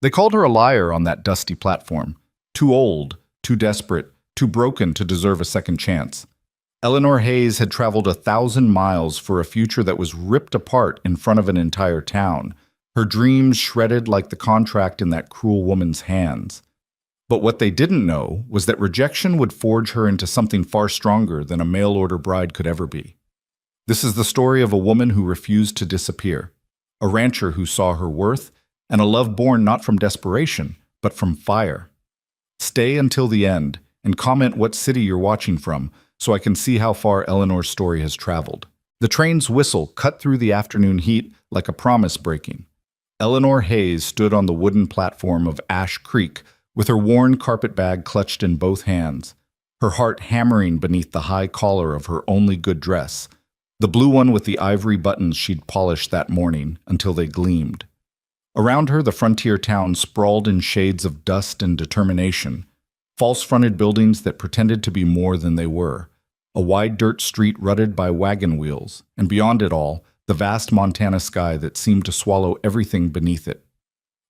They called her a liar on that dusty platform. Too old, too desperate, too broken to deserve a second chance. Eleanor Hayes had traveled 1,000 miles for a future that was ripped apart in front of an entire town, her dreams shredded like the contract in that cruel woman's hands. But what they didn't know was that rejection would forge her into something far stronger than a mail-order bride could ever be. This is the story of a woman who refused to disappear, a rancher who saw her worth, and a love born not from desperation, but from fire. Stay until the end, and comment what city you're watching from, so I can see how far Eleanor's story has traveled. The train's whistle cut through the afternoon heat like a promise breaking. Eleanor Hayes stood on the wooden platform of Ash Creek with her worn carpetbag clutched in both hands, her heart hammering beneath the high collar of her only good dress, the blue one with the ivory buttons she'd polished that morning until they gleamed. Around her, the frontier town sprawled in shades of dust and determination, false-fronted buildings that pretended to be more than they were, a wide dirt street rutted by wagon wheels, and beyond it all, the vast Montana sky that seemed to swallow everything beneath it.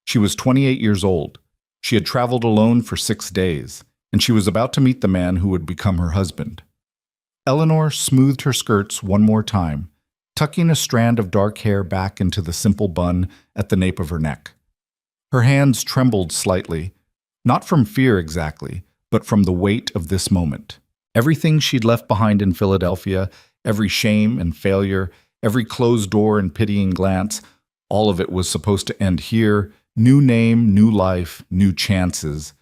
She was 28 years old. She had traveled alone for 6 days, and she was about to meet the man who would become her husband. Eleanor smoothed her skirts one more time, tucking a strand of dark hair back into the simple bun at the nape of her neck. Her hands trembled slightly, not from fear exactly, but from the weight of this moment. Everything she'd left behind in Philadelphia, every shame and failure, every closed door and pitying glance, all of it was supposed to end here. New name, new life, new chances.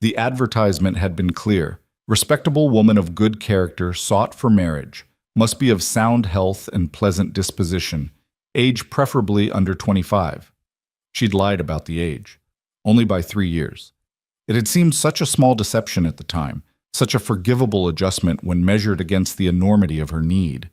The advertisement had been clear. Respectable woman of good character sought for marriage, must be of sound health and pleasant disposition, age preferably under 25. She'd lied about the age, only by 3 years. It had seemed such a small deception at the time, such a forgivable adjustment when measured against the enormity of her need.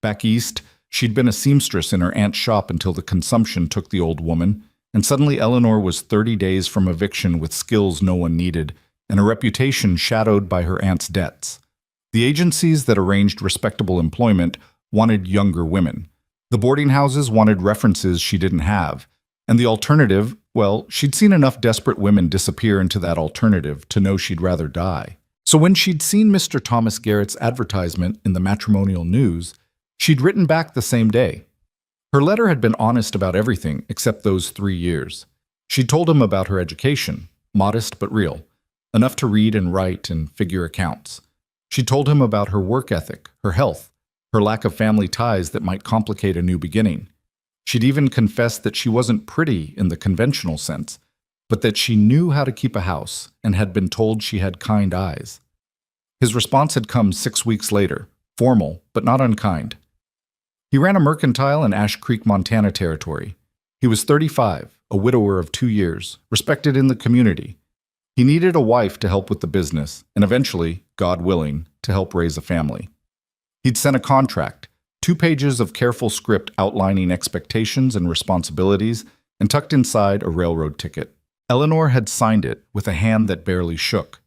Back east, she'd been a seamstress in her aunt's shop until the consumption took the old woman, and suddenly Eleanor was 30 days from eviction with skills no one needed, and a reputation shadowed by her aunt's debts. The agencies that arranged respectable employment wanted younger women. The boarding houses wanted references she didn't have. And the alternative, well, she'd seen enough desperate women disappear into that alternative to know she'd rather die. So when she'd seen Mr. Thomas Garrett's advertisement in the matrimonial news, she'd written back the same day. Her letter had been honest about everything except those 3 years. She'd told him about her education, modest but real, enough to read and write and figure accounts. She told him about her work ethic, her health, her lack of family ties that might complicate a new beginning. She'd even confessed that she wasn't pretty in the conventional sense, but that she knew how to keep a house and had been told she had kind eyes. His response had come 6 weeks later, formal but not unkind. He ran a mercantile in Ash Creek, Montana territory. He was 35, a widower of 2 years, respected in the community. He needed a wife to help with the business, and eventually, God willing, to help raise a family. He'd sent a contract, 2 pages of careful script outlining expectations and responsibilities, and tucked inside a railroad ticket. Eleanor had signed it with a hand that barely shook.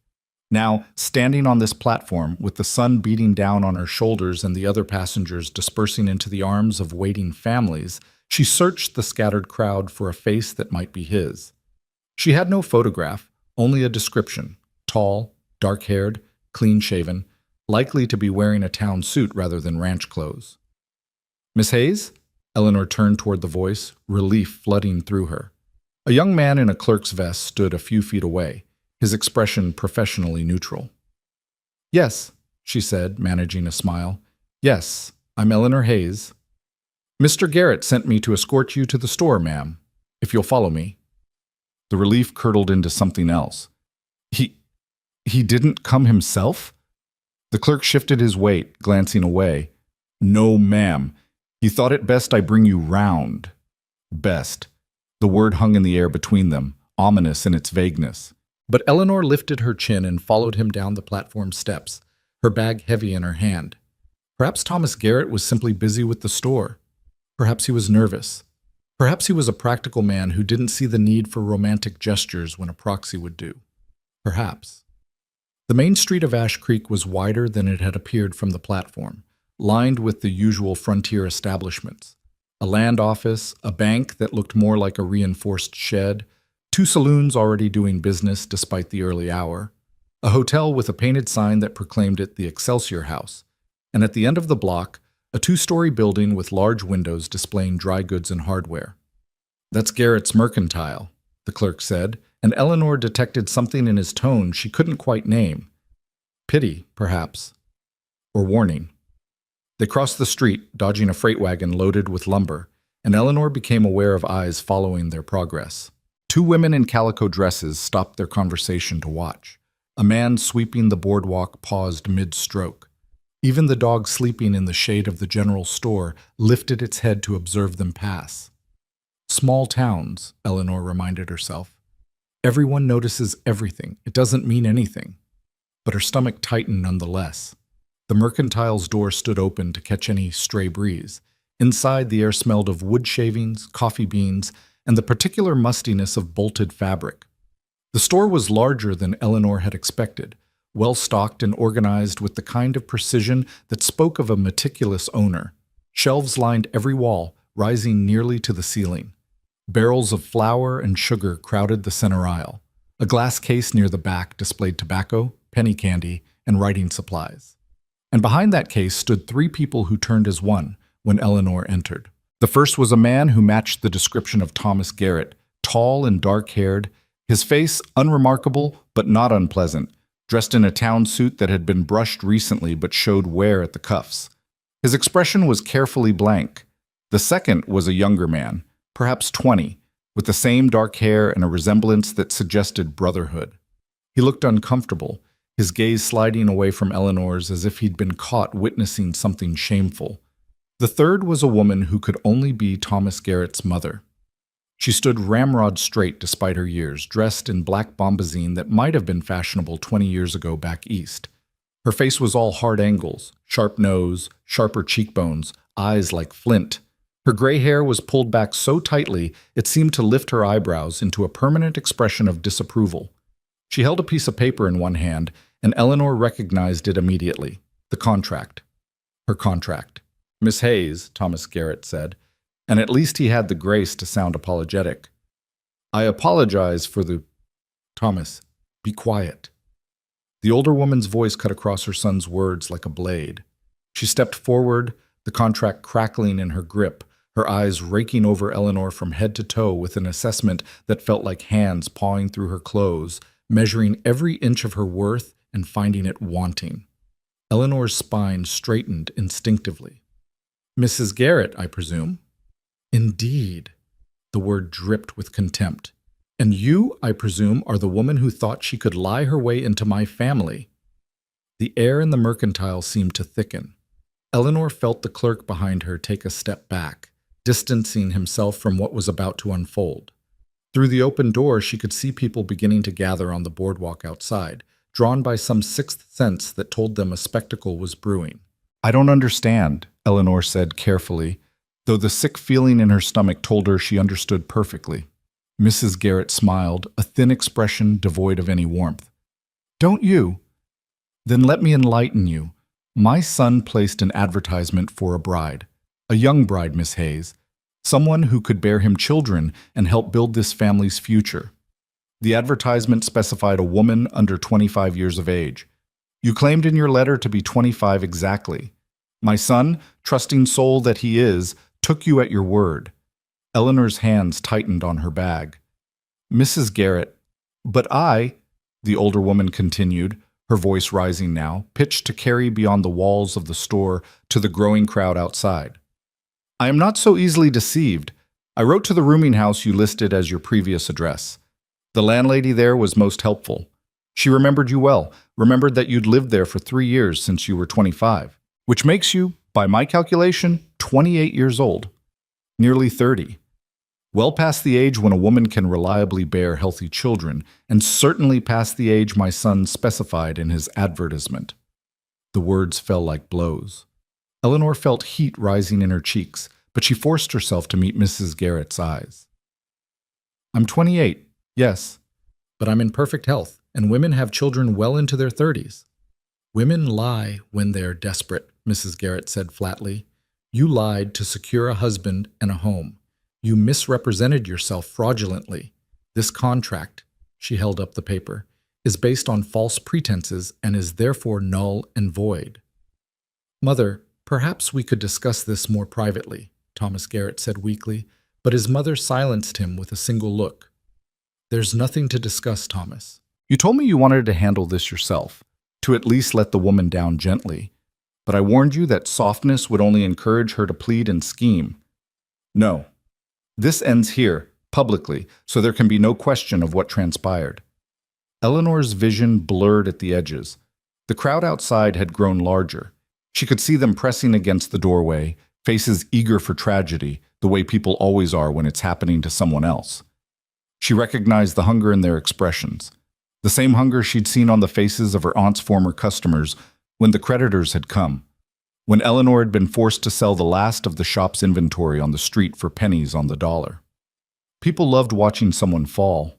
Now, standing on this platform, with the sun beating down on her shoulders and the other passengers dispersing into the arms of waiting families, she searched the scattered crowd for a face that might be his. She had no photograph, only a description: tall, dark-haired, clean-shaven, likely to be wearing a town suit rather than ranch clothes. "Miss Hayes?" Eleanor turned toward the voice, relief flooding through her. A young man in a clerk's vest stood a few feet away, his expression professionally neutral. "Yes," she said, managing a smile. "Yes, I'm Eleanor Hayes. Mr. Garrett sent me to escort you to the store, ma'am, if you'll follow me." The relief curdled into something else. He didn't come himself? The clerk shifted his weight, glancing away. "No, ma'am. He thought it best I bring you round." Best. The word hung in the air between them, ominous in its vagueness. But Eleanor lifted her chin and followed him down the platform steps, her bag heavy in her hand. Perhaps Thomas Garrett was simply busy with the store. Perhaps he was nervous. Perhaps he was a practical man who didn't see the need for romantic gestures when a proxy would do. Perhaps. The main street of Ash Creek was wider than it had appeared from the platform, lined with the usual frontier establishments. A land office, a bank that looked more like a reinforced shed, Two saloons already doing business despite the early hour, a hotel with a painted sign that proclaimed it the Excelsior House, and at the end of the block, a two-story building with large windows displaying dry goods and hardware. "That's Garrett's Mercantile," the clerk said, and Eleanor detected something in his tone she couldn't quite name. Pity, perhaps, or warning. They crossed the street, dodging a freight wagon loaded with lumber, and Eleanor became aware of eyes following their progress. Two women in calico dresses stopped their conversation to watch. A man sweeping the boardwalk paused mid-stroke. Even the dog sleeping in the shade of the general store lifted its head to observe them pass. Small towns, Eleanor reminded herself. Everyone notices everything. It doesn't mean anything. But her stomach tightened nonetheless. The Mercantile's door stood open to catch any stray breeze. Inside, the air smelled of wood shavings, coffee beans, and the particular mustiness of bolted fabric. The store was larger than Eleanor had expected, well-stocked and organized with the kind of precision that spoke of a meticulous owner. Shelves lined every wall, rising nearly to the ceiling. Barrels of flour and sugar crowded the center aisle. A glass case near the back displayed tobacco, penny candy, and writing supplies. And behind that case stood three people who turned as one when Eleanor entered. The first was a man who matched the description of Thomas Garrett, tall and dark-haired, his face unremarkable but not unpleasant, dressed in a town suit that had been brushed recently but showed wear at the cuffs. His expression was carefully blank. The second was a younger man, perhaps 20, with the same dark hair and a resemblance that suggested brotherhood. He looked uncomfortable, his gaze sliding away from Eleanor's as if he'd been caught witnessing something shameful. The third was a woman who could only be Thomas Garrett's mother. She stood ramrod straight despite her years, dressed in black bombazine that might have been fashionable 20 years ago back east. Her face was all hard angles, sharp nose, sharper cheekbones, eyes like flint. Her gray hair was pulled back so tightly it seemed to lift her eyebrows into a permanent expression of disapproval. She held a piece of paper in one hand, and Eleanor recognized it immediately. The contract. Her contract. "Miss Hayes," Thomas Garrett said, and at least he had the grace to sound apologetic. "I apologize for the—" "Thomas, be quiet." The older woman's voice cut across her son's words like a blade. She stepped forward, the contract crackling in her grip, her eyes raking over Eleanor from head to toe with an assessment that felt like hands pawing through her clothes, measuring every inch of her worth and finding it wanting. Eleanor's spine straightened instinctively. "Mrs. Garrett, I presume?" "Indeed." The word dripped with contempt. "And you, I presume, are the woman who thought she could lie her way into my family." The air in the Mercantile seemed to thicken. Eleanor felt the clerk behind her take a step back, distancing himself from what was about to unfold. Through the open door, she could see people beginning to gather on the boardwalk outside, drawn by some sixth sense that told them a spectacle was brewing. "I don't understand," Eleanor said carefully, though the sick feeling in her stomach told her she understood perfectly. Mrs. Garrett smiled, a thin expression devoid of any warmth. "Don't you? Then let me enlighten you. My son placed an advertisement for a bride. A young bride, Miss Hayes. Someone who could bear him children and help build this family's future. The advertisement specified a woman under 25 years of age. You claimed in your letter to be 25 exactly. My son, trusting soul that he is, took you at your word." Eleanor's hands tightened on her bag. "Mrs. Garrett, but I," the older woman continued, her voice rising now, pitched to carry beyond the walls of the store to the growing crowd outside. "I am not so easily deceived. I wrote to the rooming house you listed as your previous address. The landlady there was most helpful. She remembered you well, remembered that you'd lived there for 3 years since you were 25, which makes you, by my calculation, 28 years old. Nearly 30. Well past the age when a woman can reliably bear healthy children, and certainly past the age my son specified in his advertisement." The words fell like blows. Eleanor felt heat rising in her cheeks, but she forced herself to meet Mrs. Garrett's eyes. "I'm 28, yes, but I'm in perfect health, and women have children well into their 30s. "Women lie when they're desperate," Mrs. Garrett said flatly. "You lied to secure a husband and a home. You misrepresented yourself fraudulently. This contract, she held up the paper, is based on false pretenses and is therefore null and void. Mother, perhaps we could discuss this more privately, Thomas Garrett said weakly, but his mother silenced him with a single look. There's nothing to discuss, Thomas. You told me you wanted to handle this yourself, to at least let the woman down gently. But I warned you that softness would only encourage her to plead and scheme. No. This ends here, publicly, so there can be no question of what transpired. Eleanor's vision blurred at the edges. The crowd outside had grown larger. She could see them pressing against the doorway, faces eager for tragedy, the way people always are when it's happening to someone else. She recognized the hunger in their expressions, the same hunger she'd seen on the faces of her aunt's former customers when the creditors had come, when Eleanor had been forced to sell the last of the shop's inventory on the street for pennies on the dollar. People loved watching someone fall.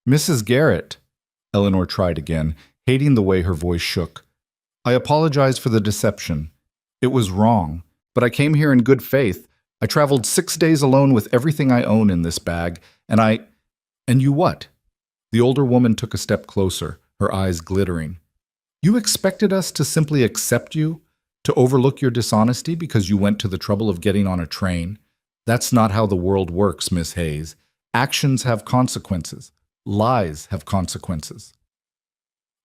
Mrs. Garrett, Eleanor tried again, hating the way her voice shook. I apologize for the deception. It was wrong, but I came here in good faith. I traveled 6 days alone with everything I own in this bag, and you what? The older woman took a step closer, her eyes glittering. You expected us to simply accept you? To overlook your dishonesty because you went to the trouble of getting on a train? That's not how the world works, Miss Hayes. Actions have consequences. Lies have consequences.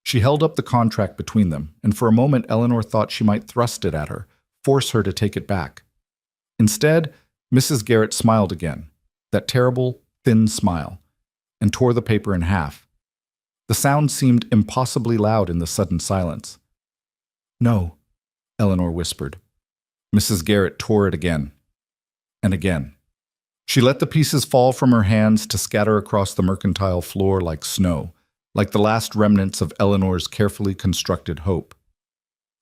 She held up the contract between them, and for a moment Eleanor thought she might thrust it at her, force her to take it back. Instead, Mrs. Garrett smiled again, that terrible, thin smile, and tore the paper in half. The sound seemed impossibly loud in the sudden silence. No, Eleanor whispered. Mrs. Garrett tore it again, and again. She let the pieces fall from her hands to scatter across the mercantile floor like snow, like the last remnants of Eleanor's carefully constructed hope.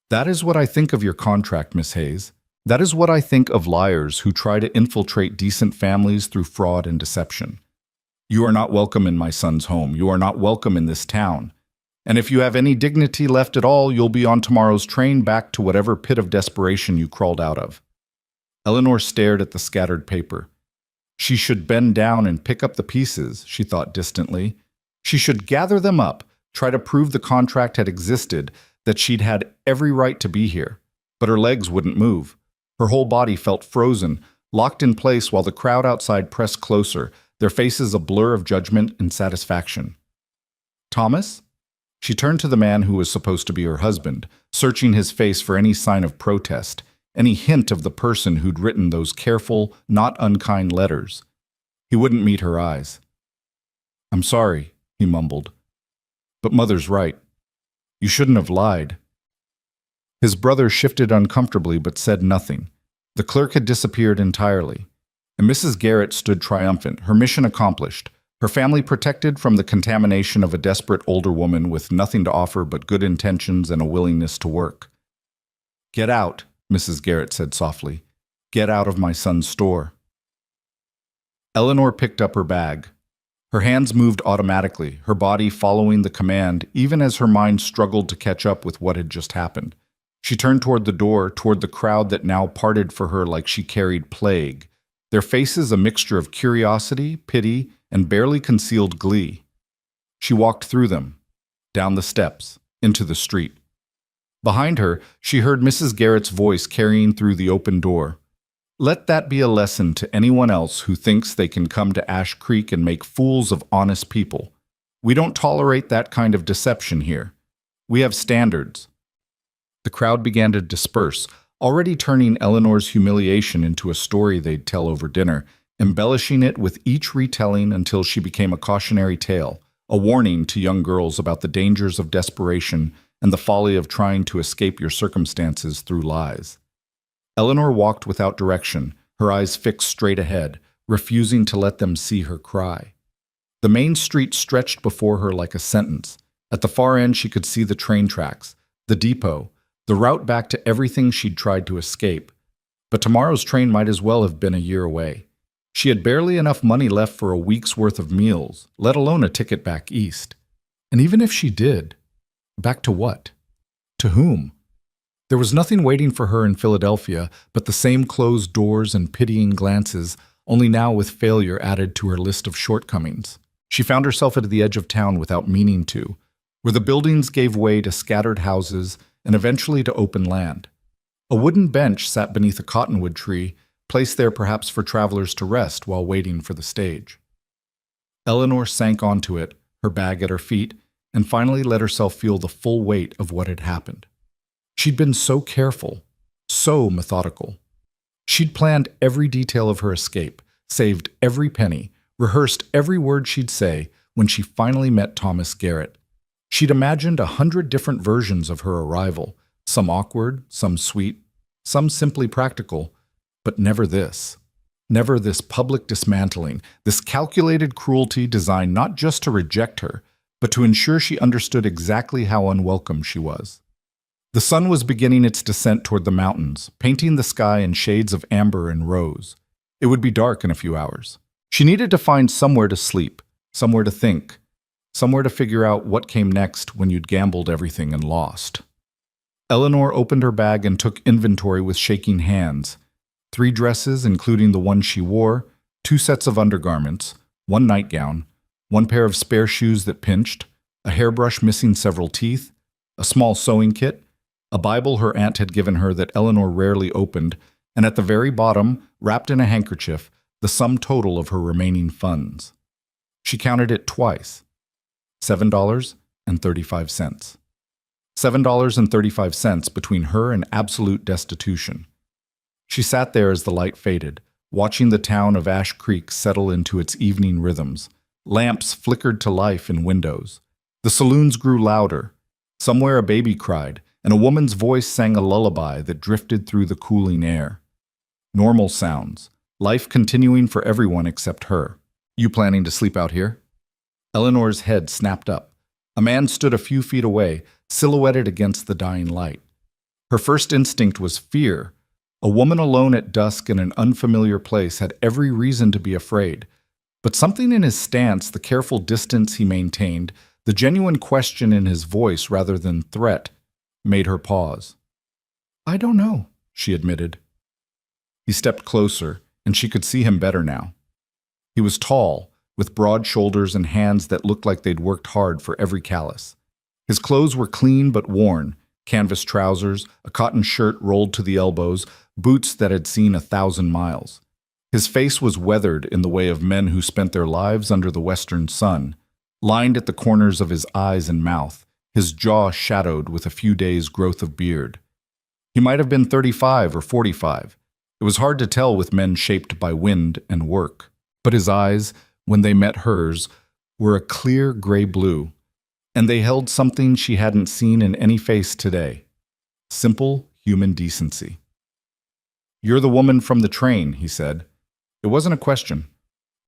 That is what I think of your contract, Miss Hayes. That is what I think of liars who try to infiltrate decent families through fraud and deception. You are not welcome in my son's home. You are not welcome in this town. And if you have any dignity left at all, you'll be on tomorrow's train back to whatever pit of desperation you crawled out of. Eleanor stared at the scattered paper. She should bend down and pick up the pieces, she thought distantly. She should gather them up, try to prove the contract had existed, that she'd had every right to be here. But her legs wouldn't move. Her whole body felt frozen, locked in place while the crowd outside pressed closer, their faces a blur of judgment and satisfaction. Thomas? She turned to the man who was supposed to be her husband, searching his face for any sign of protest, any hint of the person who'd written those careful, not unkind letters. He wouldn't meet her eyes. I'm sorry, he mumbled. But Mother's right. You shouldn't have lied. His brother shifted uncomfortably but said nothing. The clerk had disappeared entirely, and Mrs. Garrett stood triumphant, her mission accomplished, her family protected from the contamination of a desperate older woman with nothing to offer but good intentions and a willingness to work. Get out, Mrs. Garrett said softly. Get out of my son's store. Eleanor picked up her bag. Her hands moved automatically, her body following the command, even as her mind struggled to catch up with what had just happened. She turned toward the door, toward the crowd that now parted for her like she carried plague, their faces a mixture of curiosity, pity, and barely concealed glee. She walked through them, down the steps, into the street. Behind her, she heard Mrs. Garrett's voice carrying through the open door. Let that be a lesson to anyone else who thinks they can come to Ash Creek and make fools of honest people. We don't tolerate that kind of deception here. We have standards. The crowd began to disperse, already turning Eleanor's humiliation into a story they'd tell over dinner, embellishing it with each retelling until she became a cautionary tale, a warning to young girls about the dangers of desperation and the folly of trying to escape your circumstances through lies. Eleanor walked without direction, her eyes fixed straight ahead, refusing to let them see her cry. The main street stretched before her like a sentence. At the far end she could see the train tracks, the depot, the route back to everything she'd tried to escape. But tomorrow's train might as well have been a year away. She had barely enough money left for a week's worth of meals, let alone a ticket back east. And even if she did, back to what? To whom? There was nothing waiting for her in Philadelphia but the same closed doors and pitying glances, only now with failure added to her list of shortcomings. She found herself at the edge of town without meaning to, where the buildings gave way to scattered houses and eventually to open land. A wooden bench sat beneath a cottonwood tree, placed there perhaps for travelers to rest while waiting for the stage. Eleanor sank onto it, her bag at her feet, and finally let herself feel the full weight of what had happened. She'd been so careful, so methodical. She'd planned every detail of her escape, saved every penny, rehearsed every word she'd say when she finally met Thomas Garrett. She'd imagined 100 different versions of her arrival, some awkward, some sweet, some simply practical, but never this. Never this public dismantling, this calculated cruelty designed not just to reject her, but to ensure she understood exactly how unwelcome she was. The sun was beginning its descent toward the mountains, painting the sky in shades of amber and rose. It would be dark in a few hours. She needed to find somewhere to sleep, somewhere to think, somewhere to figure out what came next when you'd gambled everything and lost. Eleanor opened her bag and took inventory with shaking hands. 3 dresses, including the one she wore, 2 sets of undergarments, 1 nightgown, 1 pair of spare shoes that pinched, a hairbrush missing several teeth, a small sewing kit, a Bible her aunt had given her that Eleanor rarely opened, and at the very bottom, wrapped in a handkerchief, the sum total of her remaining funds. She counted it twice. $7.35. $7.35 between her and absolute destitution. She sat there as the light faded, watching the town of Ash Creek settle into its evening rhythms. Lamps flickered to life in windows. The saloons grew louder. Somewhere a baby cried, and a woman's voice sang a lullaby that drifted through the cooling air. Normal sounds, life continuing for everyone except her. You planning to sleep out here? Eleanor's head snapped up. A man stood a few feet away, silhouetted against the dying light. Her first instinct was fear. A woman alone at dusk in an unfamiliar place had every reason to be afraid. But something in his stance, the careful distance he maintained, the genuine question in his voice rather than threat, made her pause. "I don't know," she admitted. He stepped closer, and she could see him better now. He was tall, with broad shoulders and hands that looked like they'd worked hard for every callus. His clothes were clean but worn, canvas trousers, a cotton shirt rolled to the elbows, boots that had seen 1,000 miles. His face was weathered in the way of men who spent their lives under the western sun, lined at the corners of his eyes and mouth, his jaw shadowed with a few days' growth of beard. He might have been 35 or 45. It was hard to tell with men shaped by wind and work. But his eyes, when they met hers, were a clear gray blue, and they held something she hadn't seen in any face today. Simple human decency. "You're the woman from the train," he said. It wasn't a question.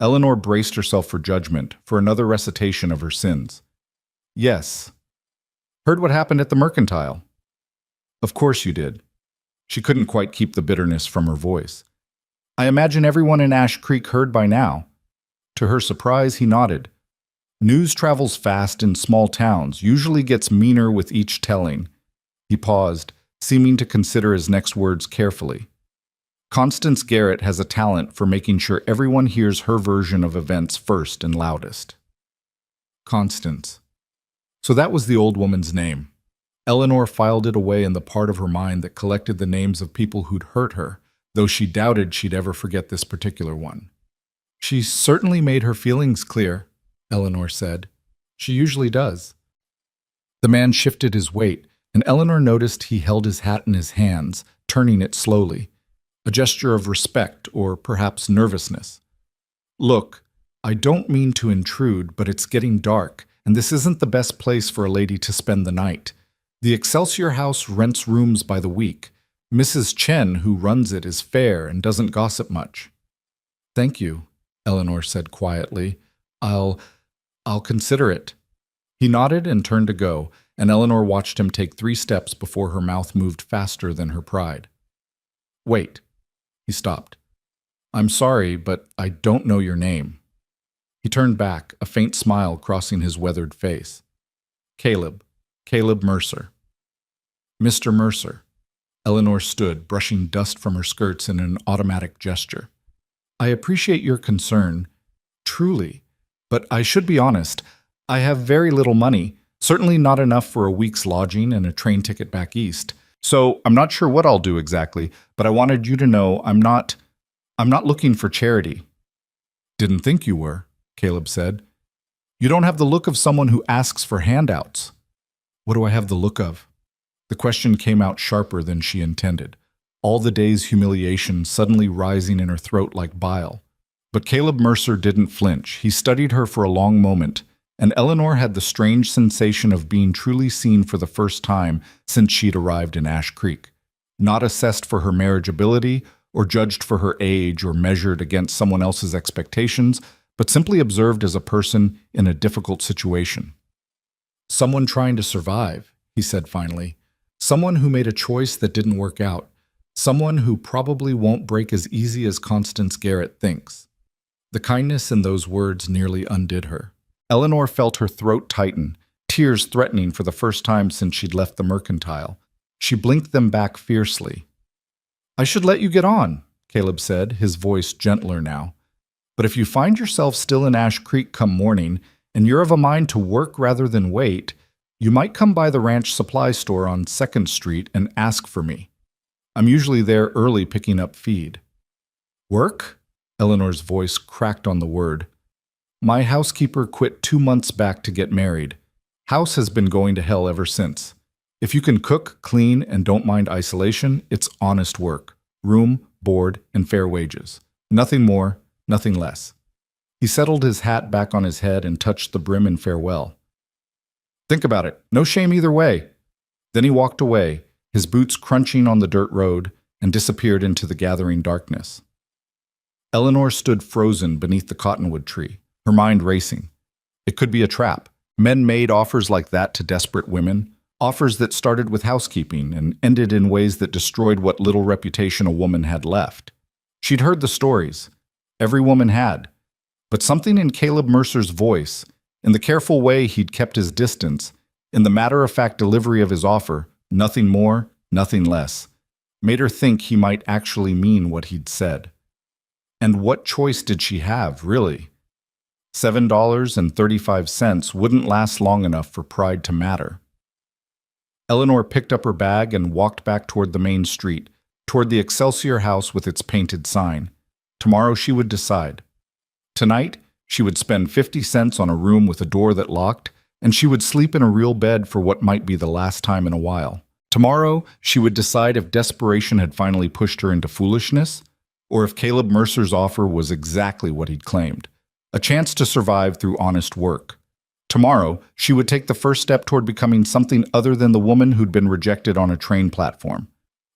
Eleanor braced herself for judgment, for another recitation of her sins. "Yes." "Heard what happened at the Mercantile?" "Of course you did." She couldn't quite keep the bitterness from her voice. "I imagine everyone in Ash Creek heard by now." To her surprise, he nodded. News travels fast in small towns, usually gets meaner with each telling. He paused, seeming to consider his next words carefully. Constance Garrett has a talent for making sure everyone hears her version of events first and loudest. Constance. So that was the old woman's name. Eleanor filed it away in the part of her mind that collected the names of people who'd hurt her, though she doubted she'd ever forget this particular one. "She certainly made her feelings clear," Eleanor said. "She usually does." The man shifted his weight, and Eleanor noticed he held his hat in his hands, turning it slowly. A gesture of respect, or perhaps nervousness. "Look, I don't mean to intrude, but it's getting dark, and this isn't the best place for a lady to spend the night. The Excelsior House rents rooms by the week. Mrs. Chen, who runs it, is fair and doesn't gossip much." "Thank you," Eleanor said quietly. I'll consider it." He nodded and turned to go, and Eleanor watched him take 3 steps before her mouth moved faster than her pride. "Wait." He stopped. "I'm sorry, but I don't know your name." He turned back, a faint smile crossing his weathered face. Caleb Mercer." "Mr. Mercer." Eleanor stood, brushing dust from her skirts in an automatic gesture. "I appreciate your concern. Truly. But I should be honest, I have very little money, certainly not enough for a week's lodging and a train ticket back east. So I'm not sure what I'll do exactly, but I wanted you to know I'm not looking for charity. Didn't think you were, Caleb said. You don't have the look of someone who asks for handouts. What do I have the look of? The question came out sharper than she intended, all the day's humiliation suddenly rising in her throat like bile. But Caleb Mercer didn't flinch. He studied her for a long moment, and Eleanor had the strange sensation of being truly seen for the first time since she'd arrived in Ash Creek. Not assessed for her marriageability, or judged for her age, or measured against someone else's expectations, but simply observed as a person in a difficult situation. Someone trying to survive, he said finally. Someone who made a choice that didn't work out. Someone who probably won't break as easy as Constance Garrett thinks. The kindness in those words nearly undid her. Eleanor felt her throat tighten, tears threatening for the first time since she'd left the mercantile. She blinked them back fiercely. I should let you get on, Caleb said, his voice gentler now. But if you find yourself still in Ash Creek come morning, and you're of a mind to work rather than wait, you might come by the ranch supply store on 2nd Street and ask for me. I'm usually there early picking up feed. Work? Eleanor's voice cracked on the word. My housekeeper quit 2 months back to get married. House has been going to hell ever since. If you can cook, clean, and don't mind isolation, it's honest work. Room, board, and fair wages. Nothing more, nothing less. He settled his hat back on his head and touched the brim in farewell. Think about it. No shame either way. Then he walked away, his boots crunching on the dirt road, and disappeared into the gathering darkness. Eleanor stood frozen beneath the cottonwood tree, her mind racing. It could be a trap. Men made offers like that to desperate women, offers that started with housekeeping and ended in ways that destroyed what little reputation a woman had left. She'd heard the stories. Every woman had. But something in Caleb Mercer's voice, in the careful way he'd kept his distance, in the matter-of-fact delivery of his offer, nothing more, nothing less, made her think he might actually mean what he'd said. And what choice did she have, really? $7.35 wouldn't last long enough for pride to matter. Eleanor picked up her bag and walked back toward the main street, toward the Excelsior House with its painted sign. Tomorrow she would decide. Tonight, she would spend 50 cents on a room with a door that locked, and she would sleep in a real bed for what might be the last time in a while. Tomorrow, she would decide if desperation had finally pushed her into foolishness, or if Caleb Mercer's offer was exactly what he'd claimed, a chance to survive through honest work. Tomorrow, she would take the first step toward becoming something other than the woman who'd been rejected on a train platform.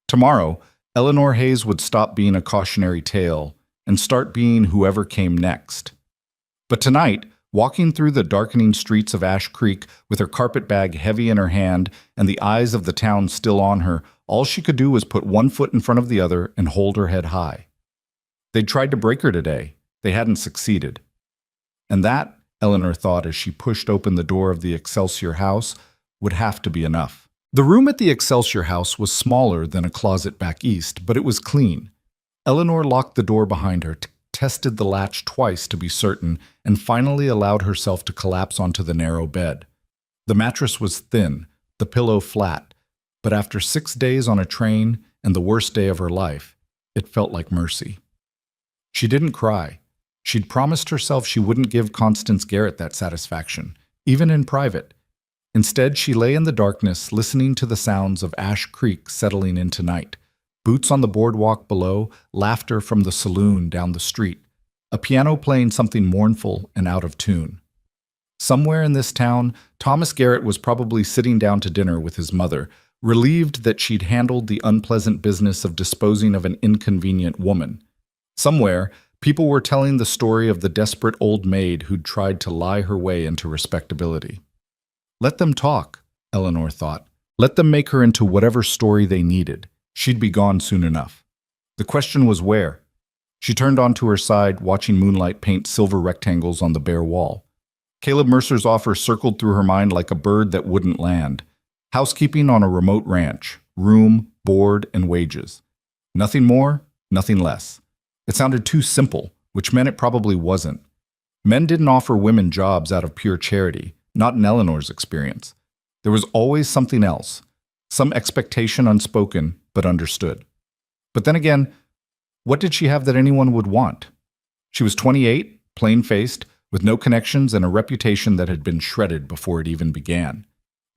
Tomorrow, Eleanor Hayes would stop being a cautionary tale and start being whoever came next. But tonight, walking through the darkening streets of Ash Creek with her carpet bag heavy in her hand and the eyes of the town still on her, all she could do was put one foot in front of the other and hold her head high. They'd tried to break her today. They hadn't succeeded. And that, Eleanor thought as she pushed open the door of the Excelsior House, would have to be enough. The room at the Excelsior House was smaller than a closet back east, but it was clean. Eleanor locked the door behind her, tested the latch twice to be certain, and finally allowed herself to collapse onto the narrow bed. The mattress was thin, the pillow flat, but after 6 days on a train and the worst day of her life, it felt like mercy. She didn't cry. She'd promised herself she wouldn't give Constance Garrett that satisfaction, even in private. Instead, she lay in the darkness, listening to the sounds of Ash Creek settling into night. Boots on the boardwalk below, laughter from the saloon down the street, a piano playing something mournful and out of tune. Somewhere in this town, Thomas Garrett was probably sitting down to dinner with his mother, relieved that she'd handled the unpleasant business of disposing of an inconvenient woman. Somewhere, people were telling the story of the desperate old maid who'd tried to lie her way into respectability. Let them talk, Eleanor thought. Let them make her into whatever story they needed. She'd be gone soon enough. The question was where. She turned onto her side, watching moonlight paint silver rectangles on the bare wall. Caleb Mercer's offer circled through her mind like a bird that wouldn't land. Housekeeping on a remote ranch, room, board, and wages. Nothing more, nothing less. It sounded too simple, which meant it probably wasn't. Men didn't offer women jobs out of pure charity, not in Eleanor's experience. There was always something else, some expectation unspoken but understood. But then again, what did she have that anyone would want? She was 28, plain-faced, with no connections and a reputation that had been shredded before it even began.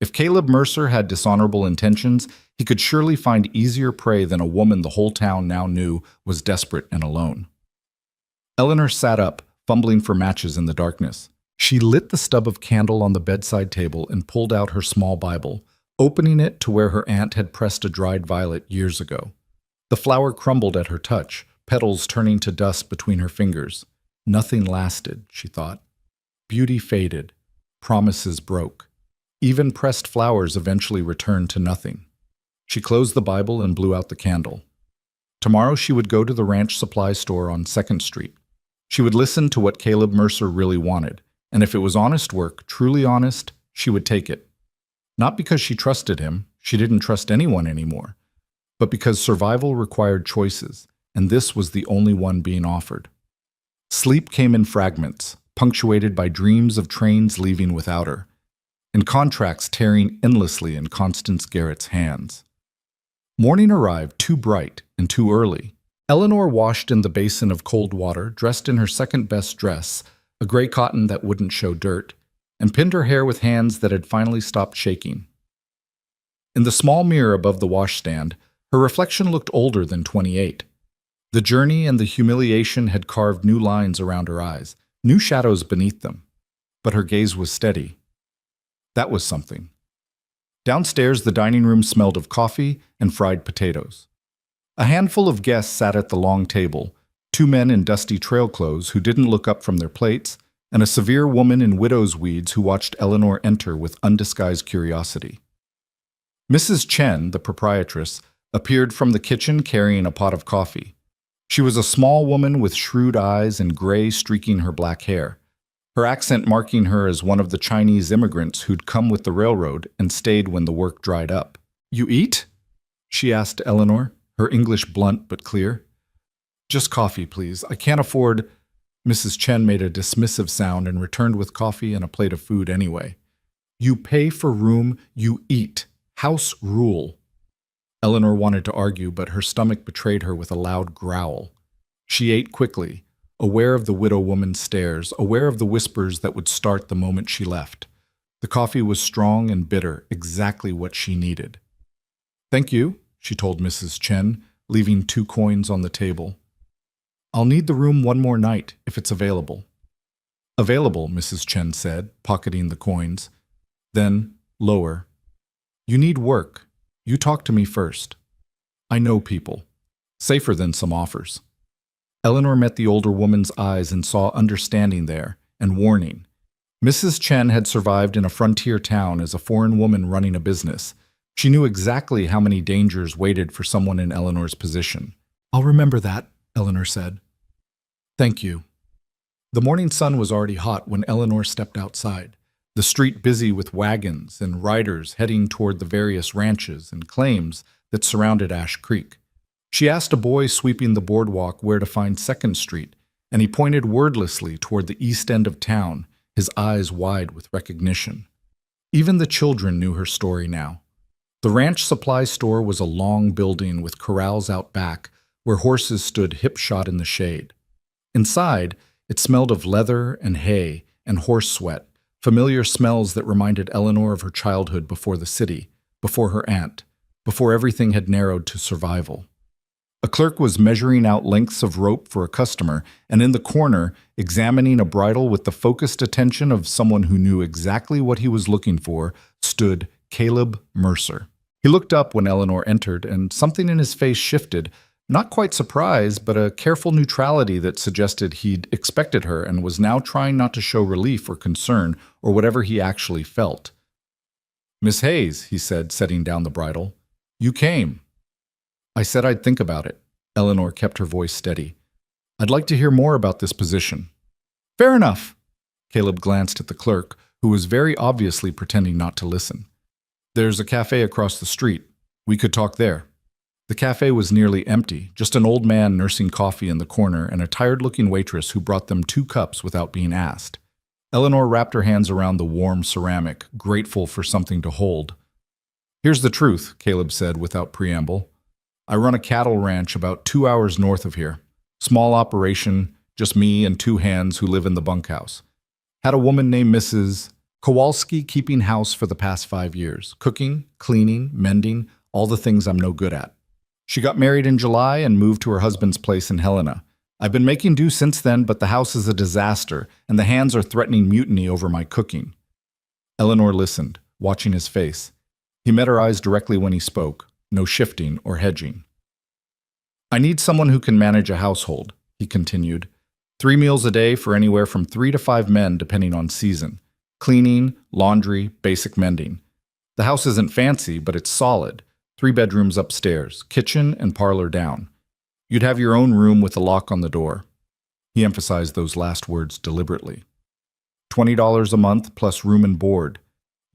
If Caleb Mercer had dishonorable intentions, he could surely find easier prey than a woman the whole town now knew was desperate and alone. Eleanor sat up, fumbling for matches in the darkness. She lit the stub of candle on the bedside table and pulled out her small Bible, opening it to where her aunt had pressed a dried violet years ago. The flower crumbled at her touch, petals turning to dust between her fingers. Nothing lasted, she thought. Beauty faded. Promises broke. Even pressed flowers eventually returned to nothing. She closed the Bible and blew out the candle. Tomorrow she would go to the ranch supply store on 2nd Street. She would listen to what Caleb Mercer really wanted, and if it was honest work, truly honest, she would take it. Not because she trusted him, she didn't trust anyone anymore, but because survival required choices, and this was the only one being offered. Sleep came in fragments, punctuated by dreams of trains leaving without her, and contracts tearing endlessly in Constance Garrett's hands. Morning arrived too bright and too early. Eleanor washed in the basin of cold water, dressed in her second-best dress, a gray cotton that wouldn't show dirt, and pinned her hair with hands that had finally stopped shaking. In the small mirror above the washstand, her reflection looked older than 28. The journey and the humiliation had carved new lines around her eyes, new shadows beneath them. But her gaze was steady. That was something. Downstairs, the dining room smelled of coffee and fried potatoes. A handful of guests sat at the long table, 2 men in dusty trail clothes who didn't look up from their plates, and a severe woman in widow's weeds who watched Eleanor enter with undisguised curiosity. Mrs. Chen, the proprietress, appeared from the kitchen carrying a pot of coffee. She was a small woman with shrewd eyes and gray streaking her black hair, her accent marking her as one of the Chinese immigrants who'd come with the railroad and stayed when the work dried up. "You eat?" she asked Eleanor, her English blunt but clear. "Just coffee, please. I can't afford—" Mrs. Chen made a dismissive sound and returned with coffee and a plate of food anyway. "You pay for room, you eat. House rule." Eleanor wanted to argue, but her stomach betrayed her with a loud growl. She ate quickly, aware of the widow woman's stares, aware of the whispers that would start the moment she left. The coffee was strong and bitter, exactly what she needed. "Thank you," she told Mrs. Chen, leaving 2 coins on the table. "I'll need the room one more night, if it's available." "Available," Mrs. Chen said, pocketing the coins. Then, lower. "You need work. You talk to me first. I know people. Safer than some offers." Eleanor met the older woman's eyes and saw understanding there, and warning. Mrs. Chen had survived in a frontier town as a foreign woman running a business. She knew exactly how many dangers waited for someone in Eleanor's position. "I'll remember that," Eleanor said. "Thank you." The morning sun was already hot when Eleanor stepped outside, the street busy with wagons and riders heading toward the various ranches and claims that surrounded Ash Creek. She asked a boy sweeping the boardwalk where to find 2nd Street, and he pointed wordlessly toward the east end of town, his eyes wide with recognition. Even the children knew her story now. The ranch supply store was a long building with corrals out back where horses stood hip-shot in the shade. Inside, it smelled of leather and hay and horse sweat, familiar smells that reminded Eleanor of her childhood before the city, before her aunt, before everything had narrowed to survival. A clerk was measuring out lengths of rope for a customer, and in the corner, examining a bridle with the focused attention of someone who knew exactly what he was looking for, stood Caleb Mercer. He looked up when Eleanor entered, and something in his face shifted, not quite surprise, but a careful neutrality that suggested he'd expected her and was now trying not to show relief or concern or whatever he actually felt. "Miss Hayes," he said, setting down the bridle. "You came." "I said I'd think about it." Eleanor kept her voice steady. "I'd like to hear more about this position." "Fair enough." Caleb glanced at the clerk, who was very obviously pretending not to listen. "There's a cafe across the street. We could talk there." The cafe was nearly empty, just an old man nursing coffee in the corner and a tired-looking waitress who brought them 2 cups without being asked. Eleanor wrapped her hands around the warm ceramic, grateful for something to hold. "Here's the truth," Caleb said without preamble. "I run a cattle ranch about 2 hours north of here. Small operation, just me and 2 hands who live in the bunkhouse. Had a woman named Mrs. Kowalski keeping house for the past 5 years. Cooking, cleaning, mending, all the things I'm no good at. She got married in July and moved to her husband's place in Helena. I've been making do since then, but the house is a disaster, and the hands are threatening mutiny over my cooking." Eleanor listened, watching his face. He met her eyes directly when he spoke, no shifting or hedging. "I need someone who can manage a household," he continued. 3 meals a day for anywhere from 3 to 5 men depending on season. Cleaning, laundry, basic mending. The house isn't fancy, but it's solid. 3 bedrooms upstairs, kitchen and parlor down. You'd have your own room with a lock on the door. He emphasized those last words deliberately. $20 a month plus room and board.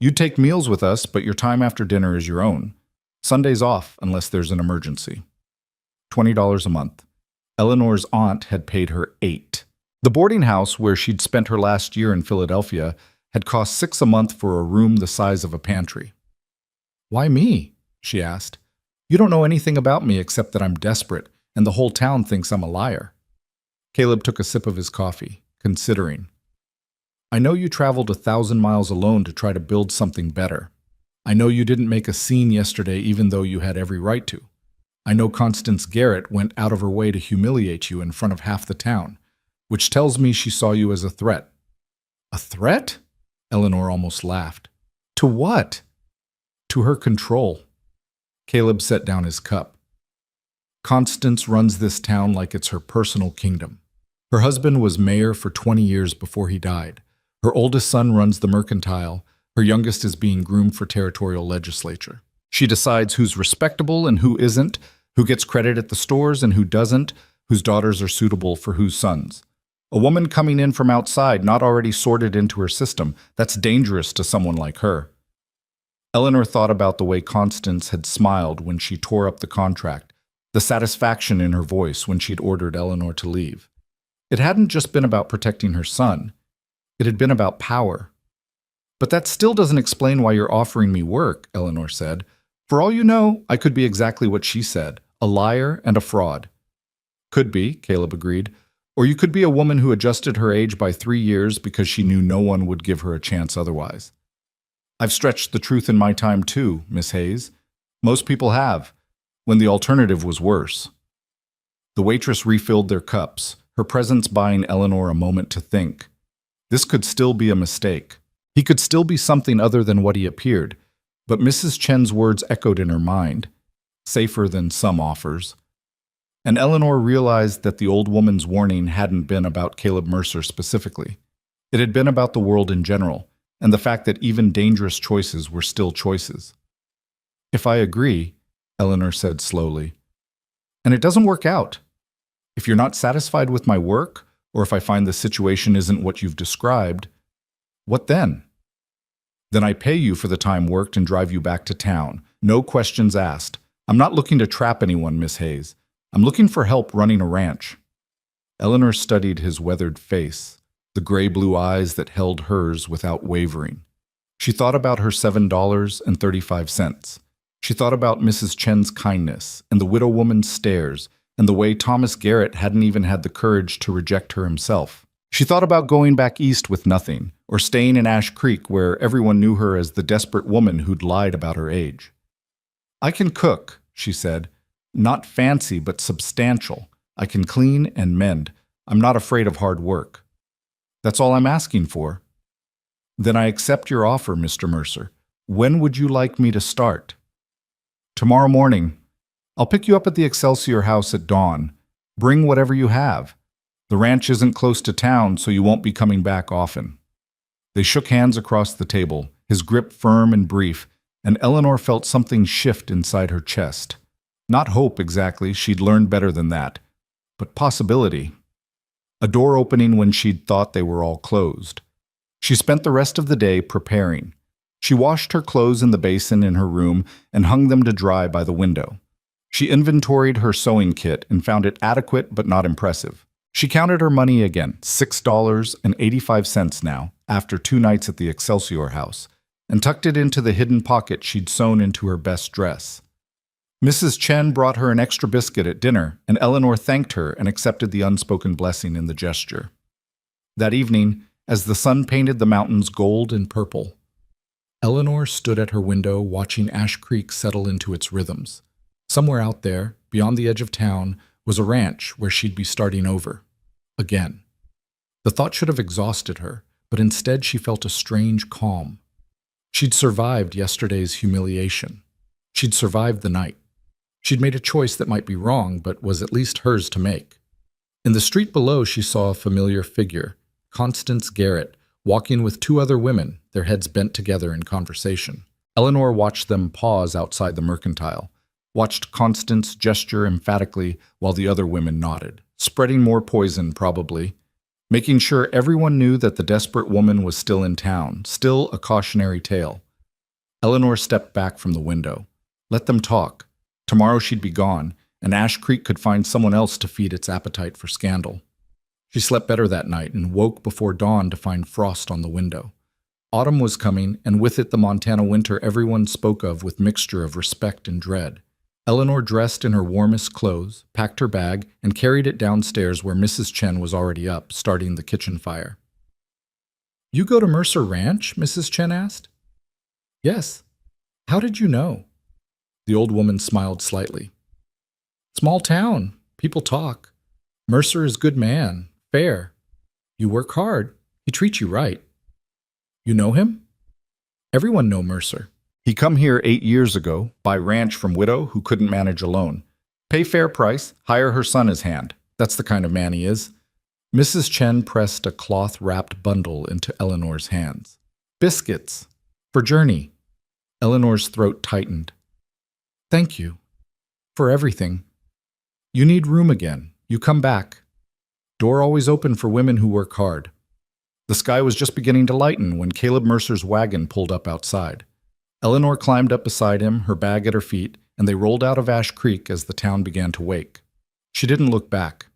You'd take meals with us, but your time after dinner is your own. Sundays off unless there's an emergency. $20 a month. Eleanor's aunt had paid her 8. The boarding house where she'd spent her last year in Philadelphia had cost 6 a month for a room the size of a pantry. "Why me?" she asked. "You don't know anything about me except that I'm desperate, and the whole town thinks I'm a liar." Caleb took a sip of his coffee, considering. "I know you traveled 1,000 miles alone to try to build something better. I know you didn't make a scene yesterday even though you had every right to. I know Constance Garrett went out of her way to humiliate you in front of half the town, which tells me she saw you as a threat." "A threat?" Eleanor almost laughed. "To what?" "To her control." Caleb set down his cup. "Constance runs this town like it's her personal kingdom. Her husband was mayor for 20 years before he died. Her oldest son runs the mercantile. Her youngest is being groomed for territorial legislature. She decides who's respectable and who isn't, who gets credit at the stores and who doesn't, whose daughters are suitable for whose sons. A woman coming in from outside, not already sorted into her system, that's dangerous to someone like her." Eleanor thought about the way Constance had smiled when she tore up the contract, the satisfaction in her voice when she'd ordered Eleanor to leave. It hadn't just been about protecting her son. It had been about power. "But that still doesn't explain why you're offering me work," Eleanor said. "For all you know, I could be exactly what she said, a liar and a fraud." "Could be," Caleb agreed. "Or you could be a woman who adjusted her age by 3 years because she knew no one would give her a chance otherwise. I've stretched the truth in my time too, Miss Hayes. Most people have, when the alternative was worse." The waitress refilled their cups, her presence buying Eleanor a moment to think. This could still be a mistake. He could still be something other than what he appeared, but Mrs. Chen's words echoed in her mind, safer than some offers. And Eleanor realized that the old woman's warning hadn't been about Caleb Mercer specifically. It had been about the world in general, and the fact that even dangerous choices were still choices. "If I agree," Eleanor said slowly, "and it doesn't work out, if you're not satisfied with my work, or if I find the situation isn't what you've described, what then? Then I pay you for the time worked and drive you back to town. No questions asked. I'm not looking to trap anyone, Miss Hayes. I'm looking for help running a ranch." Eleanor studied his weathered face, the gray-blue eyes that held hers without wavering. She thought about her $7.35. She thought about Mrs. Chen's kindness and the widow woman's stares and the way Thomas Garrett hadn't even had the courage to reject her himself. She thought about going back east with nothing, or staying in Ash Creek where everyone knew her as the desperate woman who'd lied about her age. "I can cook," she said. "Not fancy, but substantial. I can clean and mend. I'm not afraid of hard work. That's all I'm asking for." "Then I accept your offer, Mr. Mercer. When would you like me to start?" "Tomorrow morning. I'll pick you up at the Excelsior House at dawn. Bring whatever you have. The ranch isn't close to town, so you won't be coming back often." They shook hands across the table, his grip firm and brief, and Eleanor felt something shift inside her chest. Not hope exactly, she'd learned better than that, but possibility. A door opening when she'd thought they were all closed. She spent the rest of the day preparing. She washed her clothes in the basin in her room and hung them to dry by the window. She inventoried her sewing kit and found it adequate but not impressive. She counted her money again, $6.85 now, after 2 nights at the Excelsior House, and tucked it into the hidden pocket she'd sewn into her best dress. Mrs. Chen brought her an extra biscuit at dinner, and Eleanor thanked her and accepted the unspoken blessing in the gesture. That evening, as the sun painted the mountains gold and purple, Eleanor stood at her window watching Ash Creek settle into its rhythms. Somewhere out there, beyond the edge of town, was a ranch where she'd be starting over. Again. The thought should have exhausted her, but instead she felt a strange calm. She'd survived yesterday's humiliation. She'd survived the night. She'd made a choice that might be wrong, but was at least hers to make. In the street below, she saw a familiar figure, Constance Garrett, walking with 2 other women, their heads bent together in conversation. Eleanor watched them pause outside the mercantile, watched Constance gesture emphatically while the other women nodded, spreading more poison probably, making sure everyone knew that the desperate woman was still in town, still a cautionary tale. Eleanor stepped back from the window. Let them talk. Tomorrow she'd be gone, and Ash Creek could find someone else to feed its appetite for scandal. She slept better that night and woke before dawn to find frost on the window. Autumn was coming, and with it the Montana winter everyone spoke of with mixture of respect and dread. Eleanor dressed in her warmest clothes, packed her bag, and carried it downstairs where Mrs. Chen was already up, starting the kitchen fire. "You go to Mercer Ranch?" Mrs. Chen asked. "Yes. How did you know?" The old woman smiled slightly. "Small town. People talk. Mercer is good man. Fair. You work hard. He treats you right. You know him?" "Everyone know Mercer. He come here 8 years ago, buy ranch from widow who couldn't manage alone. Pay fair price, hire her son as hand. That's the kind of man he is." Mrs. Chen pressed a cloth-wrapped bundle into Eleanor's hands. "Biscuits. For Journey." Eleanor's throat tightened. "Thank you. For everything. You need room again. You come back. Door always open for women who work hard." The sky was just beginning to lighten when Caleb Mercer's wagon pulled up outside. Eleanor climbed up beside him, her bag at her feet, and they rolled out of Ash Creek as the town began to wake. She didn't look back.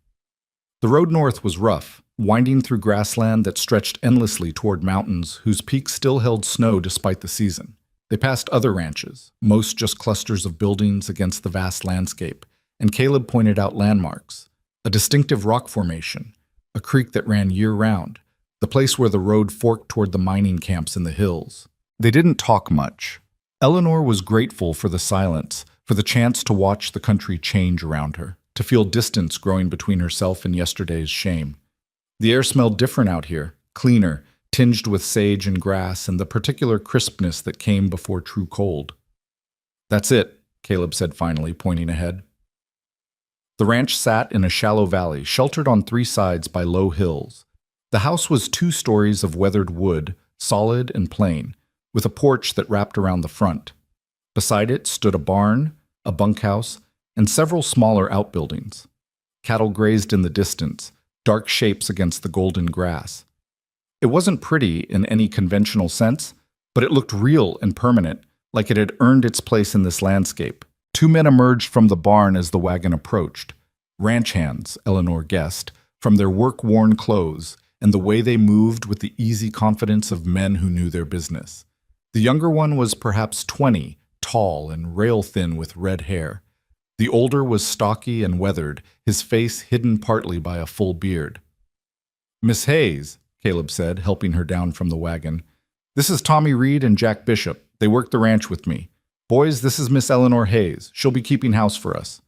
The road north was rough, winding through grassland that stretched endlessly toward mountains whose peaks still held snow despite the season. They passed other ranches, most just clusters of buildings against the vast landscape, and Caleb pointed out landmarks. A distinctive rock formation, a creek that ran year-round, the place where the road forked toward the mining camps in the hills. They didn't talk much. Eleanor was grateful for the silence, for the chance to watch the country change around her, to feel distance growing between herself and yesterday's shame. The air smelled different out here, cleaner, tinged with sage and grass and the particular crispness that came before true cold. "That's it," Caleb said finally, pointing ahead. The ranch sat in a shallow valley, sheltered on 3 sides by low hills. The house was 2 stories of weathered wood, solid and plain, with a porch that wrapped around the front. Beside it stood a barn, a bunkhouse, and several smaller outbuildings. Cattle grazed in the distance, dark shapes against the golden grass. It wasn't pretty in any conventional sense, but it looked real and permanent, like it had earned its place in this landscape. 2 men emerged from the barn as the wagon approached. Ranch hands, Eleanor guessed, from their work-worn clothes and the way they moved with the easy confidence of men who knew their business. The younger one was perhaps 20, tall and rail-thin with red hair. The older was stocky and weathered, his face hidden partly by a full beard. "Miss Hayes," Caleb said, helping her down from the wagon. "This is Tommy Reed and Jack Bishop. They work the ranch with me. Boys, this is Miss Eleanor Hayes. She'll be keeping house for us."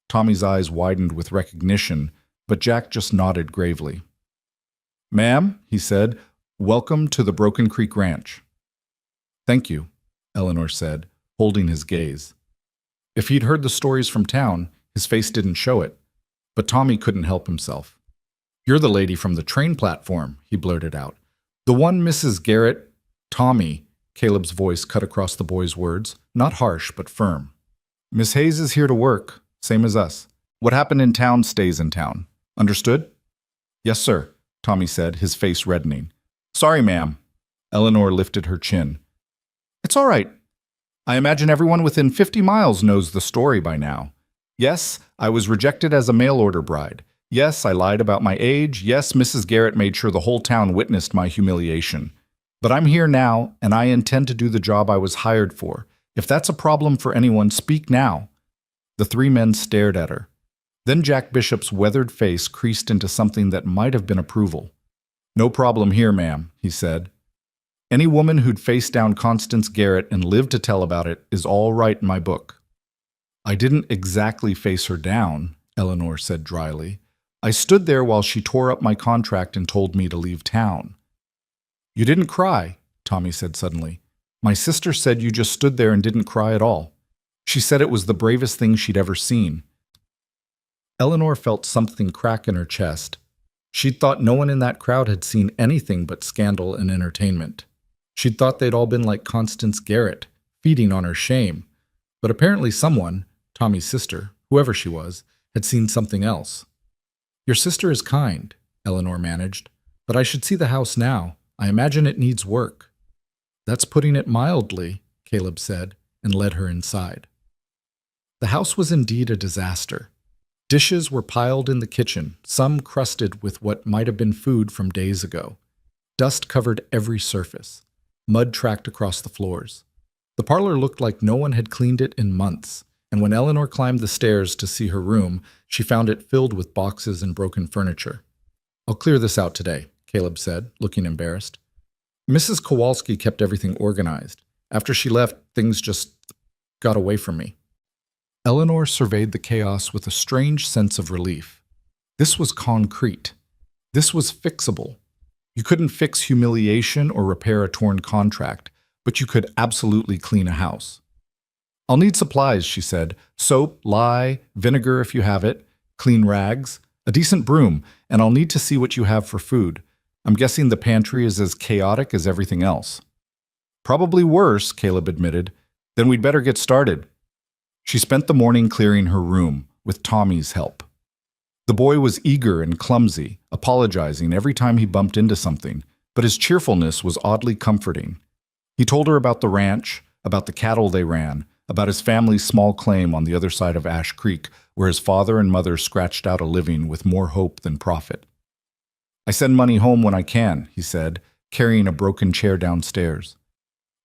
Tommy's eyes widened with recognition, but Jack just nodded gravely. "Ma'am," he said, "welcome to the Broken Creek Ranch." "Thank you," Eleanor said, holding his gaze. If he'd heard the stories from town, his face didn't show it, but Tommy couldn't help himself. "You're the lady from the train platform," he blurted out. "The one Mrs. Garrett—" "Tommy," Caleb's voice cut across the boy's words, not harsh but firm. "Miss Hayes is here to work, same as us. What happened in town stays in town. Understood?" "Yes, sir," Tommy said, his face reddening. "Sorry, ma'am." Eleanor lifted her chin. "It's all right. I imagine everyone within 50 miles knows the story by now. Yes, I was rejected as a mail-order bride. Yes, I lied about my age. Yes, Mrs. Garrett made sure the whole town witnessed my humiliation. But I'm here now, and I intend to do the job I was hired for. If that's a problem for anyone, speak now." The three men stared at her. Then Jack Bishop's weathered face creased into something that might have been approval. "No problem here, ma'am," he said. "Any woman who'd face down Constance Garrett and live to tell about it is all right in my book." "I didn't exactly face her down," Eleanor said dryly. "I stood there while she tore up my contract and told me to leave town." "You didn't cry," Tommy said suddenly. "My sister said you just stood there and didn't cry at all. She said it was the bravest thing she'd ever seen." Eleanor felt something crack in her chest. She'd thought no one in that crowd had seen anything but scandal and entertainment. She'd thought they'd all been like Constance Garrett, feeding on her shame. But apparently someone, Tommy's sister, whoever she was, had seen something else. "Your sister is kind," Eleanor managed, "but I should see the house now. I imagine it needs work." "That's putting it mildly," Caleb said, and led her inside. The house was indeed a disaster. Dishes were piled in the kitchen, some crusted with what might have been food from days ago. Dust covered every surface. Mud tracked across the floors. The parlor looked like no one had cleaned it in months, and when Eleanor climbed the stairs to see her room, she found it filled with boxes and broken furniture. "I'll clear this out today," Caleb said, looking embarrassed. "Mrs. Kowalski kept everything organized. After she left, things just got away from me." Eleanor surveyed the chaos with a strange sense of relief. This was concrete. This was fixable. You couldn't fix humiliation or repair a torn contract, but you could absolutely clean a house. "I'll need supplies," she said. "Soap, lye, vinegar if you have it, clean rags, a decent broom, and I'll need to see what you have for food. I'm guessing the pantry is as chaotic as everything else." "Probably worse," Caleb admitted. "Then we'd better get started." She spent the morning clearing her room, with Tommy's help. The boy was eager and clumsy, apologizing every time he bumped into something, but his cheerfulness was oddly comforting. He told her about the ranch, about the cattle they ran, about his family's small claim on the other side of Ash Creek, where his father and mother scratched out a living with more hope than profit. "I send money home when I can," he said, carrying a broken chair downstairs.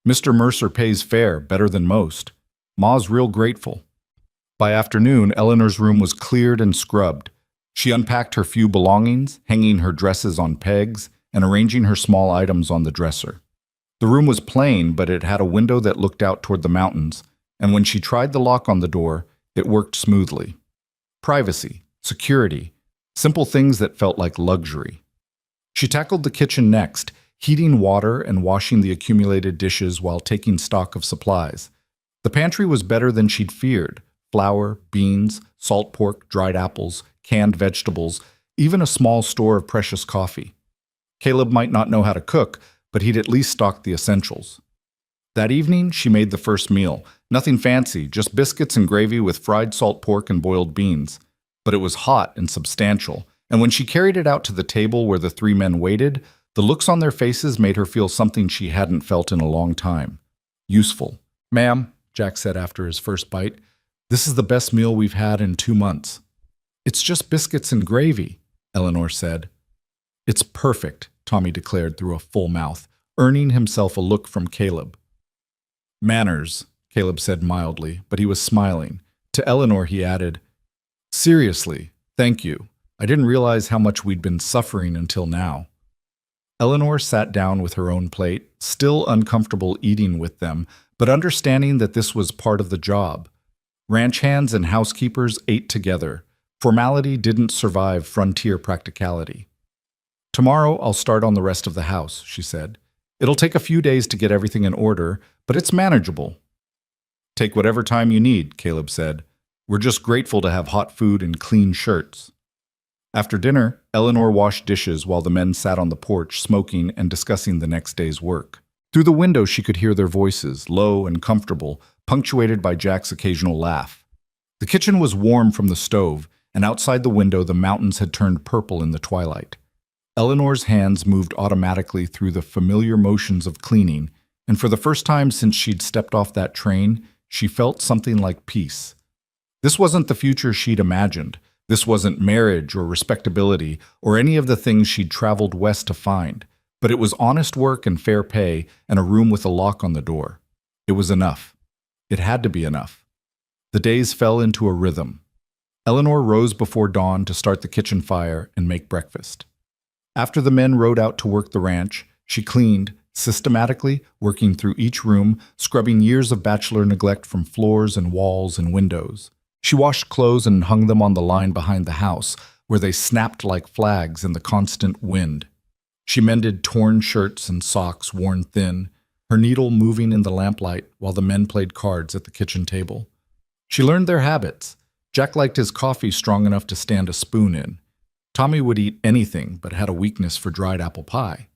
"Mr. Mercer pays fair, better than most. Ma's real grateful." By afternoon, Eleanor's room was cleared and scrubbed. She unpacked her few belongings, hanging her dresses on pegs, and arranging her small items on the dresser. The room was plain, but it had a window that looked out toward the mountains, and when she tried the lock on the door, it worked smoothly. Privacy, security, simple things that felt like luxury. She tackled the kitchen next, heating water and washing the accumulated dishes while taking stock of supplies. The pantry was better than she'd feared. Flour, beans, salt pork, dried apples, canned vegetables, even a small store of precious coffee. Caleb might not know how to cook, but he'd at least stocked the essentials. That evening, she made the first meal. Nothing fancy, just biscuits and gravy with fried salt pork and boiled beans. But it was hot and substantial, and when she carried it out to the table where the three men waited, the looks on their faces made her feel something she hadn't felt in a long time. Useful. "Ma'am," Jack said after his first bite, "this is the best meal we've had in 2 months." "It's just biscuits and gravy," Eleanor said. "It's perfect," Tommy declared through a full mouth, earning himself a look from Caleb. "Manners," Caleb said mildly, but he was smiling. To Eleanor he added, "Seriously, thank you. I didn't realize how much we'd been suffering until now." Eleanor sat down with her own plate, still uncomfortable eating with them, but understanding that this was part of the job. Ranch hands and housekeepers ate together. Formality didn't survive frontier practicality. "Tomorrow I'll start on the rest of the house," she said. "It'll take a few days to get everything in order, but it's manageable." "Take whatever time you need," Caleb said. "We're just grateful to have hot food and clean shirts." After dinner, Eleanor washed dishes while the men sat on the porch smoking and discussing the next day's work. Through the window she could hear their voices, low and comfortable, punctuated by Jack's occasional laugh. The kitchen was warm from the stove, and outside the window the mountains had turned purple in the twilight. Eleanor's hands moved automatically through the familiar motions of cleaning, and for the first time since she'd stepped off that train, she felt something like peace. This wasn't the future she'd imagined. This wasn't marriage or respectability or any of the things she'd traveled west to find. But it was honest work and fair pay and a room with a lock on the door. It was enough. It had to be enough. The days fell into a rhythm. Eleanor rose before dawn to start the kitchen fire and make breakfast. After the men rode out to work the ranch, she cleaned, systematically, working through each room, scrubbing years of bachelor neglect from floors and walls and windows. She washed clothes and hung them on the line behind the house, where they snapped like flags in the constant wind. She mended torn shirts and socks worn thin, her needle moving in the lamplight while the men played cards at the kitchen table. She learned their habits. Jack liked his coffee strong enough to stand a spoon in. Tommy would eat anything but had a weakness for dried apple pie.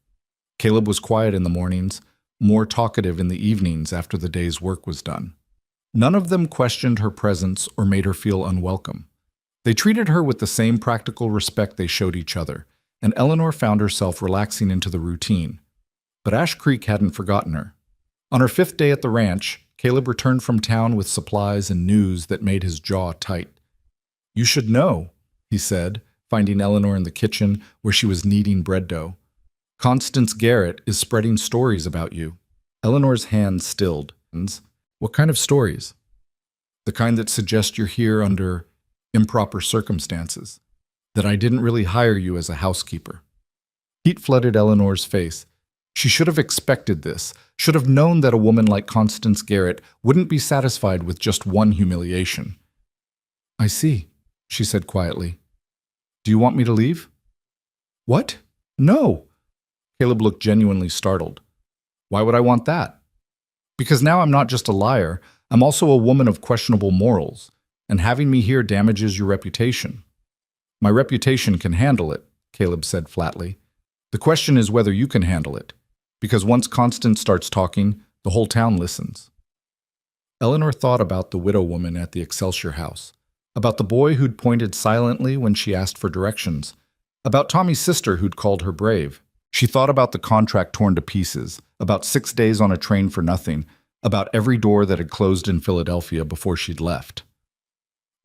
Caleb was quiet in the mornings, more talkative in the evenings after the day's work was done. None of them questioned her presence or made her feel unwelcome. They treated her with the same practical respect they showed each other, and Eleanor found herself relaxing into the routine. But Ash Creek hadn't forgotten her. On her 5th day at the ranch, Caleb returned from town with supplies and news that made his jaw tight. "You should know," he said, finding Eleanor in the kitchen where she was kneading bread dough. "Constance Garrett is spreading stories about you." Eleanor's hand stilled. "What kind of stories?" "The kind that suggest you're here under improper circumstances. That I didn't really hire you as a housekeeper." Heat flooded Eleanor's face. She should have expected this, should have known that a woman like Constance Garrett wouldn't be satisfied with just one humiliation. "I see," she said quietly. "Do you want me to leave?" "What? No." Caleb looked genuinely startled. "Why would I want that?" "Because now I'm not just a liar, I'm also a woman of questionable morals, and having me here damages your reputation." "My reputation can handle it," Caleb said flatly. "The question is whether you can handle it, because once Constance starts talking, the whole town listens." Eleanor thought about the widow woman at the Excelsior house, about the boy who'd pointed silently when she asked for directions, about Tommy's sister who'd called her brave. She thought about the contract torn to pieces, about 6 days on a train for nothing, about every door that had closed in Philadelphia before she'd left.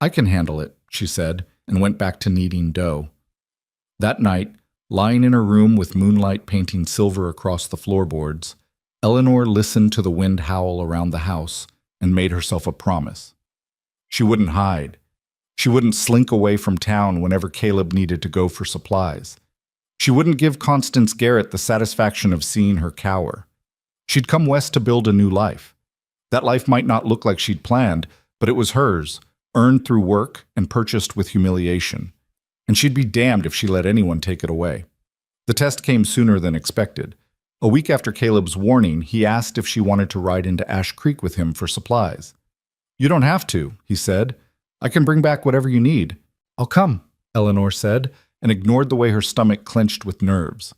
"I can handle it," she said, and went back to kneading dough. That night, lying in her room with moonlight painting silver across the floorboards, Eleanor listened to the wind howl around the house and made herself a promise. She wouldn't hide. She wouldn't slink away from town whenever Caleb needed to go for supplies. She wouldn't give Constance Garrett the satisfaction of seeing her cower. She'd come west to build a new life. That life might not look like she'd planned, but it was hers, earned through work and purchased with humiliation. And she'd be damned if she let anyone take it away. The test came sooner than expected. A week after Caleb's warning, he asked if she wanted to ride into Ash Creek with him for supplies. "You don't have to," he said. "I can bring back whatever you need." "I'll come," Eleanor said, and ignored the way her stomach clenched with nerves.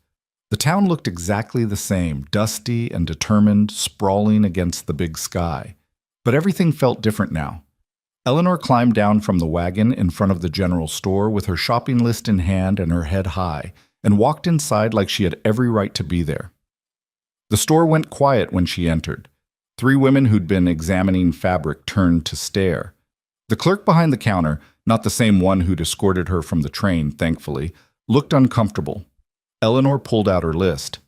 The town looked exactly the same, dusty and determined, sprawling against the big sky. But everything felt different now. Eleanor climbed down from the wagon in front of the general store with her shopping list in hand and her head high, and walked inside like she had every right to be there. The store went quiet when she entered. 3 women who'd been examining fabric turned to stare. The clerk behind the counter, not the same one who'd escorted her from the train, thankfully, looked uncomfortable. Eleanor pulled out her list.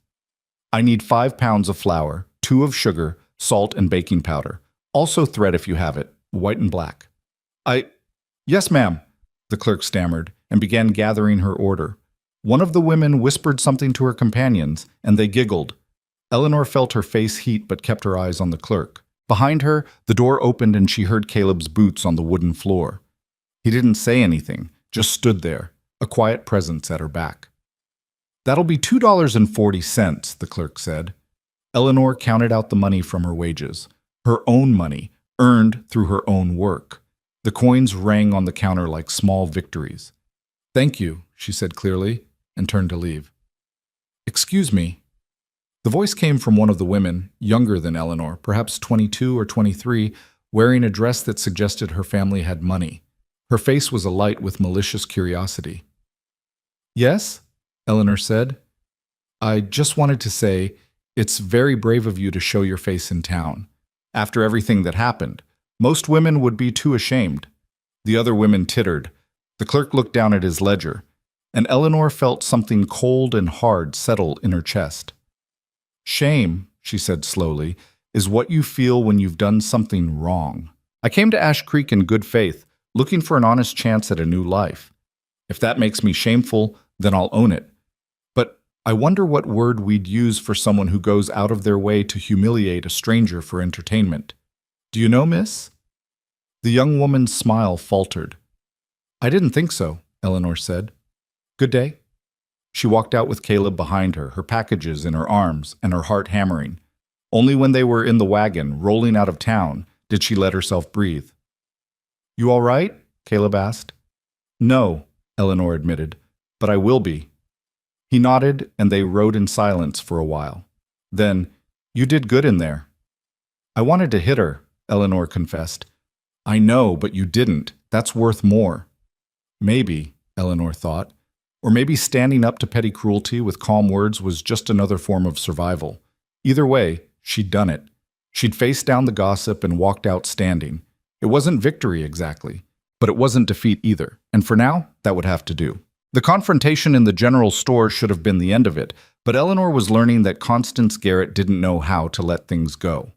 "I need 5 pounds of flour, 2 of sugar, salt and baking powder. Also thread if you have it, white and black." Yes, ma'am," the clerk stammered, and began gathering her order. One of the women whispered something to her companions, and they giggled. Eleanor felt her face heat but kept her eyes on the clerk. Behind her, the door opened and she heard Caleb's boots on the wooden floor. He didn't say anything, just stood there, a quiet presence at her back. "That'll be $2.40, the clerk said. Eleanor counted out the money from her wages, her own money, earned through her own work. The coins rang on the counter like small victories. "Thank you," she said clearly, and turned to leave. "Excuse me." The voice came from one of the women, younger than Eleanor, perhaps 22 or 23, wearing a dress that suggested her family had money. Her face was alight with malicious curiosity. "Yes?" Eleanor said. "I just wanted to say, it's very brave of you to show your face in town. After everything that happened, most women would be too ashamed. The other women tittered. The clerk looked down at his ledger, and Eleanor felt something cold and hard settle in her chest. Shame, she said slowly, is what you feel when you've done something wrong. I came to Ash Creek in good faith, looking for an honest chance at a new life. If that makes me shameful, then I'll own it. But I wonder what word we'd use for someone who goes out of their way to humiliate a stranger for entertainment. Do you know, miss? The young woman's smile faltered. I didn't think so, Eleanor said. Good day. She walked out with Caleb behind her, her packages in her arms and her heart hammering. Only when they were in the wagon, rolling out of town, did she let herself breathe. You all right? Caleb asked. No, Eleanor admitted, but I will be. He nodded, and they rode in silence for a while. Then, you did good in there. I wanted to hit her, Eleanor confessed. I know, but you didn't. That's worth more. Maybe, Eleanor thought. Or maybe standing up to petty cruelty with calm words was just another form of survival. Either way, she'd done it. She'd faced down the gossip and walked out standing. It wasn't victory exactly, but it wasn't defeat either, and for now, that would have to do. The confrontation in the general store should have been the end of it, but Eleanor was learning that Constance Garrett didn't know how to let things go.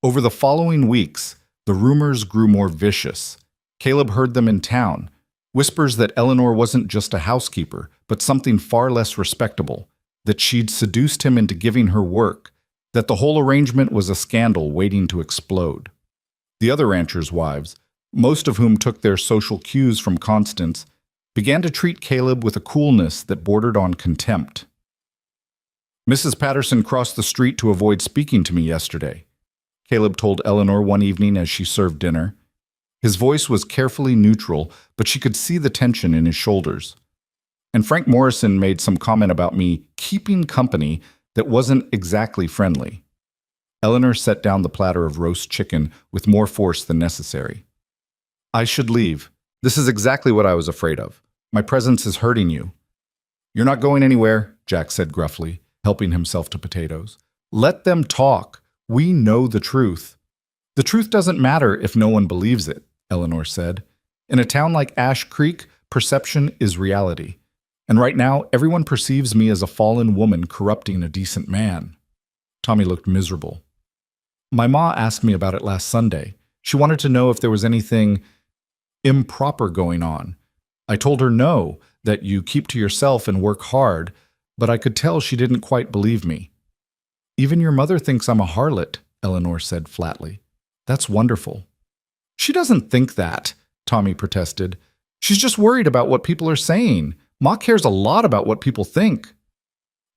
Over the following weeks, the rumors grew more vicious. Caleb heard them in town, whispers that Eleanor wasn't just a housekeeper, but something far less respectable, that she'd seduced him into giving her work, that the whole arrangement was a scandal waiting to explode. The other ranchers' wives, most of whom took their social cues from Constance, began to treat Caleb with a coolness that bordered on contempt. Mrs. Patterson crossed the street to avoid speaking to me yesterday, Caleb told Eleanor one evening as she served dinner. His voice was carefully neutral, but she could see the tension in his shoulders. And Frank Morrison made some comment about me keeping company that wasn't exactly friendly. Eleanor set down the platter of roast chicken with more force than necessary. I should leave. This is exactly what I was afraid of. My presence is hurting you. You're not going anywhere, Jack said gruffly, helping himself to potatoes. Let them talk. We know the truth. The truth doesn't matter if no one believes it, Eleanor said. In a town like Ash Creek, perception is reality. And right now, everyone perceives me as a fallen woman corrupting a decent man. Tommy looked miserable. My ma asked me about it last Sunday. She wanted to know if there was anything improper going on. I told her no, that you keep to yourself and work hard, but I could tell she didn't quite believe me. Even your mother thinks I'm a harlot, Eleanor said flatly. That's wonderful. She doesn't think that, Tommy protested. She's just worried about what people are saying. Ma cares a lot about what people think.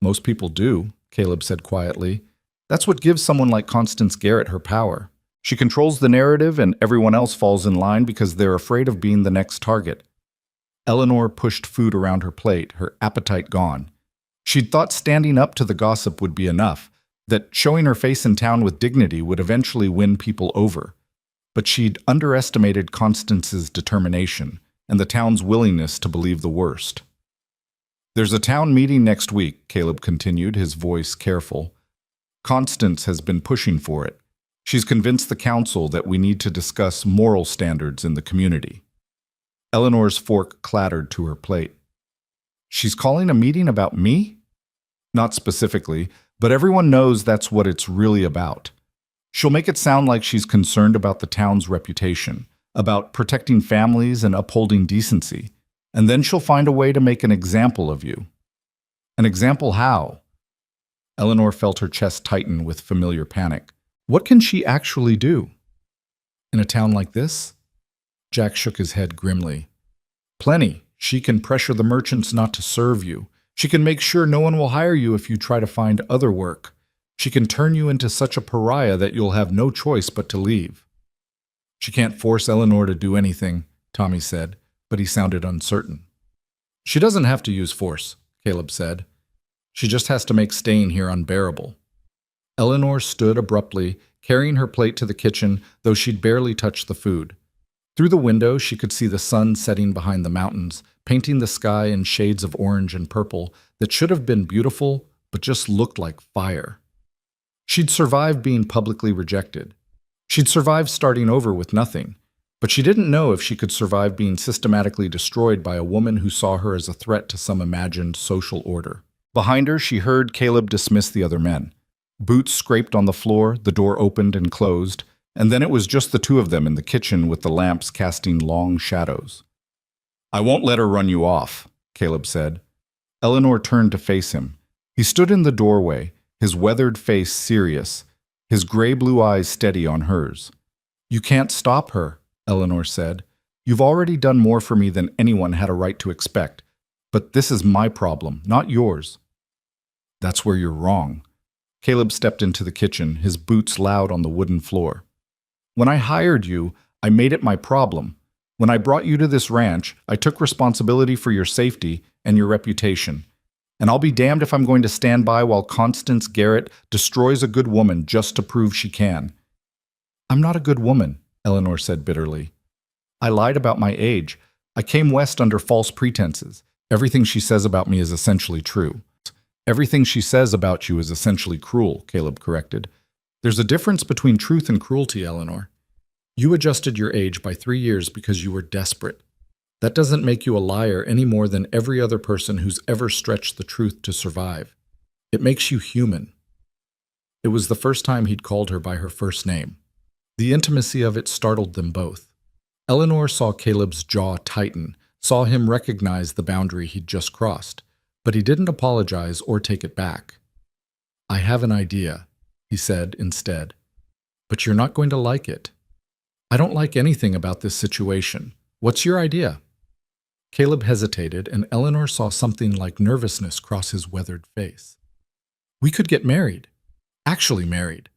Most people do, Caleb said quietly. That's what gives someone like Constance Garrett her power. She controls the narrative and everyone else falls in line because they're afraid of being the next target. Eleanor pushed food around her plate, her appetite gone. She'd thought standing up to the gossip would be enough, that showing her face in town with dignity would eventually win people over. But she'd underestimated Constance's determination and the town's willingness to believe the worst. There's a town meeting next week, Caleb continued, his voice careful. Constance has been pushing for it. She's convinced the council that we need to discuss moral standards in the community. Eleanor's fork clattered to her plate. She's calling a meeting about me? Not specifically, but everyone knows that's what it's really about. She'll make it sound like she's concerned about the town's reputation, about protecting families and upholding decency, and then she'll find a way to make an example of you. An example how? Eleanor felt her chest tighten with familiar panic. What can she actually do? In a town like this? Jack shook his head grimly. Plenty. She can pressure the merchants not to serve you. She can make sure no one will hire you if you try to find other work. She can turn you into such a pariah that you'll have no choice but to leave. She can't force Eleanor to do anything, Tommy said, but he sounded uncertain. She doesn't have to use force, Caleb said. She just has to make staying here unbearable. Eleanor stood abruptly, carrying her plate to the kitchen, though she'd barely touched the food. Through the window, she could see the sun setting behind the mountains, painting the sky in shades of orange and purple that should have been beautiful, but just looked like fire. She'd survived being publicly rejected. She'd survived starting over with nothing. But she didn't know if she could survive being systematically destroyed by a woman who saw her as a threat to some imagined social order. Behind her, she heard Caleb dismiss the other men. Boots scraped on the floor, the door opened and closed, and then it was just the two of them in the kitchen with the lamps casting long shadows. "I won't let her run you off," Caleb said. Eleanor turned to face him. He stood in the doorway, his weathered face serious, his gray-blue eyes steady on hers. "You can't stop her," Eleanor said. "You've already done more for me than anyone had a right to expect. But this is my problem, not yours." "That's where you're wrong." Caleb stepped into the kitchen, his boots loud on the wooden floor. "When I hired you, I made it my problem. When I brought you to this ranch, I took responsibility for your safety and your reputation. And I'll be damned if I'm going to stand by while Constance Garrett destroys a good woman just to prove she can." "I'm not a good woman," Eleanor said bitterly. "I lied about my age. I came west under false pretenses. Everything she says about me is essentially true." "Everything she says about you is essentially cruel," Caleb corrected. "There's a difference between truth and cruelty, Eleanor. You adjusted your age by 3 years because you were desperate. That doesn't make you a liar any more than every other person who's ever stretched the truth to survive. It makes you human." It was the first time he'd called her by her first name. The intimacy of it startled them both. Eleanor saw Caleb's jaw tighten, saw him recognize the boundary he'd just crossed, but he didn't apologize or take it back. "I have an idea," he said instead, "but you're not going to like it." "I don't like anything about this situation. What's your idea?" Caleb hesitated, and Eleanor saw something like nervousness cross his weathered face. "We could get married. Actually married.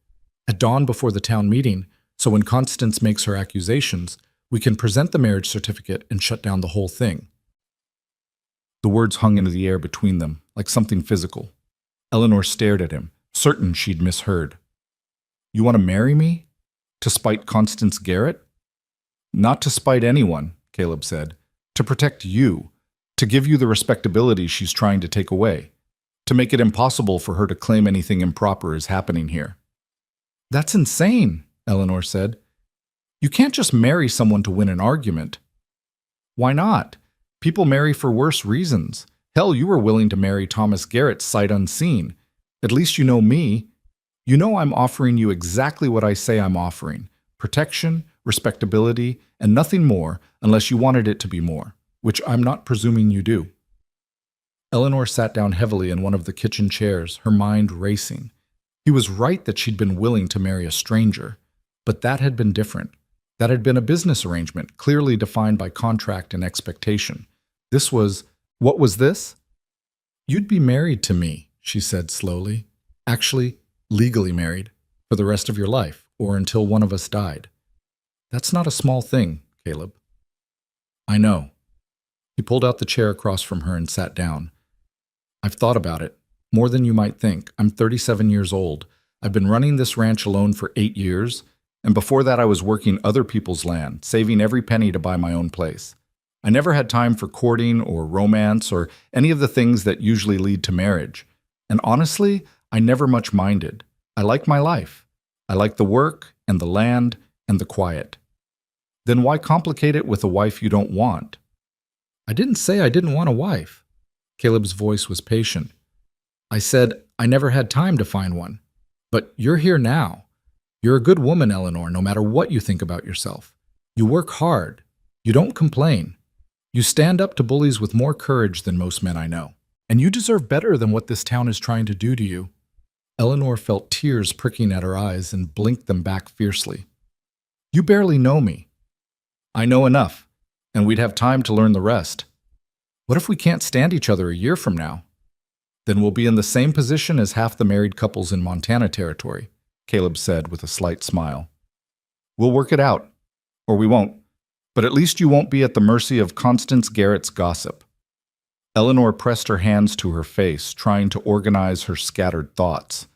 At dawn before the town meeting, so when Constance makes her accusations, we can present the marriage certificate and shut down the whole thing." The words hung into the air between them, like something physical. Eleanor stared at him, certain she'd misheard. "You want to marry me? To spite Constance Garrett?" "Not to spite anyone," Caleb said. "To protect you. To give you the respectability she's trying to take away. To make it impossible for her to claim anything improper is happening here." "That's insane," Eleanor said. "You can't just marry someone to win an argument." "Why not? People marry for worse reasons. Hell, you were willing to marry Thomas Garrett sight unseen. At least you know me. You know I'm offering you exactly what I say I'm offering. Protection, respectability, and nothing more unless you wanted it to be more, which I'm not presuming you do." Eleanor sat down heavily in one of the kitchen chairs, her mind racing. He was right that she'd been willing to marry a stranger, but that had been different. That had been a business arrangement, clearly defined by contract and expectation. What was this? "You'd be married to me," she said slowly. "Actually, legally married, for the rest of your life, or until one of us died. That's not a small thing, Caleb." "I know." He pulled out the chair across from her and sat down. "I've thought about it. More than you might think. I'm 37 years old. I've been running this ranch alone for 8 years, and before that I was working other people's land, saving every penny to buy my own place. I never had time for courting or romance or any of the things that usually lead to marriage. And honestly, I never much minded. I like my life. I like the work and the land and the quiet. Then why complicate it with a wife you don't want?" "I didn't say I didn't want a wife." Caleb's voice was patient. "I said I never had time to find one. But you're here now. You're a good woman, Eleanor, no matter what you think about yourself. You work hard. You don't complain. You stand up to bullies with more courage than most men I know. And you deserve better than what this town is trying to do to you." Eleanor felt tears pricking at her eyes and blinked them back fiercely. "You barely know me." "I know enough, and we'd have time to learn the rest." "What if we can't stand each other a year from now?" "Then we'll be in the same position as half the married couples in Montana Territory," Caleb said with a slight smile. "We'll work it out, or we won't. But at least you won't be at the mercy of Constance Garrett's gossip." Eleanor pressed her hands to her face, trying to organize her scattered thoughts.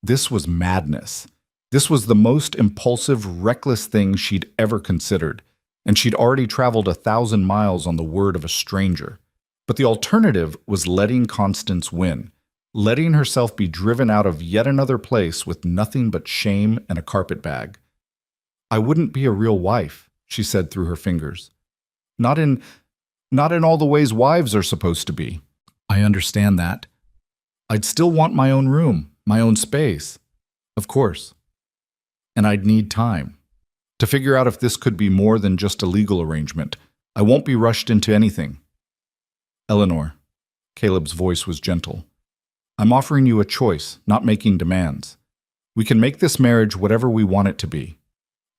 This was madness. This was the most impulsive, reckless thing she'd ever considered, and she'd already traveled 1,000 miles on the word of a stranger. But the alternative was letting Constance win, letting herself be driven out of yet another place with nothing but shame and a carpetbag. "I wouldn't be a real wife," she said through her fingers. Not in all the ways wives are supposed to be. I understand that. I'd still want my own room, my own space. Of course. And I'd need time to figure out if this could be more than just a legal arrangement. I won't be rushed into anything. Eleanor, Caleb's voice was gentle. I'm offering you a choice, not making demands. We can make this marriage whatever we want it to be.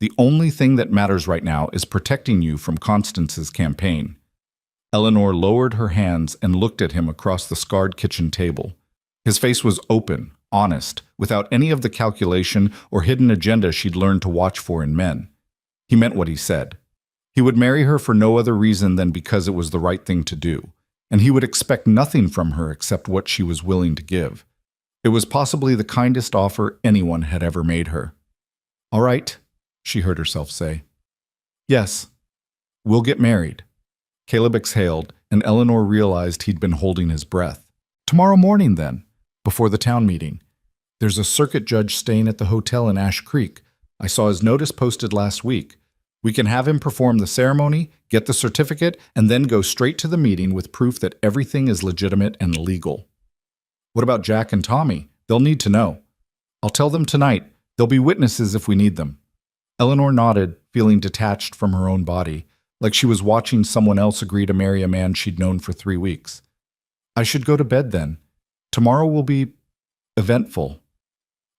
The only thing that matters right now is protecting you from Constance's campaign. Eleanor lowered her hands and looked at him across the scarred kitchen table. His face was open, honest, without any of the calculation or hidden agenda she'd learned to watch for in men. He meant what he said. He would marry her for no other reason than because it was the right thing to do, and he would expect nothing from her except what she was willing to give. It was possibly the kindest offer anyone had ever made her. All right, she heard herself say. Yes, we'll get married. Caleb exhaled, and Eleanor realized he'd been holding his breath. Tomorrow morning, then, before the town meeting. There's a circuit judge staying at the hotel in Ash Creek. I saw his notice posted last week. We can have him perform the ceremony, get the certificate, and then go straight to the meeting with proof that everything is legitimate and legal. What about Jack and Tommy? They'll need to know. I'll tell them tonight. They'll be witnesses if we need them. Eleanor nodded, feeling detached from her own body, like she was watching someone else agree to marry a man she'd known for 3 weeks. I should go to bed then. Tomorrow will be eventful.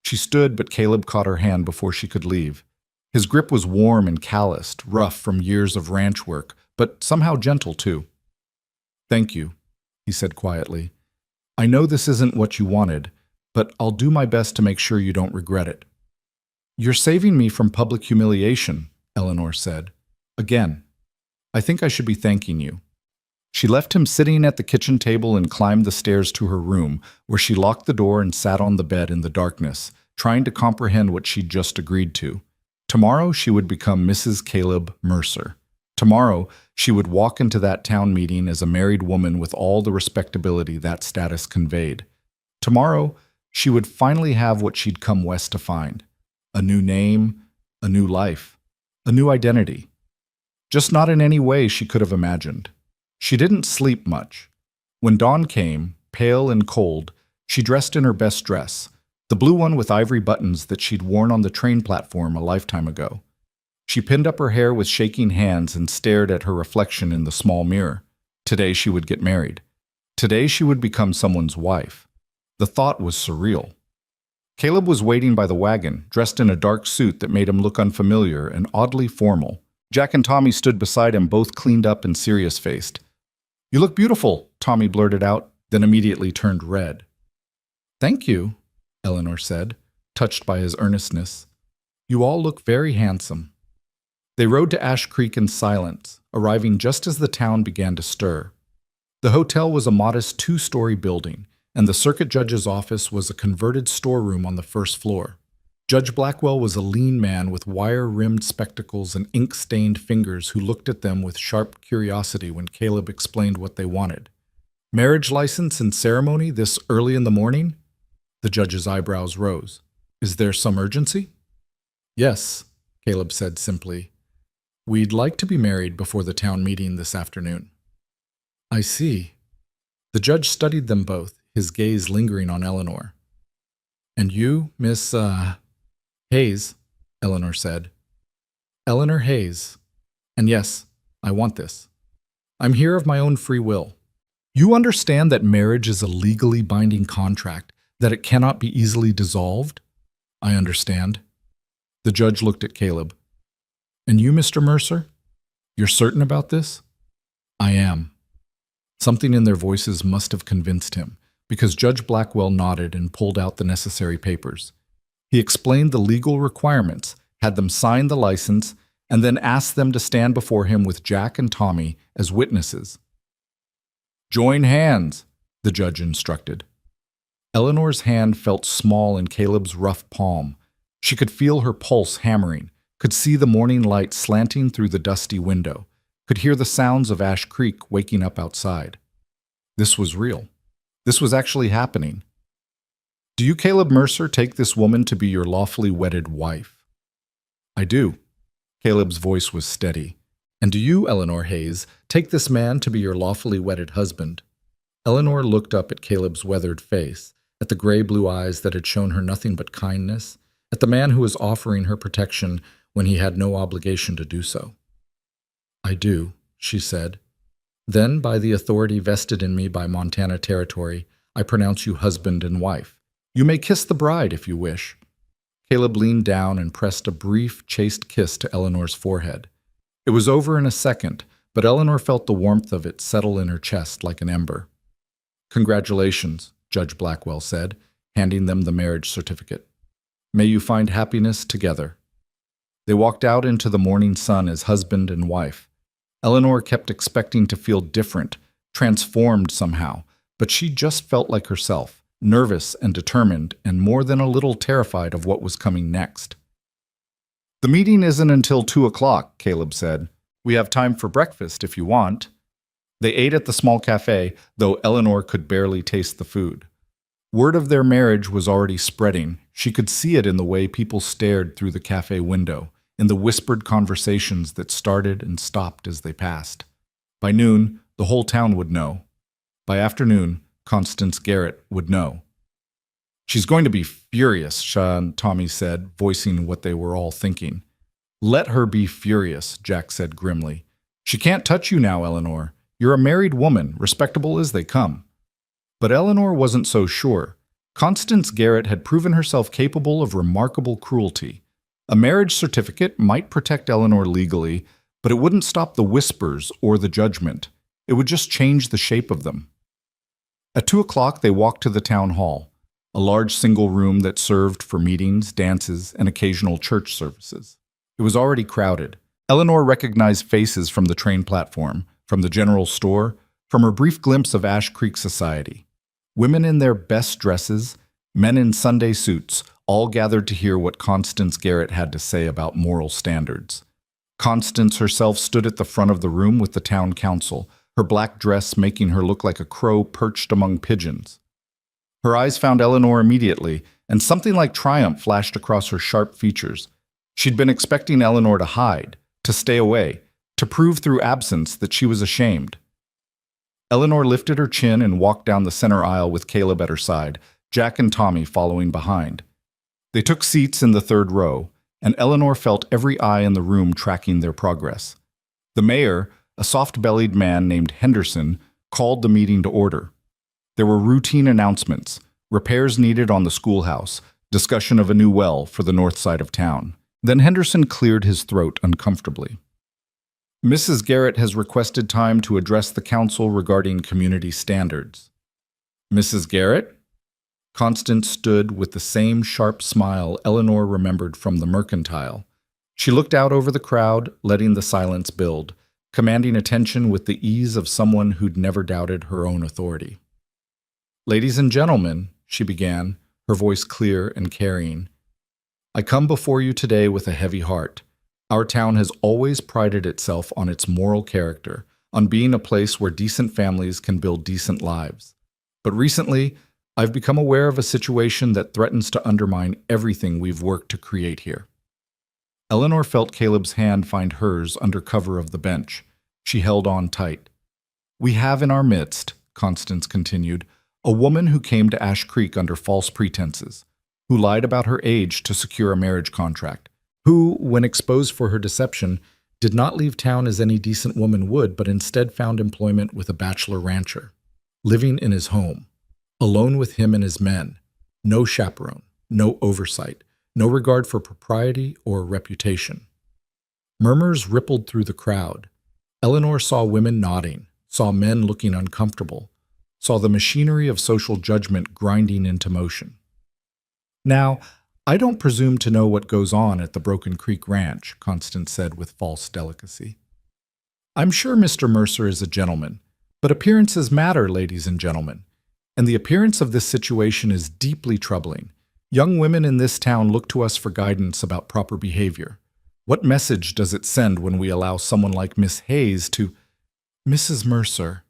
She stood, but Caleb caught her hand before she could leave. His grip was warm and calloused, rough from years of ranch work, but somehow gentle too. Thank you, he said quietly. I know this isn't what you wanted, but I'll do my best to make sure you don't regret it. You're saving me from public humiliation, Eleanor said. Again. I think I should be thanking you. She left him sitting at the kitchen table and climbed the stairs to her room, where she locked the door and sat on the bed in the darkness, trying to comprehend what she'd just agreed to. Tomorrow she would become Mrs. Caleb Mercer. Tomorrow she would walk into that town meeting as a married woman with all the respectability that status conveyed. Tomorrow she would finally have what she'd come west to find. A new name, a new life, a new identity. Just not in any way she could have imagined. She didn't sleep much. When dawn came, pale and cold, she dressed in her best dress, the blue one with ivory buttons that she'd worn on the train platform a lifetime ago. She pinned up her hair with shaking hands and stared at her reflection in the small mirror. Today she would get married. Today she would become someone's wife. The thought was surreal. Caleb was waiting by the wagon, dressed in a dark suit that made him look unfamiliar and oddly formal. Jack and Tommy stood beside him, both cleaned up and serious-faced. You look beautiful, Tommy blurted out, then immediately turned red. Thank you, Eleanor said, touched by his earnestness. You all look very handsome. They rode to Ash Creek in silence, arriving just as the town began to stir. The hotel was a modest 2-story building, and the circuit judge's office was a converted storeroom on the first floor. Judge Blackwell was a lean man with wire-rimmed spectacles and ink-stained fingers who looked at them with sharp curiosity when Caleb explained what they wanted. Marriage license and ceremony this early in the morning? The judge's eyebrows rose. Is there some urgency? Yes, Caleb said simply. We'd like to be married before the town meeting this afternoon. I see. The judge studied them both, his gaze lingering on Eleanor. And you, Miss, Hayes, Eleanor said. Eleanor Hayes. And yes, I want this. I'm here of my own free will. You understand that marriage is a legally binding contract, that it cannot be easily dissolved? I understand. The judge looked at Caleb. And you, Mr. Mercer? You're certain about this? I am. Something in their voices must have convinced him, because Judge Blackwell nodded and pulled out the necessary papers. He explained the legal requirements, had them sign the license, and then asked them to stand before him with Jack and Tommy as witnesses. Join hands, the judge instructed. Eleanor's hand felt small in Caleb's rough palm. She could feel her pulse hammering, could see the morning light slanting through the dusty window, could hear the sounds of Ash Creek waking up outside. This was real. This was actually happening. Do you, Caleb Mercer, take this woman to be your lawfully wedded wife? I do. Caleb's voice was steady. "And do you, Eleanor Hayes, take this man to be your lawfully wedded husband?" Eleanor looked up at Caleb's weathered face, at the gray-blue eyes that had shown her nothing but kindness, at the man who was offering her protection when he had no obligation to do so. "I do," she said. "Then, by the authority vested in me by Montana Territory, I pronounce you husband and wife. You may kiss the bride if you wish." Caleb leaned down and pressed a brief, chaste kiss to Eleanor's forehead. It was over in a second, but Eleanor felt the warmth of it settle in her chest like an ember. "Congratulations," Judge Blackwell said, handing them the marriage certificate. "May you find happiness together." They walked out into the morning sun as husband and wife. Eleanor kept expecting to feel different, transformed somehow, but she just felt like herself, nervous and determined, and more than a little terrified of what was coming next. "The meeting isn't until 2 o'clock, Caleb said. "We have time for breakfast if you want." They ate at the small cafe, though Eleanor could barely taste the food. Word of their marriage was already spreading. She could see it in the way people stared through the cafe window, in the whispered conversations that started and stopped as they passed. By noon, the whole town would know. By afternoon, Constance Garrett would know. "She's going to be furious," Sean Tommy said, voicing what they were all thinking. "Let her be furious," Jack said grimly. "She can't touch you now, Eleanor. You're a married woman, respectable as they come." But Eleanor wasn't so sure. Constance Garrett had proven herself capable of remarkable cruelty. A marriage certificate might protect Eleanor legally, but it wouldn't stop the whispers or the judgment. It would just change the shape of them. At 2 o'clock, they walked to the town hall, a large single room that served for meetings, dances, and occasional church services. It was already crowded. Eleanor recognized faces from the train platform, from the general store, from her brief glimpse of Ash Creek society. Women in their best dresses, men in Sunday suits, all gathered to hear what Constance Garrett had to say about moral standards. Constance herself stood at the front of the room with the town council, her black dress making her look like a crow perched among pigeons. Her eyes found Eleanor immediately, and something like triumph flashed across her sharp features. She'd been expecting Eleanor to hide, to stay away, to prove through absence that she was ashamed. Eleanor lifted her chin and walked down the center aisle with Caleb at her side, Jack and Tommy following behind. They took seats in the third row, and Eleanor felt every eye in the room tracking their progress. The mayor, a soft-bellied man named Henderson, called the meeting to order. There were routine announcements, repairs needed on the schoolhouse, discussion of a new well for the north side of town. Then Henderson cleared his throat uncomfortably. "Mrs. Garrett has requested time to address the council regarding community standards." "Mrs. Garrett?" Constance stood with the same sharp smile Eleanor remembered from the mercantile. She looked out over the crowd, letting the silence build, commanding attention with the ease of someone who'd never doubted her own authority. "Ladies and gentlemen," she began, her voice clear and carrying, "I come before you today with a heavy heart. Our town has always prided itself on its moral character, on being a place where decent families can build decent lives. But recently, I've become aware of a situation that threatens to undermine everything we've worked to create here." Eleanor felt Caleb's hand find hers under cover of the bench. She held on tight. "We have in our midst," Constance continued, "a woman who came to Ash Creek under false pretenses, who lied about her age to secure a marriage contract, who, when exposed for her deception, did not leave town as any decent woman would, but instead found employment with a bachelor rancher, living in his home, alone with him and his men, no chaperone, no oversight, no regard for propriety or reputation." Murmurs rippled through the crowd. Eleanor saw women nodding, saw men looking uncomfortable, saw the machinery of social judgment grinding into motion. "Now, I don't presume to know what goes on at the Broken Creek Ranch," Constance said with false delicacy. "I'm sure Mr. Mercer is a gentleman, but appearances matter, ladies and gentlemen, and the appearance of this situation is deeply troubling. Young women in this town look to us for guidance about proper behavior. What message does it send when we allow someone like Miss Hayes to—" "Mrs. Mercer,"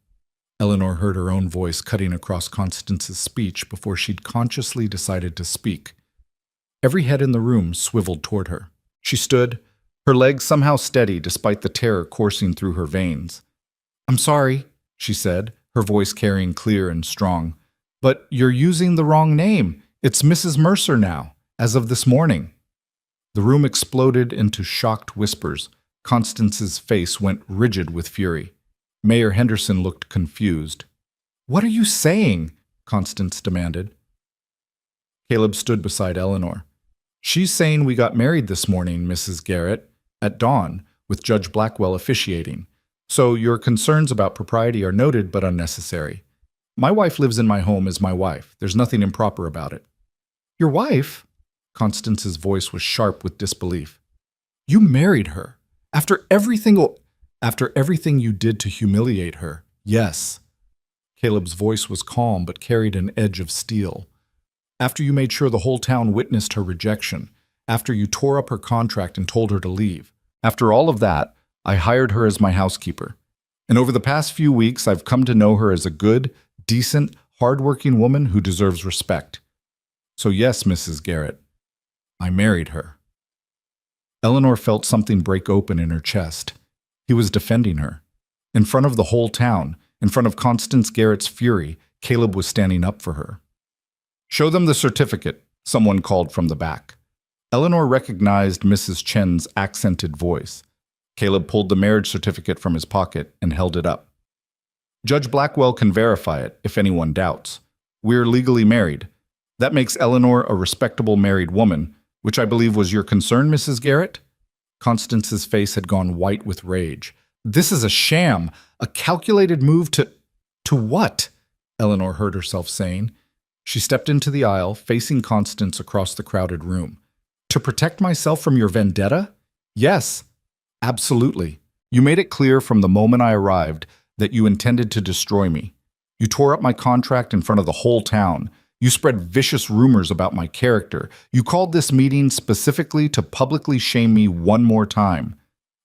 Eleanor heard her own voice cutting across Constance's speech before she'd consciously decided to speak. Every head in the room swiveled toward her. She stood, her legs somehow steady despite the terror coursing through her veins. "I'm sorry," she said, her voice carrying clear and strong. "But you're using the wrong name. It's Mrs. Mercer now, as of this morning." The room exploded into shocked whispers. Constance's face went rigid with fury. Mayor Henderson looked confused. "What are you saying?" Constance demanded. Caleb stood beside Eleanor. "She's saying we got married this morning, Mrs. Garrett, at dawn, with Judge Blackwell officiating. So your concerns about propriety are noted but unnecessary. My wife lives in my home as my wife. There's nothing improper about it." "Your wife?" Constance's voice was sharp with disbelief. "You married her. After everything you did to humiliate her, yes." Caleb's voice was calm but carried an edge of steel. "After you made sure the whole town witnessed her rejection, after you tore up her contract and told her to leave. After all of that, I hired her as my housekeeper. And over the past few weeks, I've come to know her as a good, decent, hardworking woman who deserves respect. So yes, Mrs. Garrett, I married her." Eleanor felt something break open in her chest. He was defending her. In front of the whole town, in front of Constance Garrett's fury, Caleb was standing up for her. "Show them the certificate," someone called from the back. Eleanor recognized Mrs. Chen's accented voice. Caleb pulled the marriage certificate from his pocket and held it up. "Judge Blackwell can verify it, if anyone doubts. We're legally married. That makes Eleanor a respectable married woman, which I believe was your concern, Mrs. Garrett?" Constance's face had gone white with rage. "This is a sham, a calculated move to what?" Eleanor heard herself saying. She stepped into the aisle, facing Constance across the crowded room. "To protect myself from your vendetta? Yes, absolutely. You made it clear from the moment I arrived that you intended to destroy me. You tore up my contract in front of the whole town. You spread vicious rumors about my character. You called this meeting specifically to publicly shame me one more time.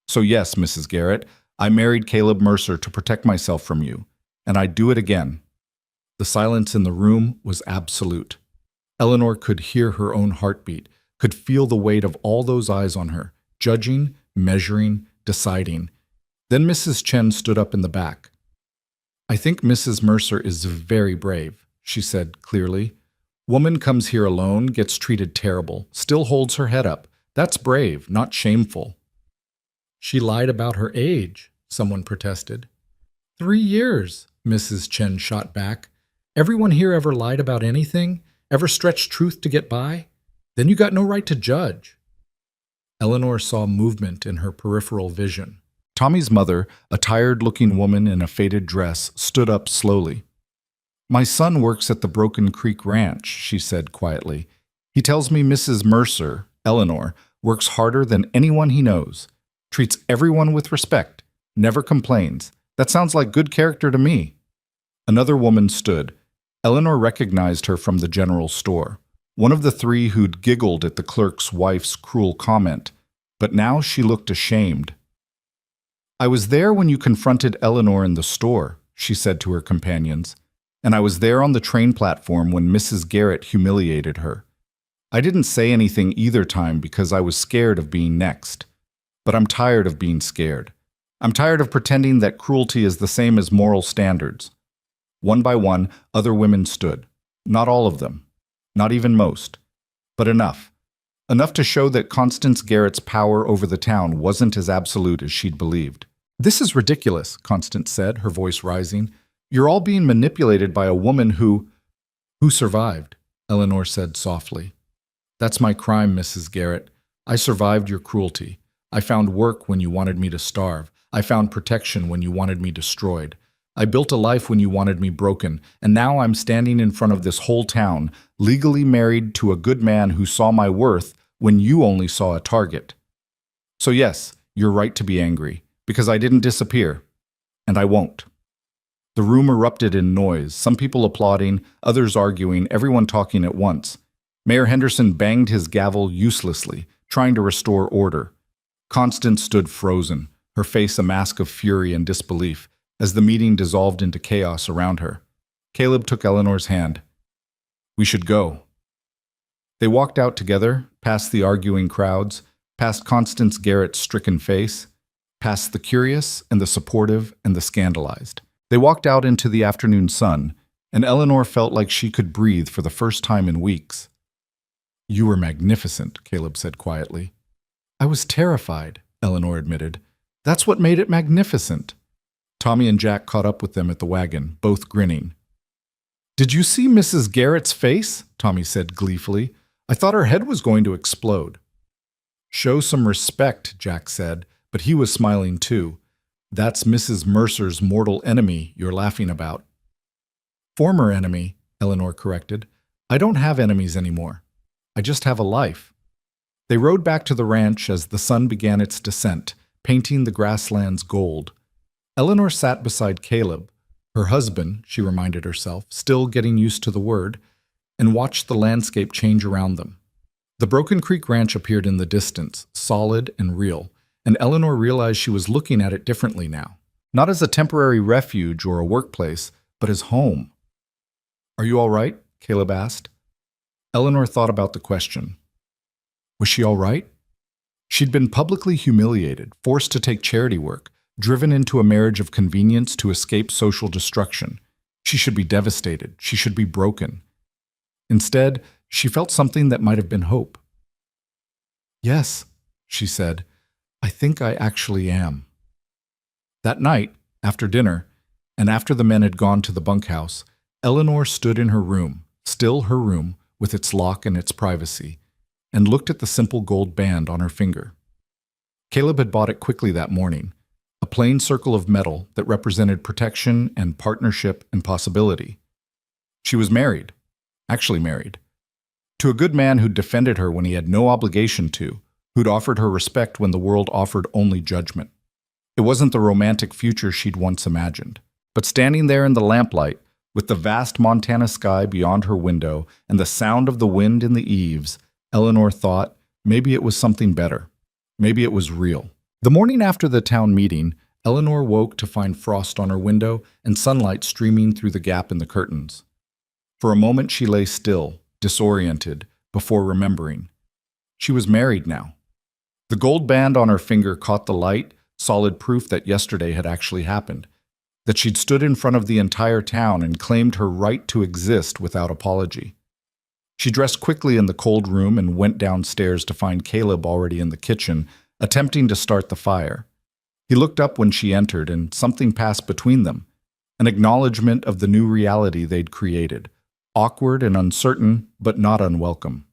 So yes, Mrs. Garrett, I married Caleb Mercer to protect myself from you, and I'd do it again." The silence in the room was absolute. Eleanor could hear her own heartbeat, could feel the weight of all those eyes on her, judging, measuring, deciding. Then Mrs. Chen stood up in the back. "I think Mrs. Mercer is very brave," she said clearly. "Woman comes here alone, gets treated terrible, still holds her head up. That's brave, not shameful." "She lied about her age," someone protested. 3 years, Mrs. Chen shot back. "Everyone here ever lied about anything? Ever stretched truth to get by? Then you got no right to judge." Eleanor saw movement in her peripheral vision. Tommy's mother, a tired-looking woman in a faded dress, stood up slowly. "My son works at the Broken Creek Ranch," she said quietly. "He tells me Mrs. Mercer, Eleanor, works harder than anyone he knows, treats everyone with respect, never complains. That sounds like good character to me." Another woman stood. Eleanor recognized her from the general store, one of the 3 who'd giggled at the clerk's wife's cruel comment, but now she looked ashamed. "I was there when you confronted Eleanor in the store," she said to her companions, "and I was there on the train platform when Mrs. Garrett humiliated her. I didn't say anything either time because I was scared of being next. But I'm tired of being scared. I'm tired of pretending that cruelty is the same as moral standards." One by one, other women stood. Not all of them. Not even most. But enough. Enough to show that Constance Garrett's power over the town wasn't as absolute as she'd believed. "This is ridiculous," Constance said, her voice rising. "You're all being manipulated by a woman who survived," Eleanor said softly. "That's my crime, Mrs. Garrett. I survived your cruelty. I found work when you wanted me to starve. I found protection when you wanted me destroyed. I built a life when you wanted me broken, and now I'm standing in front of this whole town, legally married to a good man who saw my worth when you only saw a target. So yes, you're right to be angry, because I didn't disappear, and I won't." The room erupted in noise, some people applauding, others arguing, everyone talking at once. Mayor Henderson banged his gavel uselessly, trying to restore order. Constance stood frozen, her face a mask of fury and disbelief, as the meeting dissolved into chaos around her. Caleb took Eleanor's hand. "We should go." They walked out together, past the arguing crowds. past Constance Garrett's stricken face, past the curious and the supportive and the scandalized. They walked out into the afternoon sun, and Eleanor felt like she could breathe for the first time in weeks. "You were magnificent," Caleb said quietly. "I was terrified," Eleanor admitted. "That's what made it magnificent." Tommy and Jack caught up with them at the wagon, both grinning. "Did you see Mrs. Garrett's face?" Tommy said gleefully. "I thought her head was going to explode." "Show some respect," Jack said, but he was smiling too. "That's Mrs. Mercer's mortal enemy you're laughing about." "Former enemy," Eleanor corrected. "I don't have enemies anymore. I just have a life." They rode back to the ranch as the sun began its descent, painting the grasslands gold. Eleanor sat beside Caleb, her husband, she reminded herself, still getting used to the word, and watched the landscape change around them. The Broken Creek Ranch appeared in the distance, solid and real, and Eleanor realized she was looking at it differently now. Not as a temporary refuge or a workplace, but as home. "Are you all right?" Caleb asked. Eleanor thought about the question. Was she all right? She'd been publicly humiliated, forced to take charity work, driven into a marriage of convenience to escape social destruction. She should be devastated. She should be broken. Instead, she felt something that might have been hope. "Yes," she said, "I think I actually am." That night, after dinner, and after the men had gone to the bunkhouse, Eleanor stood in her room, still her room, with its lock and its privacy, and looked at the simple gold band on her finger. Caleb had bought it quickly that morning, a plain circle of metal that represented protection and partnership and possibility. She was married, actually married, to a good man who'd defended her when he had no obligation to, who'd offered her respect when the world offered only judgment. It wasn't the romantic future she'd once imagined, but standing there in the lamplight, with the vast Montana sky beyond her window and the sound of the wind in the eaves, Eleanor thought maybe it was something better. Maybe it was real. The morning after the town meeting, Eleanor woke to find frost on her window and sunlight streaming through the gap in the curtains. For a moment she lay still, disoriented, before remembering. She was married now. The gold band on her finger caught the light, solid proof that yesterday had actually happened, that she'd stood in front of the entire town and claimed her right to exist without apology. She dressed quickly in the cold room and went downstairs to find Caleb already in the kitchen, attempting to start the fire. He looked up when she entered, and something passed between them, an acknowledgement of the new reality they'd created, awkward and uncertain, but not unwelcome.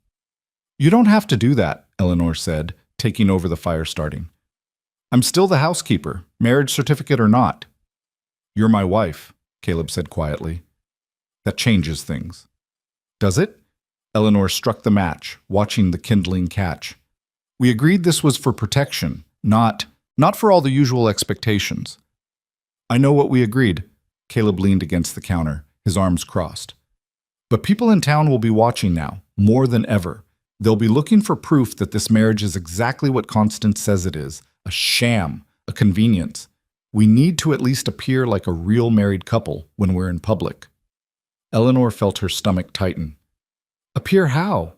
"You don't have to do that," Eleanor said, taking over the fire starting. "I'm still the housekeeper, marriage certificate or not." "You're my wife," Caleb said quietly. "That changes things." "Does it?" Eleanor struck the match, watching the kindling catch. "We agreed this was for protection, not for all the usual expectations." "I know what we agreed." Caleb leaned against the counter, his arms crossed. "But people in town will be watching now, more than ever. They'll be looking for proof that this marriage is exactly what Constance says it is, a sham, a convenience. We need to at least appear like a real married couple when we're in public." Eleanor felt her stomach tighten. "Appear how?"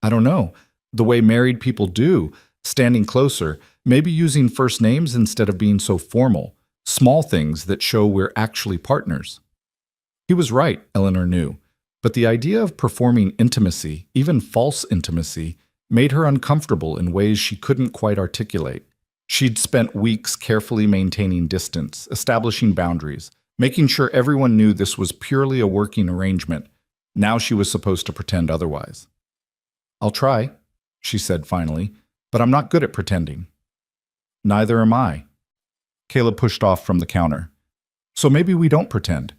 "I don't know. The way married people do, standing closer, maybe using first names instead of being so formal, small things that show we're actually partners." He was right, Eleanor knew, but the idea of performing intimacy, even false intimacy, made her uncomfortable in ways she couldn't quite articulate. She'd spent weeks carefully maintaining distance, establishing boundaries, making sure everyone knew this was purely a working arrangement. Now she was supposed to pretend otherwise. "I'll try," she said finally, "but I'm not good at pretending." "Neither am I." Caleb pushed off from the counter. "So maybe we don't pretend.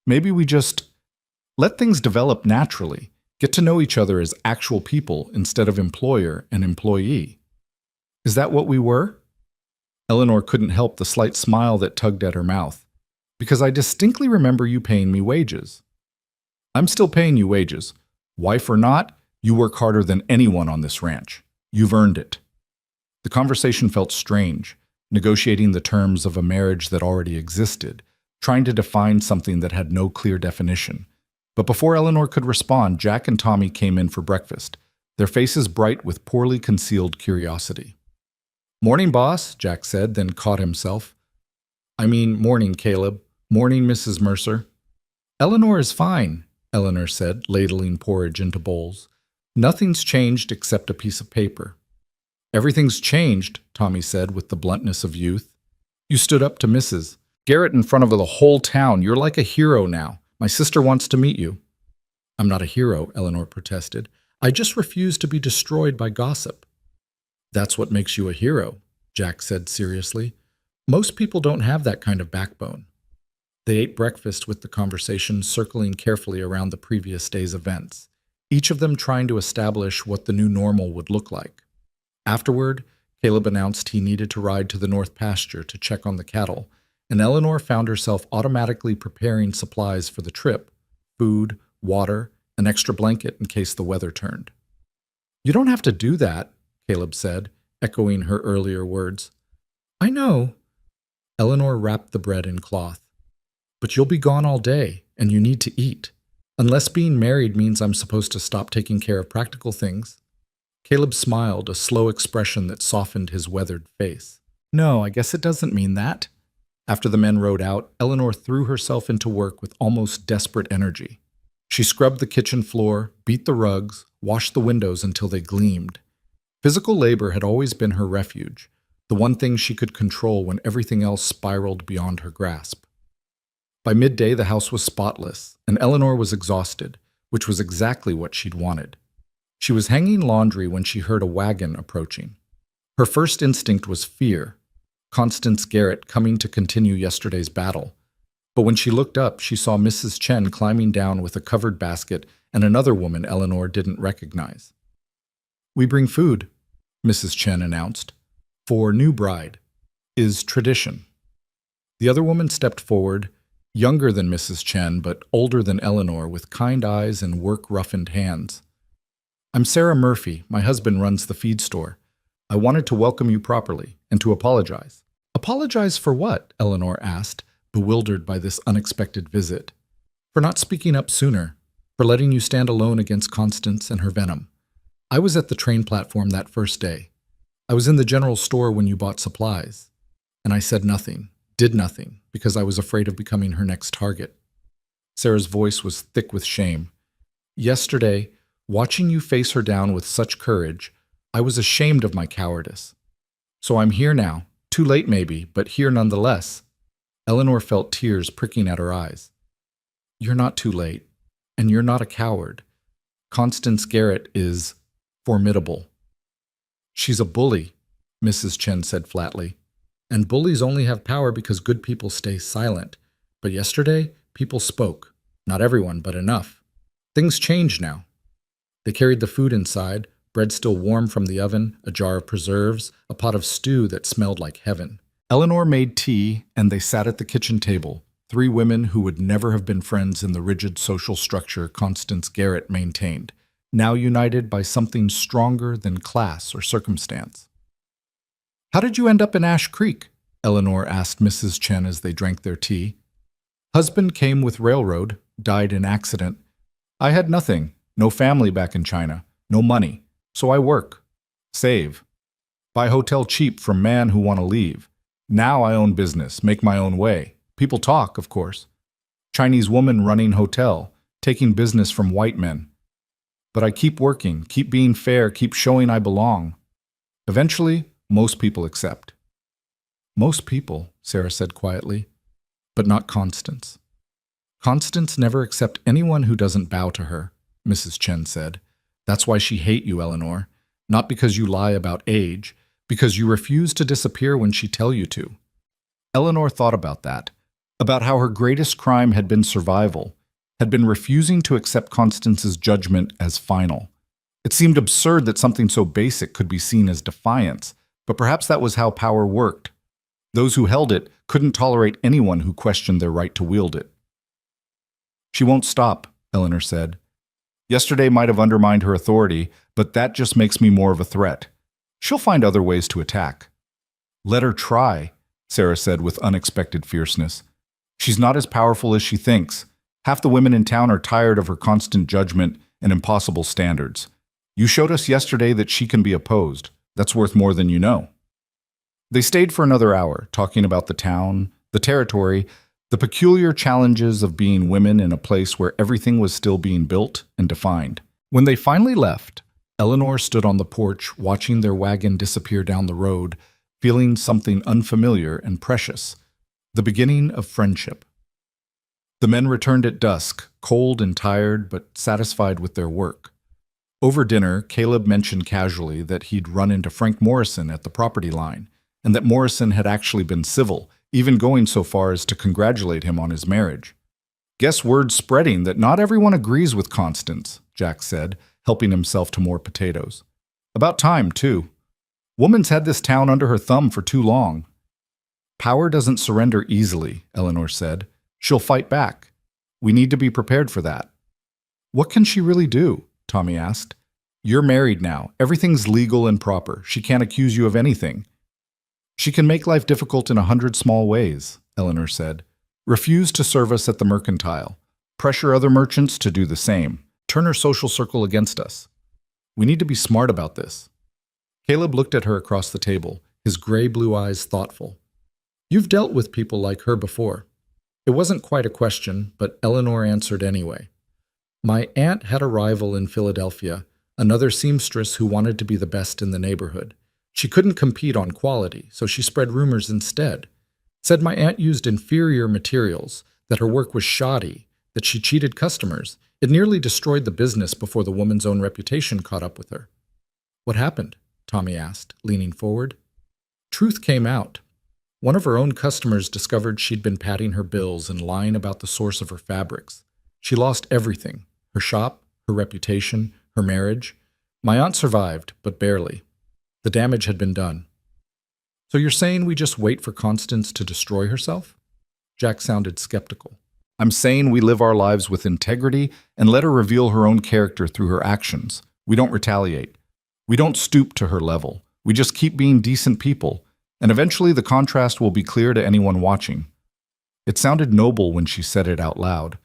Maybe we just let things develop naturally, get to know each other as actual people instead of employer and employee." "Is that what we were?" Eleanor couldn't help the slight smile that tugged at her mouth. "Because I distinctly remember you paying me wages." "I'm still paying you wages. Wife or not, you work harder than anyone on this ranch. You've earned it." The conversation felt strange, negotiating the terms of a marriage that already existed, trying to define something that had no clear definition. But before Eleanor could respond, Jack and Tommy came in for breakfast, their faces bright with poorly concealed curiosity. "Morning, boss," Jack said, then caught himself. Morning, Caleb. Morning, Mrs. Mercer." "Eleanor is fine," Eleanor said, ladling porridge into bowls. "Nothing's changed except a piece of paper." "Everything's changed," Tommy said with the bluntness of youth. "You stood up to Mrs. Garrett in front of the whole town. You're like a hero now. My sister wants to meet you." "I'm not a hero," Eleanor protested. "I just refuse to be destroyed by gossip." "That's what makes you a hero," Jack said seriously. "Most people don't have that kind of backbone." They ate breakfast with the conversation circling carefully around the previous day's events, each of them trying to establish what the new normal would look like. Afterward, Caleb announced he needed to ride to the north pasture to check on the cattle, and Eleanor found herself automatically preparing supplies for the trip: food, water, an extra blanket in case the weather turned. "You don't have to do that," Caleb said, echoing her earlier words. "I know." Eleanor wrapped the bread in cloth. "But you'll be gone all day, and you need to eat. Unless being married means I'm supposed to stop taking care of practical things." Caleb smiled, a slow expression that softened his weathered face. "No, I guess it doesn't mean that." After the men rode out, Eleanor threw herself into work with almost desperate energy. She scrubbed the kitchen floor, beat the rugs, washed the windows until they gleamed. Physical labor had always been her refuge, the one thing she could control when everything else spiraled beyond her grasp. By midday, the house was spotless, and Eleanor was exhausted, which was exactly what she'd wanted. She was hanging laundry when she heard a wagon approaching. Her first instinct was fear, Constance Garrett coming to continue yesterday's battle. But when she looked up, she saw Mrs. Chen climbing down with a covered basket and another woman Eleanor didn't recognize. "We bring food," Mrs. Chen announced. "For new bride. Is tradition." The other woman stepped forward, younger than Mrs. Chen, but older than Eleanor, with kind eyes and work-roughened hands. "I'm Sarah Murphy. My husband runs the feed store. I wanted to welcome you properly and to apologize." "Apologize for what?" Eleanor asked, bewildered by this unexpected visit. "For not speaking up sooner, for letting you stand alone against Constance and her venom. I was at the train platform that first day. I was in the general store when you bought supplies. And I said nothing, did nothing, because I was afraid of becoming her next target." Sarah's voice was thick with shame. "Yesterday, watching you face her down with such courage, I was ashamed of my cowardice. So I'm here now, too late maybe, but here nonetheless." Eleanor felt tears pricking at her eyes. "You're not too late, and you're not a coward. Constance Garrett is formidable." "She's a bully," Mrs. Chen said flatly. "And bullies only have power because good people stay silent. But yesterday, people spoke. Not everyone, but enough. Things change now." They carried the food inside, bread still warm from the oven, a jar of preserves, a pot of stew that smelled like heaven. Eleanor made tea, and they sat at the kitchen table, three women who would never have been friends in the rigid social structure Constance Garrett maintained, now united by something stronger than class or circumstance. "How did you end up in Ash Creek?" Eleanor asked Mrs. Chen as they drank their tea. "Husband came with railroad, died in accident. I had nothing, no family back in China, no money, so I work, save, buy hotel cheap from man who want to leave. Now I own business, make my own way. People talk, of course. Chinese woman running hotel, taking business from white men. But I keep working, keep being fair, keep showing I belong. Eventually, most people accept." "Most people," Sarah said quietly, "but not Constance." "Constance never accept anyone who doesn't bow to her," Mrs. Chen said. "That's why she hate you, Eleanor. Not because you lie about age, because you refuse to disappear when she tell you to." Eleanor thought about that, about how her greatest crime had been survival, had been refusing to accept Constance's judgment as final. It seemed absurd that something so basic could be seen as defiance, but perhaps that was how power worked. Those who held it couldn't tolerate anyone who questioned their right to wield it. "She won't stop," Eleanor said. "Yesterday might have undermined her authority, but that just makes me more of a threat. She'll find other ways to attack." "Let her try," Sarah said with unexpected fierceness. "She's not as powerful as she thinks. Half the women in town are tired of her constant judgment and impossible standards. You showed us yesterday that she can be opposed. That's worth more than you know. They stayed for another hour, talking about the town, the territory, the peculiar challenges of being women in a place where everything was still being built and defined. When they finally left, Eleanor stood on the porch watching their wagon disappear down the road, feeling something unfamiliar and precious, the beginning of friendship. The men returned at dusk, cold and tired, but satisfied with their work. Over dinner, Caleb mentioned casually that he'd run into Frank Morrison at the property line, and that Morrison had actually been civil, even going so far as to congratulate him on his marriage. Guess word's spreading that not everyone agrees with Constance, Jack said, helping himself to more potatoes. About time, too. Woman's had this town under her thumb for too long. Power doesn't surrender easily, Eleanor said. She'll fight back. We need to be prepared for that. What can she really do? Tommy asked. You're married now. Everything's legal and proper. She can't accuse you of anything. She can make life difficult in 100 small ways, Eleanor said. Refuse to serve us at the mercantile. Pressure other merchants to do the same. Turn her social circle against us. We need to be smart about this. Caleb looked at her across the table, his gray-blue eyes thoughtful. You've dealt with people like her before. It wasn't quite a question, but Eleanor answered anyway. My aunt had a rival in Philadelphia, another seamstress who wanted to be the best in the neighborhood. She couldn't compete on quality, so she spread rumors instead. Said my aunt used inferior materials, that her work was shoddy, that she cheated customers. It nearly destroyed the business before the woman's own reputation caught up with her. What happened? Tommy asked, leaning forward. Truth came out. One of her own customers discovered she'd been padding her bills and lying about the source of her fabrics. She lost everything, her shop, her reputation, her marriage. My aunt survived, but barely. The damage had been done. So you're saying we just wait for Constance to destroy herself? Jack sounded skeptical. I'm saying we live our lives with integrity and let her reveal her own character through her actions. We don't retaliate. We don't stoop to her level. We just keep being decent people, and eventually the contrast will be clear to anyone watching. It sounded noble when she said it out loud.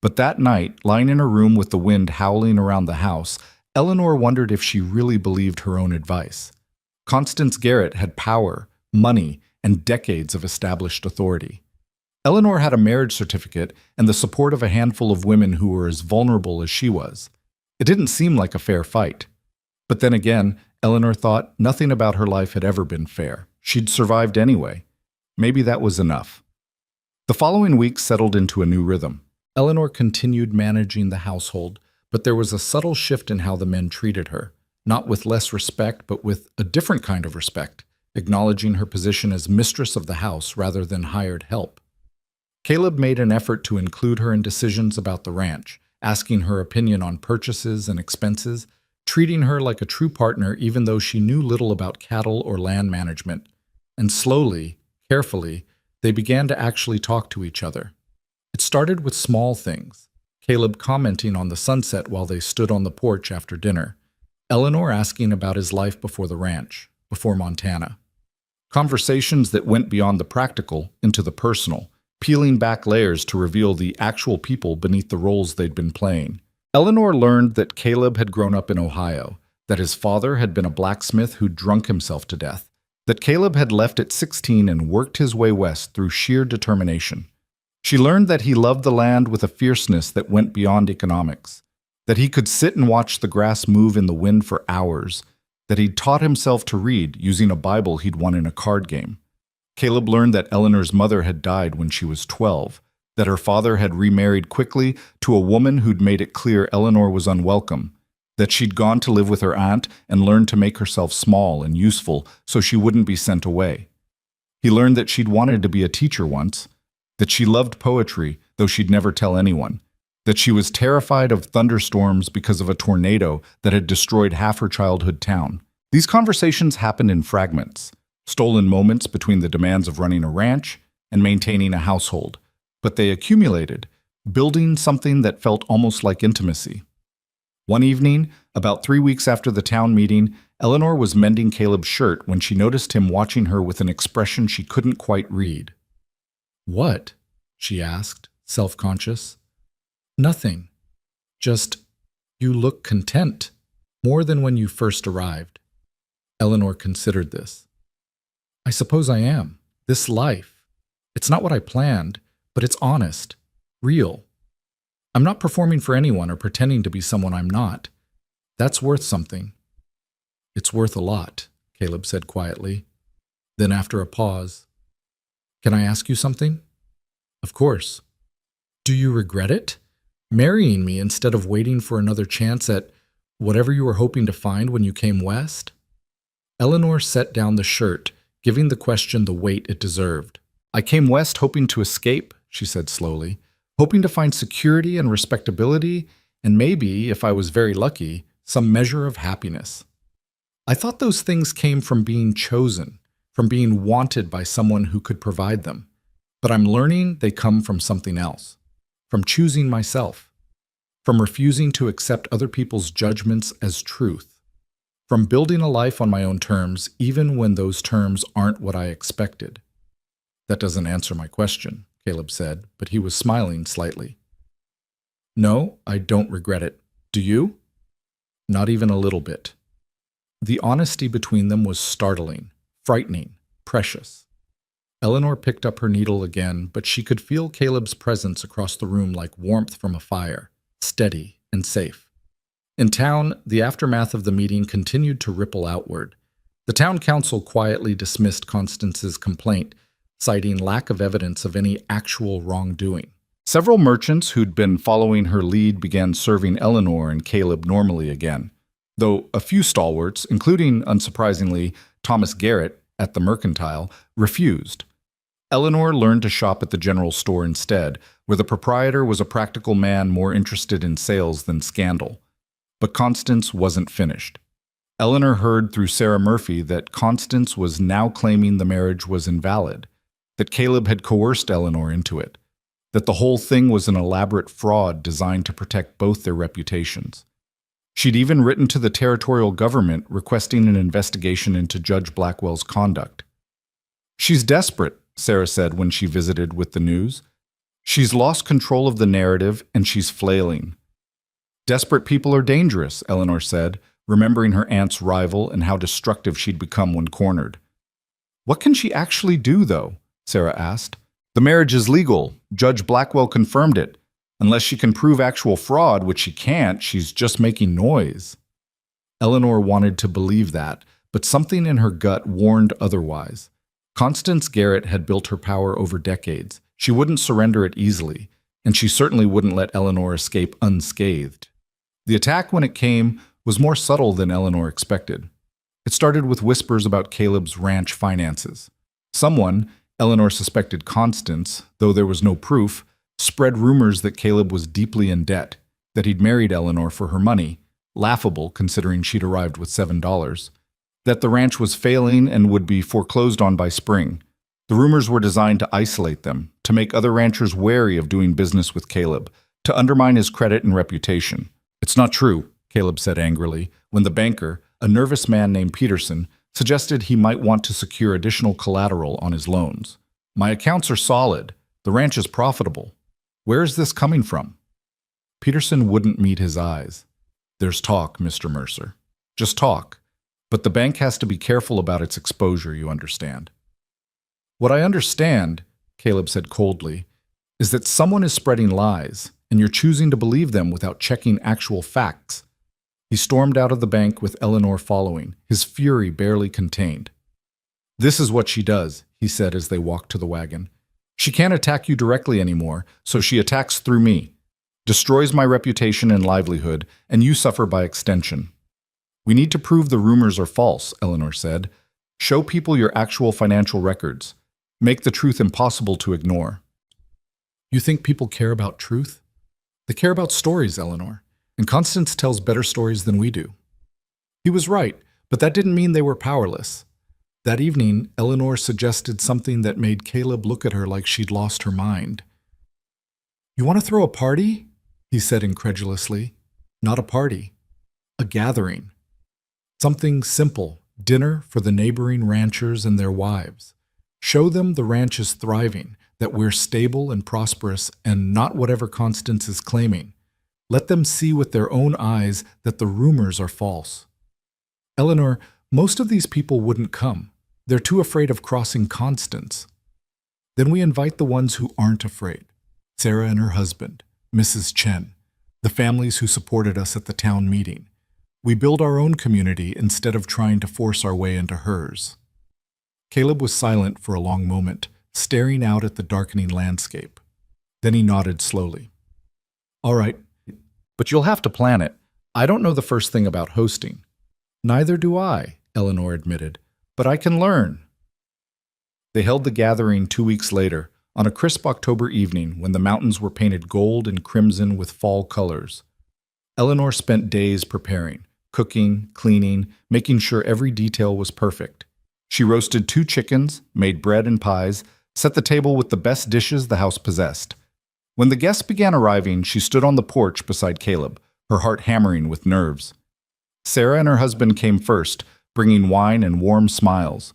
But that night, lying in her room with the wind howling around the house, Eleanor wondered if she really believed her own advice. Constance Garrett had power, money, and decades of established authority. Eleanor had a marriage certificate and the support of a handful of women who were as vulnerable as she was. It didn't seem like a fair fight. But then again, Eleanor thought nothing about her life had ever been fair. She'd survived anyway. Maybe that was enough. The following week settled into a new rhythm. Eleanor continued managing the household, but there was a subtle shift in how the men treated her, not with less respect, but with a different kind of respect, acknowledging her position as mistress of the house rather than hired help. Caleb made an effort to include her in decisions about the ranch, asking her opinion on purchases and expenses, treating her like a true partner even though she knew little about cattle or land management. And slowly, carefully, they began to actually talk to each other. It started with small things, Caleb commenting on the sunset while they stood on the porch after dinner, Eleanor asking about his life before the ranch, before Montana. Conversations that went beyond the practical into the personal, peeling back layers to reveal the actual people beneath the roles they'd been playing. Eleanor learned that Caleb had grown up in Ohio, that his father had been a blacksmith who drunk himself to death, that Caleb had left at 16 and worked his way west through sheer determination. She learned that he loved the land with a fierceness that went beyond economics, that he could sit and watch the grass move in the wind for hours, that he'd taught himself to read using a Bible he'd won in a card game. Caleb learned that Eleanor's mother had died when she was 12, that her father had remarried quickly to a woman who'd made it clear Eleanor was unwelcome, that she'd gone to live with her aunt and learned to make herself small and useful so she wouldn't be sent away. He learned that she'd wanted to be a teacher once, that she loved poetry, though she'd never tell anyone, that she was terrified of thunderstorms because of a tornado that had destroyed half her childhood town. These conversations happened in fragments, stolen moments between the demands of running a ranch and maintaining a household, but they accumulated, building something that felt almost like intimacy. One evening, about 3 weeks after the town meeting, Eleanor was mending Caleb's shirt when she noticed him watching her with an expression she couldn't quite read. "What?" she asked, self-conscious. "Nothing. Just, you look content." More than when you first arrived. Eleanor considered this. I suppose I am. This life. It's not what I planned, but it's honest, real. I'm not performing for anyone or pretending to be someone I'm not. That's worth something. It's worth a lot, Caleb said quietly. Then after a pause, Can I ask you something? Of course. Do you regret it? Marrying me instead of waiting for another chance at whatever you were hoping to find when you came west? Eleanor set down the shirt, giving the question the weight it deserved. I came west hoping to escape, she said slowly, hoping to find security and respectability, and maybe, if I was very lucky, some measure of happiness. I thought those things came from being chosen, from being wanted by someone who could provide them. But I'm learning they come from something else, from choosing myself, from refusing to accept other people's judgments as truth, from building a life on my own terms even when those terms aren't what I expected. That doesn't answer my question, Caleb said, but he was smiling slightly. No, I don't regret it. Do you? Not even a little bit. The honesty between them was startling, frightening, precious. Eleanor picked up her needle again, but she could feel Caleb's presence across the room like warmth from a fire, steady and safe. In town, the aftermath of the meeting continued to ripple outward. The town council quietly dismissed Constance's complaint, citing lack of evidence of any actual wrongdoing. Several merchants who'd been following her lead began serving Eleanor and Caleb normally again, though a few stalwarts, including, unsurprisingly, Thomas Garrett at the Mercantile, refused. Eleanor learned to shop at the general store instead, where the proprietor was a practical man more interested in sales than scandal. But Constance wasn't finished. Eleanor heard through Sarah Murphy that Constance was now claiming the marriage was invalid, that Caleb had coerced Eleanor into it, that the whole thing was an elaborate fraud designed to protect both their reputations. She'd even written to the territorial government requesting an investigation into Judge Blackwell's conduct. She's desperate, Sarah said when she visited with the news. She's lost control of the narrative and she's flailing. Desperate people are dangerous, Eleanor said, remembering her aunt's rival and how destructive she'd become when cornered. What can she actually do, though? Sarah asked. The marriage is legal. Judge Blackwell confirmed it. Unless she can prove actual fraud, which she can't, she's just making noise. Eleanor wanted to believe that, but something in her gut warned otherwise. Constance Garrett had built her power over decades. She wouldn't surrender it easily, and she certainly wouldn't let Eleanor escape unscathed. The attack, when it came, was more subtle than Eleanor expected. It started with whispers about Caleb's ranch finances. Someone, Eleanor suspected Constance, though there was no proof, spread rumors that Caleb was deeply in debt, that he'd married Eleanor for her money, laughable considering she'd arrived with $7, that the ranch was failing and would be foreclosed on by spring. The rumors were designed to isolate them, to make other ranchers wary of doing business with Caleb, to undermine his credit and reputation. It's not true, Caleb said angrily, when the banker, a nervous man named Peterson, suggested he might want to secure additional collateral on his loans. My accounts are solid. The ranch is profitable. Where is this coming from? Peterson wouldn't meet his eyes. There's talk, Mr. Mercer. Just talk. But the bank has to be careful about its exposure, you understand. What I understand, Caleb said coldly, is that someone is spreading lies, and you're choosing to believe them without checking actual facts. He stormed out of the bank with Eleanor following, his fury barely contained. This is what she does, he said as they walked to the wagon. She can't attack you directly anymore, so she attacks through me, destroys my reputation and livelihood, and you suffer by extension. We need to prove the rumors are false, Eleanor said. Show people your actual financial records. Make the truth impossible to ignore. You think people care about truth? They care about stories, Eleanor, and Constance tells better stories than we do. He was right, but that didn't mean they were powerless. That evening, Eleanor suggested something that made Caleb look at her like she'd lost her mind. You want to throw a party? He said incredulously. Not a party. A gathering. Something simple, dinner for the neighboring ranchers and their wives. Show them the ranch is thriving, that we're stable and prosperous and not whatever Constance is claiming. Let them see with their own eyes that the rumors are false. Eleanor, most of these people wouldn't come. They're too afraid of crossing Constance. Then we invite the ones who aren't afraid. Sarah and her husband, Mrs. Chen, the families who supported us at the town meeting. We build our own community instead of trying to force our way into hers. Caleb was silent for a long moment, staring out at the darkening landscape. Then he nodded slowly. All right, But you'll have to plan it. I don't know the first thing about hosting. neither do I, Eleanor admitted, But I can learn. They held the gathering 2 weeks later, on a crisp October evening when the mountains were painted gold and crimson with fall colors. Eleanor spent days preparing, cooking, cleaning, making sure every detail was perfect. She roasted 2 chickens, made bread and pies, set the table with the best dishes the house possessed. When the guests began arriving, she stood on the porch beside Caleb, her heart hammering with nerves. Sarah and her husband came first, bringing wine and warm smiles.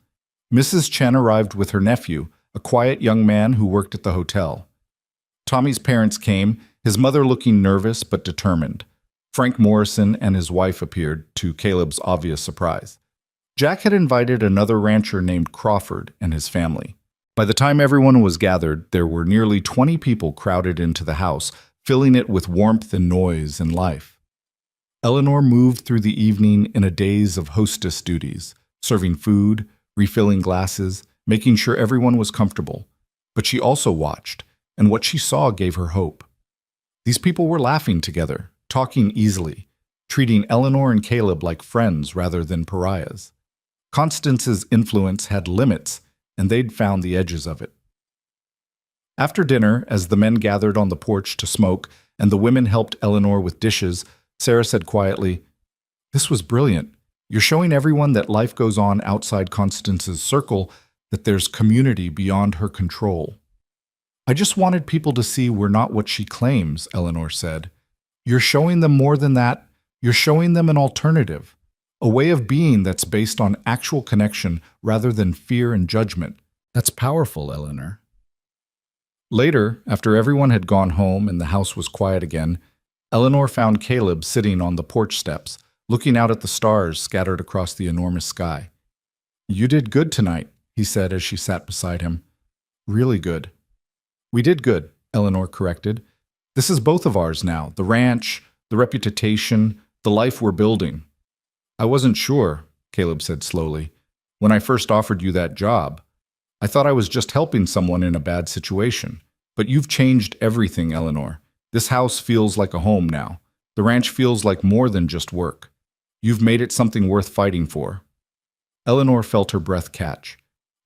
Mrs. Chen arrived with her nephew, a quiet young man who worked at the hotel. Tommy's parents came, his mother looking nervous but determined. Frank Morrison and his wife appeared, to Caleb's obvious surprise. Jack had invited another rancher named Crawford and his family. By the time everyone was gathered, there were nearly 20 people crowded into the house, filling it with warmth and noise and life. Eleanor moved through the evening in a daze of hostess duties, serving food, refilling glasses, making sure everyone was comfortable. But she also watched, and what she saw gave her hope. These people were laughing together, talking easily, treating Eleanor and Caleb like friends rather than pariahs. Constance's influence had limits, and they'd found the edges of it. After dinner, as the men gathered on the porch to smoke and the women helped Eleanor with dishes, Sarah said quietly, "This was brilliant. You're showing everyone that life goes on outside Constance's circle, that there's community beyond her control." "I just wanted people to see we're not what she claims," Eleanor said. "You're showing them more than that. You're showing them an alternative. A way of being that's based on actual connection rather than fear and judgment." That's powerful, Eleanor. Later, after everyone had gone home and the house was quiet again, Eleanor found Caleb sitting on the porch steps, looking out at the stars scattered across the enormous sky. "You did good tonight," he said as she sat beside him. "Really good." "We did good," Eleanor corrected. "This is both of ours now, the ranch, the reputation, the life we're building." "I wasn't sure," Caleb said slowly, "when I first offered you that job. I thought I was just helping someone in a bad situation. But you've changed everything, Eleanor. This house feels like a home now. The ranch feels like more than just work. You've made it something worth fighting for." Eleanor felt her breath catch.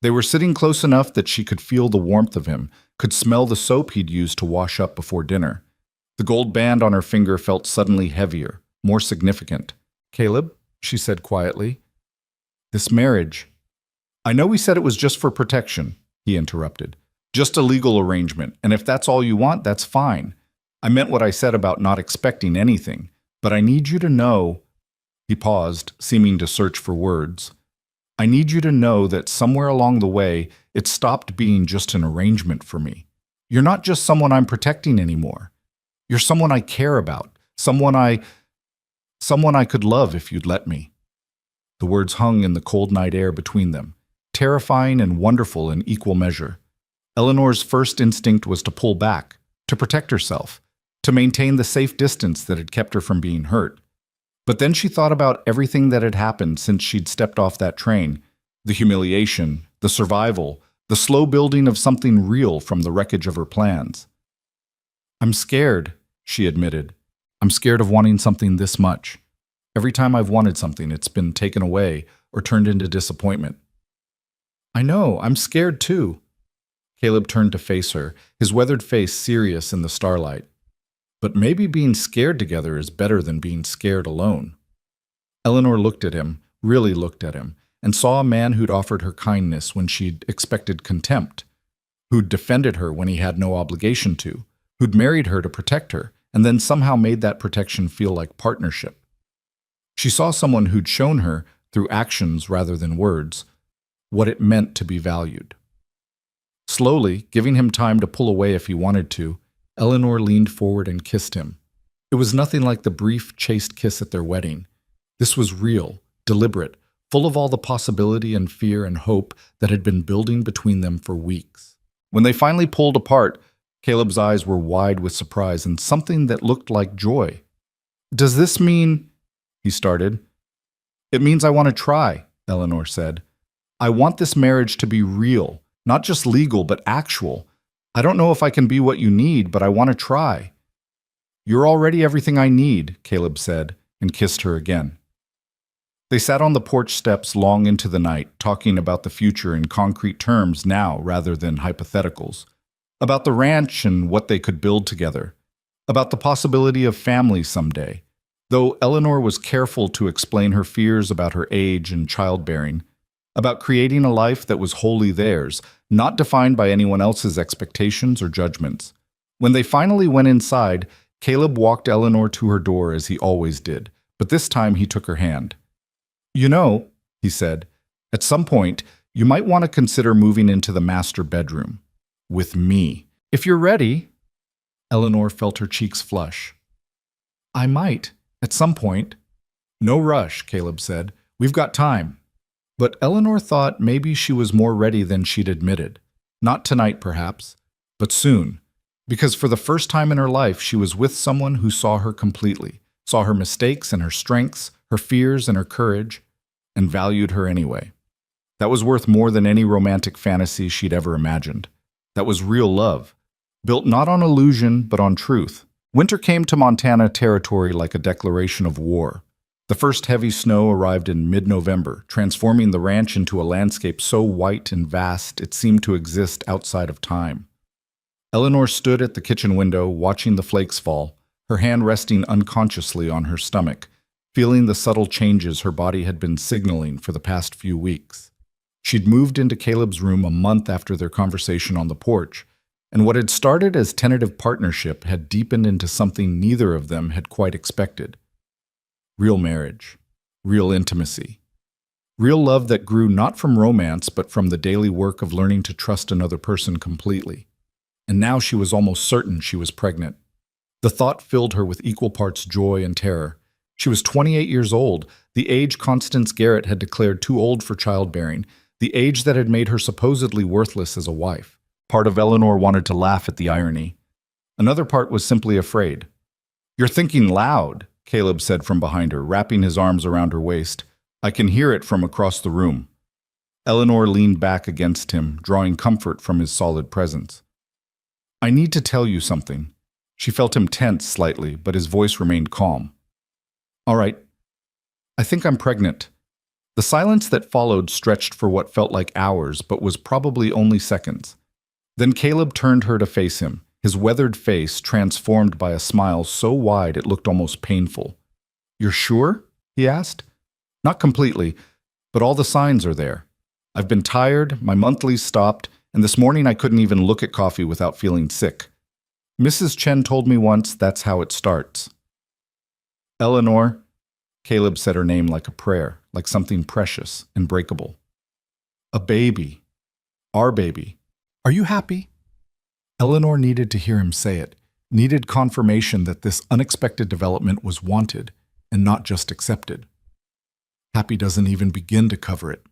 They were sitting close enough that she could feel the warmth of him, could smell the soap he'd used to wash up before dinner. The gold band on her finger felt suddenly heavier, more significant. "Caleb," she said quietly, "this marriage—" "I know we said it was just for protection," he interrupted. "Just a legal arrangement, and if that's all you want, that's fine. I meant what I said about not expecting anything, but I need you to know—" He paused, seeming to search for words. "I need you to know that somewhere along the way, it stopped being just an arrangement for me. You're not just someone I'm protecting anymore. You're someone I care about, someone I could love if you'd let me." The words hung in the cold night air between them, terrifying and wonderful in equal measure. Eleanor's first instinct was to pull back, to protect herself, to maintain the safe distance that had kept her from being hurt. But then she thought about everything that had happened since she'd stepped off that train, the humiliation, the survival, the slow building of something real from the wreckage of her plans. "I'm scared," she admitted. "I'm scared of wanting something this much. Every time I've wanted something, it's been taken away or turned into disappointment." "I know, I'm scared too." Caleb turned to face her, his weathered face serious in the starlight. "But maybe being scared together is better than being scared alone." Eleanor looked at him, really looked at him, and saw a man who'd offered her kindness when she'd expected contempt, who'd defended her when he had no obligation to, who'd married her to protect her, and then somehow made that protection feel like partnership. She saw someone who'd shown her, through actions rather than words, what it meant to be valued. Slowly, giving him time to pull away if he wanted to, Eleanor leaned forward and kissed him. It was nothing like the brief, chaste kiss at their wedding. This was real, deliberate, full of all the possibility and fear and hope that had been building between them for weeks. When they finally pulled apart, Caleb's eyes were wide with surprise and something that looked like joy. "Does this mean—" he started. "It means I want to try," Eleanor said. "I want this marriage to be real, not just legal, but actual. I don't know if I can be what you need, but I want to try." "You're already everything I need," Caleb said, and kissed her again. They sat on the porch steps long into the night, talking about the future in concrete terms now rather than hypotheticals, about the ranch and what they could build together, about the possibility of family someday. Though Eleanor was careful to explain her fears about her age and childbearing, about creating a life that was wholly theirs, not defined by anyone else's expectations or judgments. When they finally went inside, Caleb walked Eleanor to her door as he always did, but this time he took her hand. "You know," he said, "at some point, you might want to consider moving into the master bedroom. With me. If you're ready." Eleanor felt her cheeks flush. "I might, at some point." "No rush," Caleb said. "We've got time." But Eleanor thought maybe she was more ready than she'd admitted. Not tonight, perhaps, but soon. Because for the first time in her life, she was with someone who saw her completely, saw her mistakes and her strengths, her fears and her courage, and valued her anyway. That was worth more than any romantic fantasy she'd ever imagined. That was real love, built not on illusion, but on truth. Winter came to Montana territory like a declaration of war. The first heavy snow arrived in mid-November, transforming the ranch into a landscape so white and vast it seemed to exist outside of time. Eleanor stood at the kitchen window, watching the flakes fall, her hand resting unconsciously on her stomach, feeling the subtle changes her body had been signaling for the past few weeks. She'd moved into Caleb's room a month after their conversation on the porch, and what had started as tentative partnership had deepened into something neither of them had quite expected. Real marriage, real intimacy, real love that grew not from romance but from the daily work of learning to trust another person completely. And now she was almost certain she was pregnant. The thought filled her with equal parts joy and terror. She was 28 years old, the age Constance Garrett had declared too old for childbearing, the age that had made her supposedly worthless as a wife. Part of Eleanor wanted to laugh at the irony. Another part was simply afraid. "You're thinking loud," Caleb said from behind her, wrapping his arms around her waist. "I can hear it from across the room." Eleanor leaned back against him, drawing comfort from his solid presence. "I need to tell you something." She felt him tense slightly, but his voice remained calm. "All right. I think I'm pregnant." The silence that followed stretched for what felt like hours, but was probably only seconds. Then Caleb turned her to face him, his weathered face transformed by a smile so wide it looked almost painful. "You're sure?" he asked. "Not completely, but all the signs are there. I've been tired, my monthlies stopped, and this morning I couldn't even look at coffee without feeling sick. Mrs. Chen told me once that's how it starts." "Eleanor," Caleb said her name like a prayer, like something precious and breakable. "A baby. Our baby. Are you happy?" Eleanor needed to hear him say it, needed confirmation that this unexpected development was wanted and not just accepted. Happy doesn't even begin to cover it.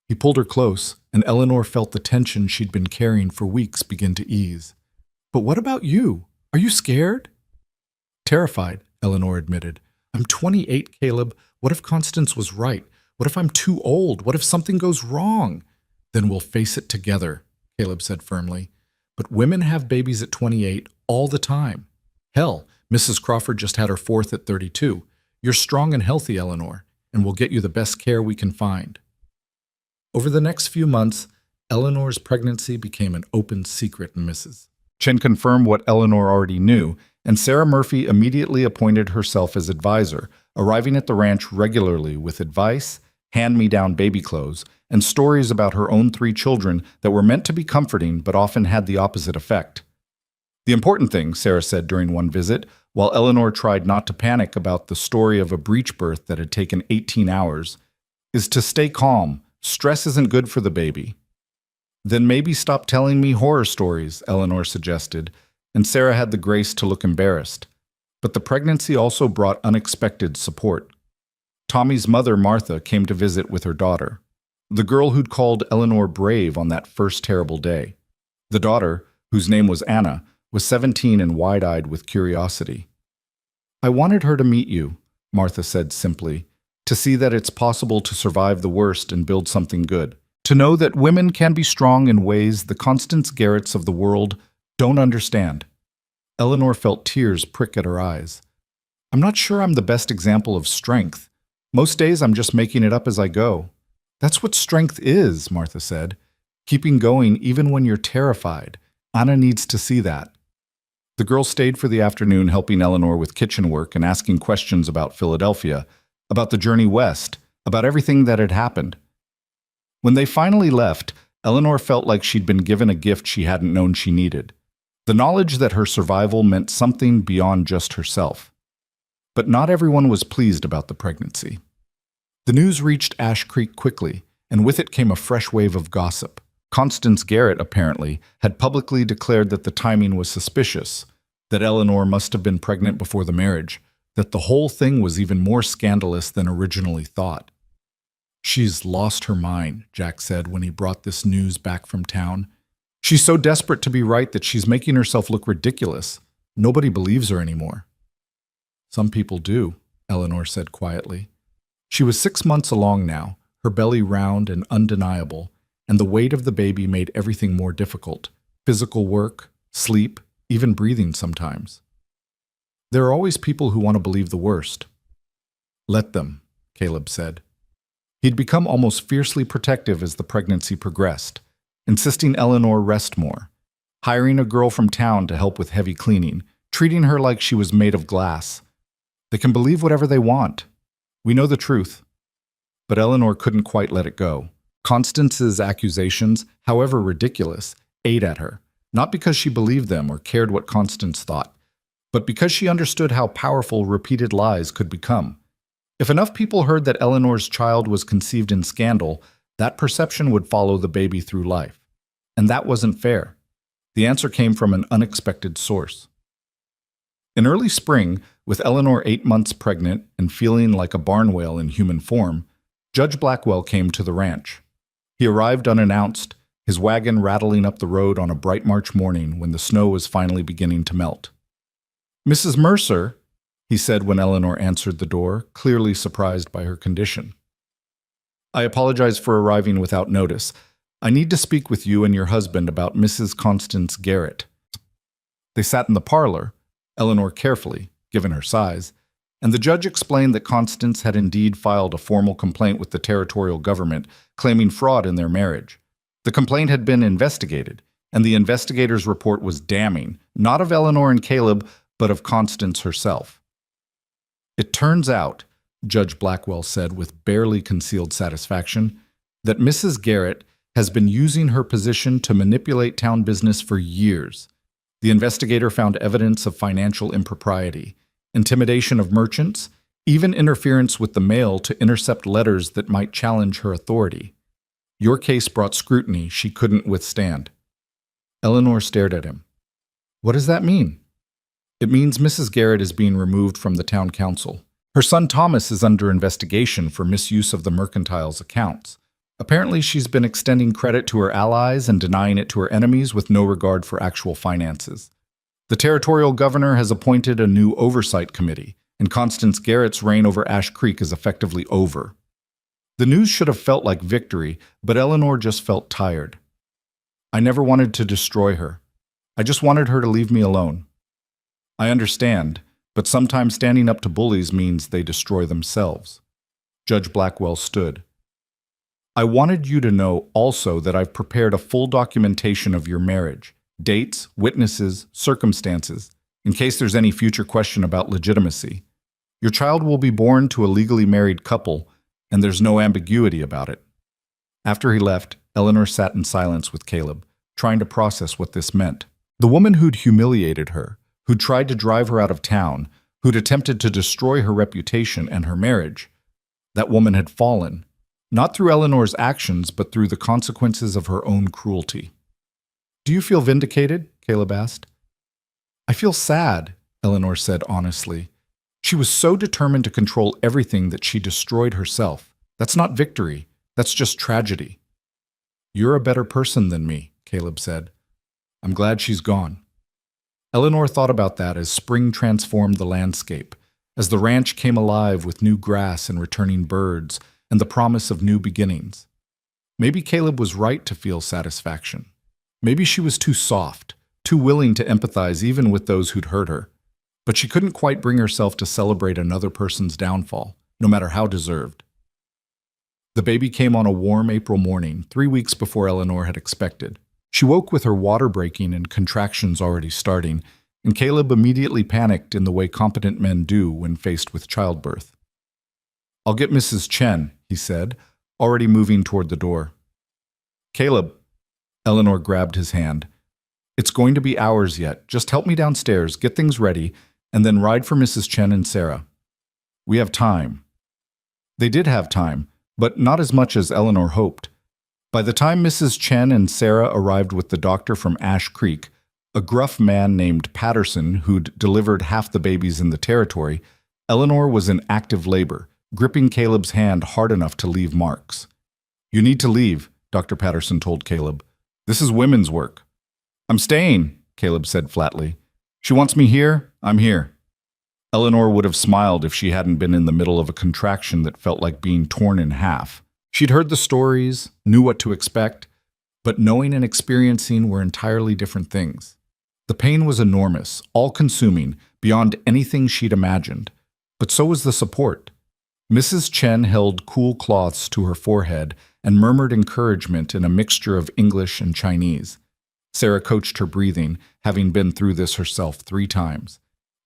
He pulled her close, and Eleanor felt the tension she'd been carrying for weeks begin to ease. "But what about you? Are you scared?" "Terrified," Eleanor admitted. "I'm 28, Caleb. What if Constance was right? What if I'm too old? What if something goes wrong?" "Then we'll face it together," Caleb said firmly. "But women have babies at 28 all the time. Hell, Mrs. Crawford just had her fourth at 32. You're strong and healthy, Eleanor, and we'll get you the best care we can find." Over the next few months, Eleanor's pregnancy became an open secret in Mrs. Chen confirmed what Eleanor already knew, and Sarah Murphy immediately appointed herself as advisor, arriving at the ranch regularly with advice, hand-me-down baby clothes, and stories about her own 3 children that were meant to be comforting but often had the opposite effect. "The important thing," Sarah said during one visit, while Eleanor tried not to panic about the story of a breech birth that had taken 18 hours, "is to stay calm. Stress isn't good for the baby." "Then maybe stop telling me horror stories," Eleanor suggested, and Sarah had the grace to look embarrassed. But the pregnancy also brought unexpected support. Tommy's mother, Martha, came to visit with her daughter, the girl who'd called Eleanor brave on that first terrible day. The daughter, whose name was Anna, was 17 and wide-eyed with curiosity. "I wanted her to meet you," Martha said simply, "to see that it's possible to survive the worst and build something good. To know that women can be strong in ways the Constance Garretts of the world don't understand." Eleanor felt tears prick at her eyes. "I'm not sure I'm the best example of strength. Most days I'm just making it up as I go." "That's what strength is," Martha said. "Keeping going even when you're terrified. Anna needs to see that." The girl stayed for the afternoon helping Eleanor with kitchen work and asking questions about Philadelphia, about the journey west, about everything that had happened. When they finally left, Eleanor felt like she'd been given a gift she hadn't known she needed. The knowledge that her survival meant something beyond just herself. But not everyone was pleased about the pregnancy. The news reached Ash Creek quickly, and with it came a fresh wave of gossip. Constance Garrett, apparently, had publicly declared that the timing was suspicious, that Eleanor must have been pregnant before the marriage, that the whole thing was even more scandalous than originally thought. "She's lost her mind," Jack said when he brought this news back from town. "She's so desperate to be right that she's making herself look ridiculous. Nobody believes her anymore." "Some people do," Eleanor said quietly. She was 6 months along now, her belly round and undeniable, and the weight of the baby made everything more difficult. Physical work, sleep, even breathing sometimes. "There are always people who want to believe the worst." "Let them," Caleb said. He'd become almost fiercely protective as the pregnancy progressed, insisting Eleanor rest more, hiring a girl from town to help with heavy cleaning, treating her like she was made of glass. They can believe whatever they want. We know the truth. But Eleanor couldn't quite let it go. Constance's accusations, however ridiculous, ate at her, not because she believed them or cared what Constance thought, but because she understood how powerful repeated lies could become. If enough people heard that Eleanor's child was conceived in scandal, that perception would follow the baby through life. And that wasn't fair. The answer came from an unexpected source. In early spring, with Eleanor 8 months pregnant and feeling like a barn whale in human form, Judge Blackwell came to the ranch. He arrived unannounced, his wagon rattling up the road on a bright March morning when the snow was finally beginning to melt. "Mrs. Mercer," he said when Eleanor answered the door, clearly surprised by her condition. "I apologize for arriving without notice. I need to speak with you and your husband about Mrs. Constance Garrett." They sat in the parlor, Eleanor carefully, given her size, and the judge explained that Constance had indeed filed a formal complaint with the territorial government claiming fraud in their marriage. The complaint had been investigated, and the investigator's report was damning, not of Eleanor and Caleb, but of Constance herself. "It turns out," Judge Blackwell said with barely concealed satisfaction, "that Mrs. Garrett has been using her position to manipulate town business for years. The investigator found evidence of financial impropriety, intimidation of merchants, even interference with the mail to intercept letters that might challenge her authority. Your case brought scrutiny she couldn't withstand." Eleanor stared at him. "What does that mean?" "It means Mrs. Garrett is being removed from the town council. Her son Thomas is under investigation for misuse of the mercantile's accounts. Apparently she's been extending credit to her allies and denying it to her enemies with no regard for actual finances. The territorial governor has appointed a new oversight committee, and Constance Garrett's reign over Ash Creek is effectively over." The news should have felt like victory, but Eleanor just felt tired. "I never wanted to destroy her. I just wanted her to leave me alone." "I understand, but sometimes standing up to bullies means they destroy themselves." Judge Blackwell stood. "I wanted you to know also that I've prepared a full documentation of your marriage, dates, witnesses, circumstances, in case there's any future question about legitimacy. Your child will be born to a legally married couple, and there's no ambiguity about it." After he left, Eleanor sat in silence with Caleb, trying to process what this meant. The woman who'd humiliated her, who'd tried to drive her out of town, who'd attempted to destroy her reputation and her marriage, that woman had fallen, not through Eleanor's actions, but through the consequences of her own cruelty. "Do you feel vindicated?" Caleb asked. "I feel sad," Eleanor said honestly. She was so determined to control everything that she destroyed herself. That's not victory. That's just tragedy. You're a better person than me, Caleb said. I'm glad she's gone. Eleanor thought about that as spring transformed the landscape, as the ranch came alive with new grass and returning birds, and the promise of new beginnings. Maybe Caleb was right to feel satisfaction. Maybe she was too soft, too willing to empathize even with those who'd hurt her. But she couldn't quite bring herself to celebrate another person's downfall, no matter how deserved. The baby came on a warm April morning, 3 weeks before Eleanor had expected. She woke with her water breaking and contractions already starting, and Caleb immediately panicked in the way competent men do when faced with childbirth. I'll get Mrs. Chen, he said, already moving toward the door. Caleb, Eleanor grabbed his hand. It's going to be hours yet. Just help me downstairs, get things ready, and then ride for Mrs. Chen and Sarah. We have time. They did have time, but not as much as Eleanor hoped. By the time Mrs. Chen and Sarah arrived with the doctor from Ash Creek, a gruff man named Patterson who'd delivered half the babies in the territory, Eleanor was in active labor, gripping Caleb's hand hard enough to leave marks. You need to leave, Dr. Patterson told Caleb. This is women's work. I'm staying, Caleb said flatly. She wants me here, I'm here. Eleanor would have smiled if she hadn't been in the middle of a contraction that felt like being torn in half. She'd heard the stories, knew what to expect, but knowing and experiencing were entirely different things. The pain was enormous, all-consuming, beyond anything she'd imagined. But so was the support. Mrs. Chen held cool cloths to her forehead and murmured encouragement in a mixture of English and Chinese. Sarah coached her breathing, having been through this herself 3 times.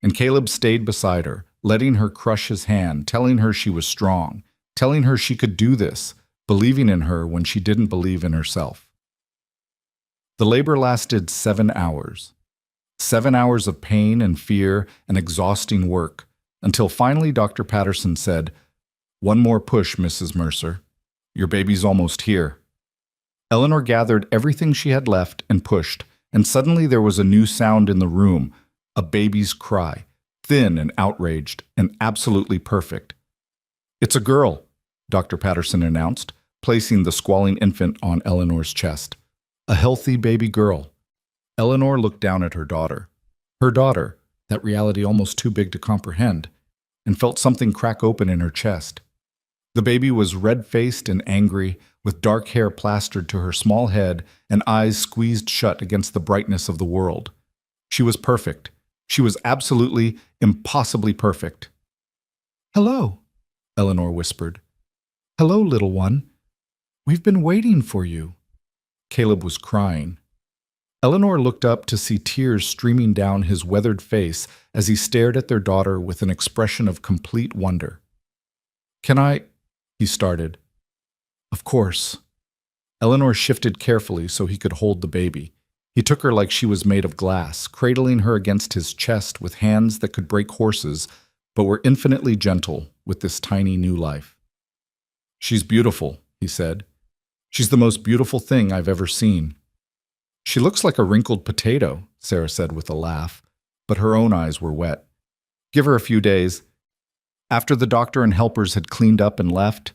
And Caleb stayed beside her, letting her crush his hand, telling her she was strong, telling her she could do this, believing in her when she didn't believe in herself. The labor lasted 7 hours. 7 hours of pain and fear and exhausting work, until finally Dr. Patterson said, "One more push, Mrs. Mercer. Your baby's almost here." Eleanor gathered everything she had left and pushed, and suddenly there was a new sound in the room, a baby's cry, thin and outraged and absolutely perfect. "It's a girl," Dr. Patterson announced, placing the squalling infant on Eleanor's chest. A healthy baby girl. Eleanor looked down at her daughter. Her daughter, that reality almost too big to comprehend, and felt something crack open in her chest. The baby was red-faced and angry, with dark hair plastered to her small head and eyes squeezed shut against the brightness of the world. She was perfect. She was absolutely, impossibly perfect. "Hello," Eleanor whispered. "Hello, little one. We've been waiting for you." Caleb was crying. Eleanor looked up to see tears streaming down his weathered face as he stared at their daughter with an expression of complete wonder. "Can I?" he started. "Of course." Eleanor shifted carefully so he could hold the baby. He took her like she was made of glass, cradling her against his chest with hands that could break horses, but were infinitely gentle with this tiny new life. "She's beautiful," he said. "She's the most beautiful thing I've ever seen." "She looks like a wrinkled potato," Sarah said with a laugh, but her own eyes were wet. "Give her a few days." After the doctor and helpers had cleaned up and left,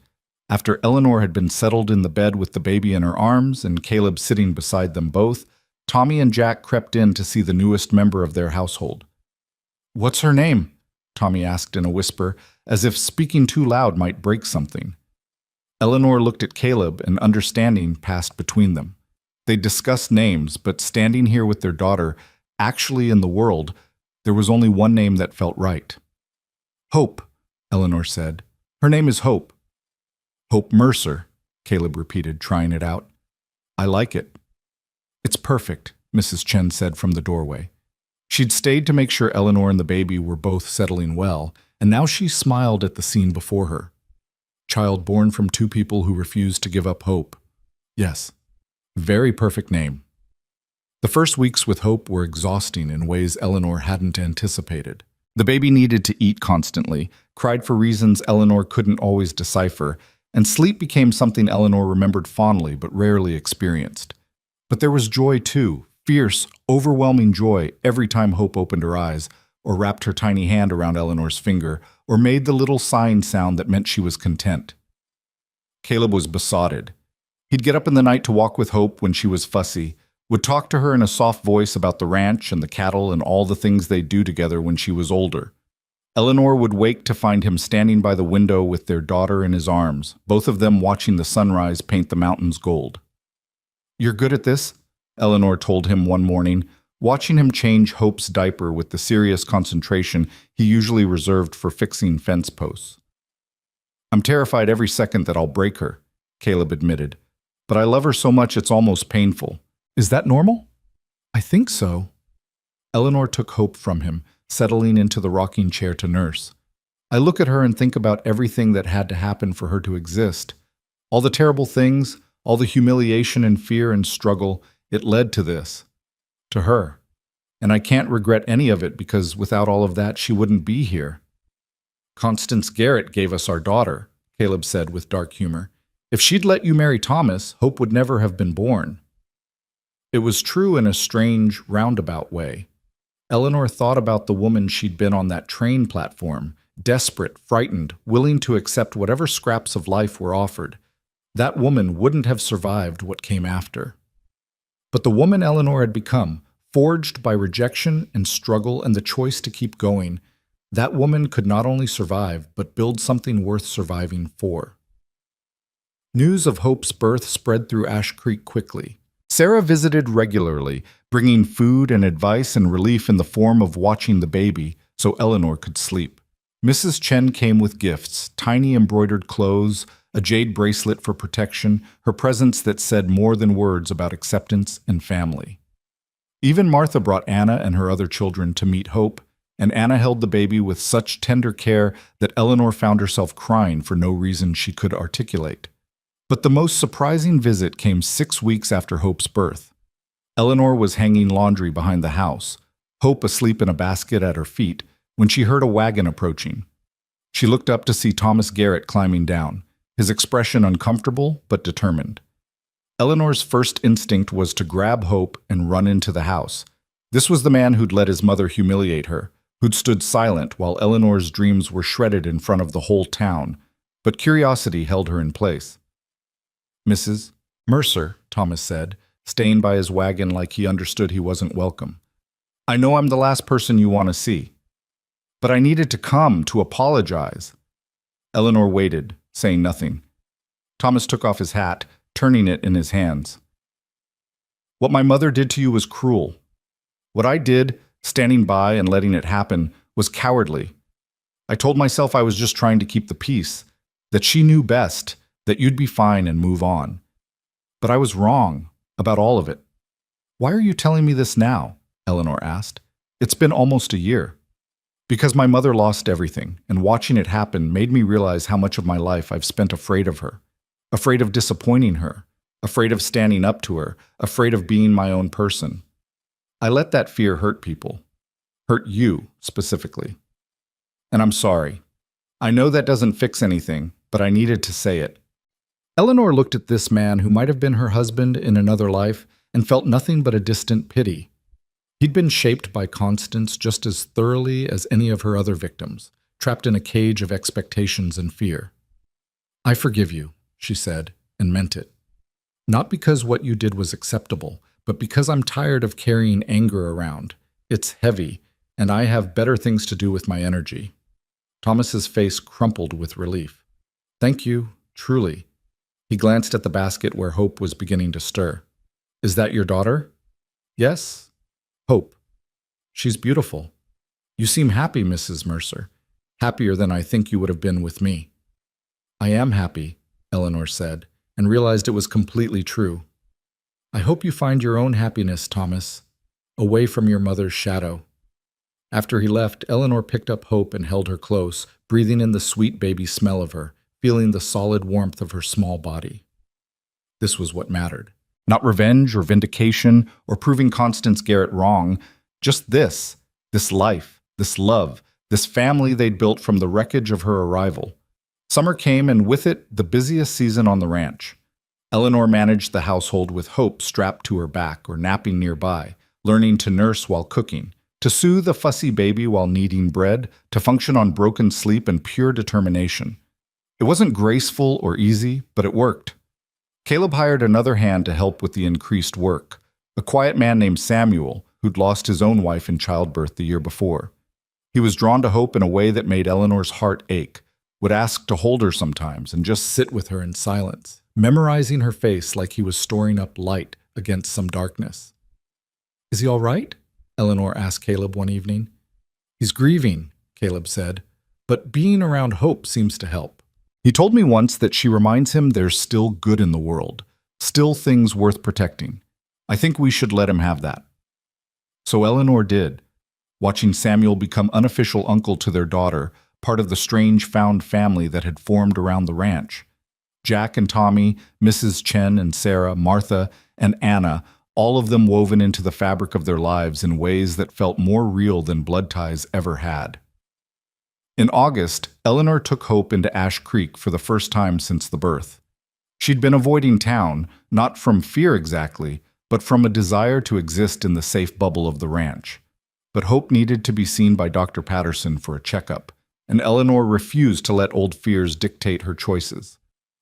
after Eleanor had been settled in the bed with the baby in her arms and Caleb sitting beside them both, Tommy and Jack crept in to see the newest member of their household. "What's her name?" Tommy asked in a whisper, as if speaking too loud might break something. Eleanor looked at Caleb, and understanding passed between them. They discussed names, but standing here with their daughter, actually in the world, there was only one name that felt right. "Hope," Eleanor said. "Her name is Hope." "Hope Mercer," Caleb repeated, trying it out. "I like it." "It's perfect," Mrs. Chen said from the doorway. She'd stayed to make sure Eleanor and the baby were both settling well, and now she smiled at the scene before her. Child born from 2 people who refused to give up hope. Yes, very perfect name. The first weeks with Hope were exhausting in ways Eleanor hadn't anticipated. The baby needed to eat constantly, cried for reasons Eleanor couldn't always decipher, and sleep became something Eleanor remembered fondly but rarely experienced. But there was joy too, fierce, overwhelming joy every time Hope opened her eyes, or wrapped her tiny hand around Eleanor's finger, or made the little sighing sound that meant she was content. Caleb was besotted. He'd get up in the night to walk with Hope when she was fussy, would talk to her in a soft voice about the ranch and the cattle and all the things they'd do together when she was older. Eleanor would wake to find him standing by the window with their daughter in his arms, both of them watching the sunrise paint the mountains gold. "You're good at this," Eleanor told him one morning, watching him change Hope's diaper with the serious concentration he usually reserved for fixing fence posts. "I'm terrified every second that I'll break her," Caleb admitted, "but I love her so much it's almost painful. Is that normal?" "I think so." Eleanor took Hope from him, settling into the rocking chair to nurse. "I look at her and think about everything that had to happen for her to exist. All the terrible things, all the humiliation and fear and struggle, it led to this. To her. And I can't regret any of it because without all of that, she wouldn't be here." "Constance Garrett gave us our daughter," Caleb said with dark humor. "If she'd let you marry Thomas, Hope would never have been born." It was true in a strange, roundabout way. Eleanor thought about the woman she'd been on that train platform, desperate, frightened, willing to accept whatever scraps of life were offered. That woman wouldn't have survived what came after. But the woman Eleanor had become, forged by rejection and struggle and the choice to keep going, that woman could not only survive, but build something worth surviving for. News of Hope's birth spread through Ash Creek quickly. Sarah visited regularly, bringing food and advice and relief in the form of watching the baby so Eleanor could sleep. Mrs. Chen came with gifts, tiny embroidered clothes, a jade bracelet for protection, her presence that said more than words about acceptance and family. Even Martha brought Anna and her other children to meet Hope, and Anna held the baby with such tender care that Eleanor found herself crying for no reason she could articulate. But the most surprising visit came 6 weeks after Hope's birth. Eleanor was hanging laundry behind the house, Hope asleep in a basket at her feet, when she heard a wagon approaching. She looked up to see Thomas Garrett climbing down, his expression uncomfortable but determined. Eleanor's first instinct was to grab Hope and run into the house. This was the man who'd let his mother humiliate her, who'd stood silent while Eleanor's dreams were shredded in front of the whole town, but curiosity held her in place. "Mrs. Mercer," Thomas said, staying by his wagon like he understood he wasn't welcome. "I know I'm the last person you want to see, but I needed to come to apologize." Eleanor waited, saying nothing. Thomas took off his hat, turning it in his hands. "What my mother did to you was cruel. What I did, standing by and letting it happen, was cowardly. I told myself I was just trying to keep the peace, that she knew best, that you'd be fine and move on. But I was wrong about all of it." "Why are you telling me this now?" Eleanor asked. "It's been almost a year." "Because my mother lost everything, and watching it happen made me realize how much of my life I've spent afraid of her, afraid of disappointing her, afraid of standing up to her, afraid of being my own person. I let that fear hurt people, hurt you specifically. And I'm sorry. I know that doesn't fix anything, but I needed to say it." Eleanor looked at this man who might have been her husband in another life and felt nothing but a distant pity. He'd been shaped by Constance just as thoroughly as any of her other victims, trapped in a cage of expectations and fear. "I forgive you," she said, and meant it. "Not because what you did was acceptable, but because I'm tired of carrying anger around. It's heavy, and I have better things to do with my energy." Thomas's face crumpled with relief. "Thank you, truly." He glanced at the basket where Hope was beginning to stir. "Is that your daughter?" "Yes. Hope. She's beautiful. You seem happy, Mrs. Mercer. Happier than I think you would have been with me." "I am happy," Eleanor said, and realized it was completely true. "I hope you find your own happiness, Thomas, away from your mother's shadow." After he left, Eleanor picked up Hope and held her close, breathing in the sweet baby smell of her, feeling the solid warmth of her small body. This was what mattered. Not revenge or vindication or proving Constance Garrett wrong, just this life, this love, this family they'd built from the wreckage of her arrival. Summer came, and with it, the busiest season on the ranch. Eleanor managed the household with Hope strapped to her back or napping nearby, learning to nurse while cooking, To soothe a fussy baby while kneading bread, to function on broken sleep and pure determination. It wasn't graceful or easy, but it worked. Caleb hired another hand to help with the increased work, a quiet man named Samuel, who'd lost his own wife in childbirth the year before. He was drawn to Hope in a way that made Eleanor's heart ache, would ask to hold her sometimes and just sit with her in silence, memorizing her face like he was storing up light against some darkness. "Is he all right?" Eleanor asked Caleb one evening. "He's grieving," Caleb said, "but being around Hope seems to help. He told me once that she reminds him there's still good in the world, still things worth protecting. I think we should let him have that." So Eleanor did, watching Samuel become unofficial uncle to their daughter, part of the strange found family that had formed around the ranch. Jack and Tommy, Mrs. Chen and Sarah, Martha and Anna, all of them woven into the fabric of their lives in ways that felt more real than blood ties ever had. In August, Eleanor took Hope into Ash Creek for the first time since the birth. She'd been avoiding town, not from fear exactly, but from a desire to exist in the safe bubble of the ranch. But Hope needed to be seen by Dr. Patterson for a checkup, and Eleanor refused to let old fears dictate her choices.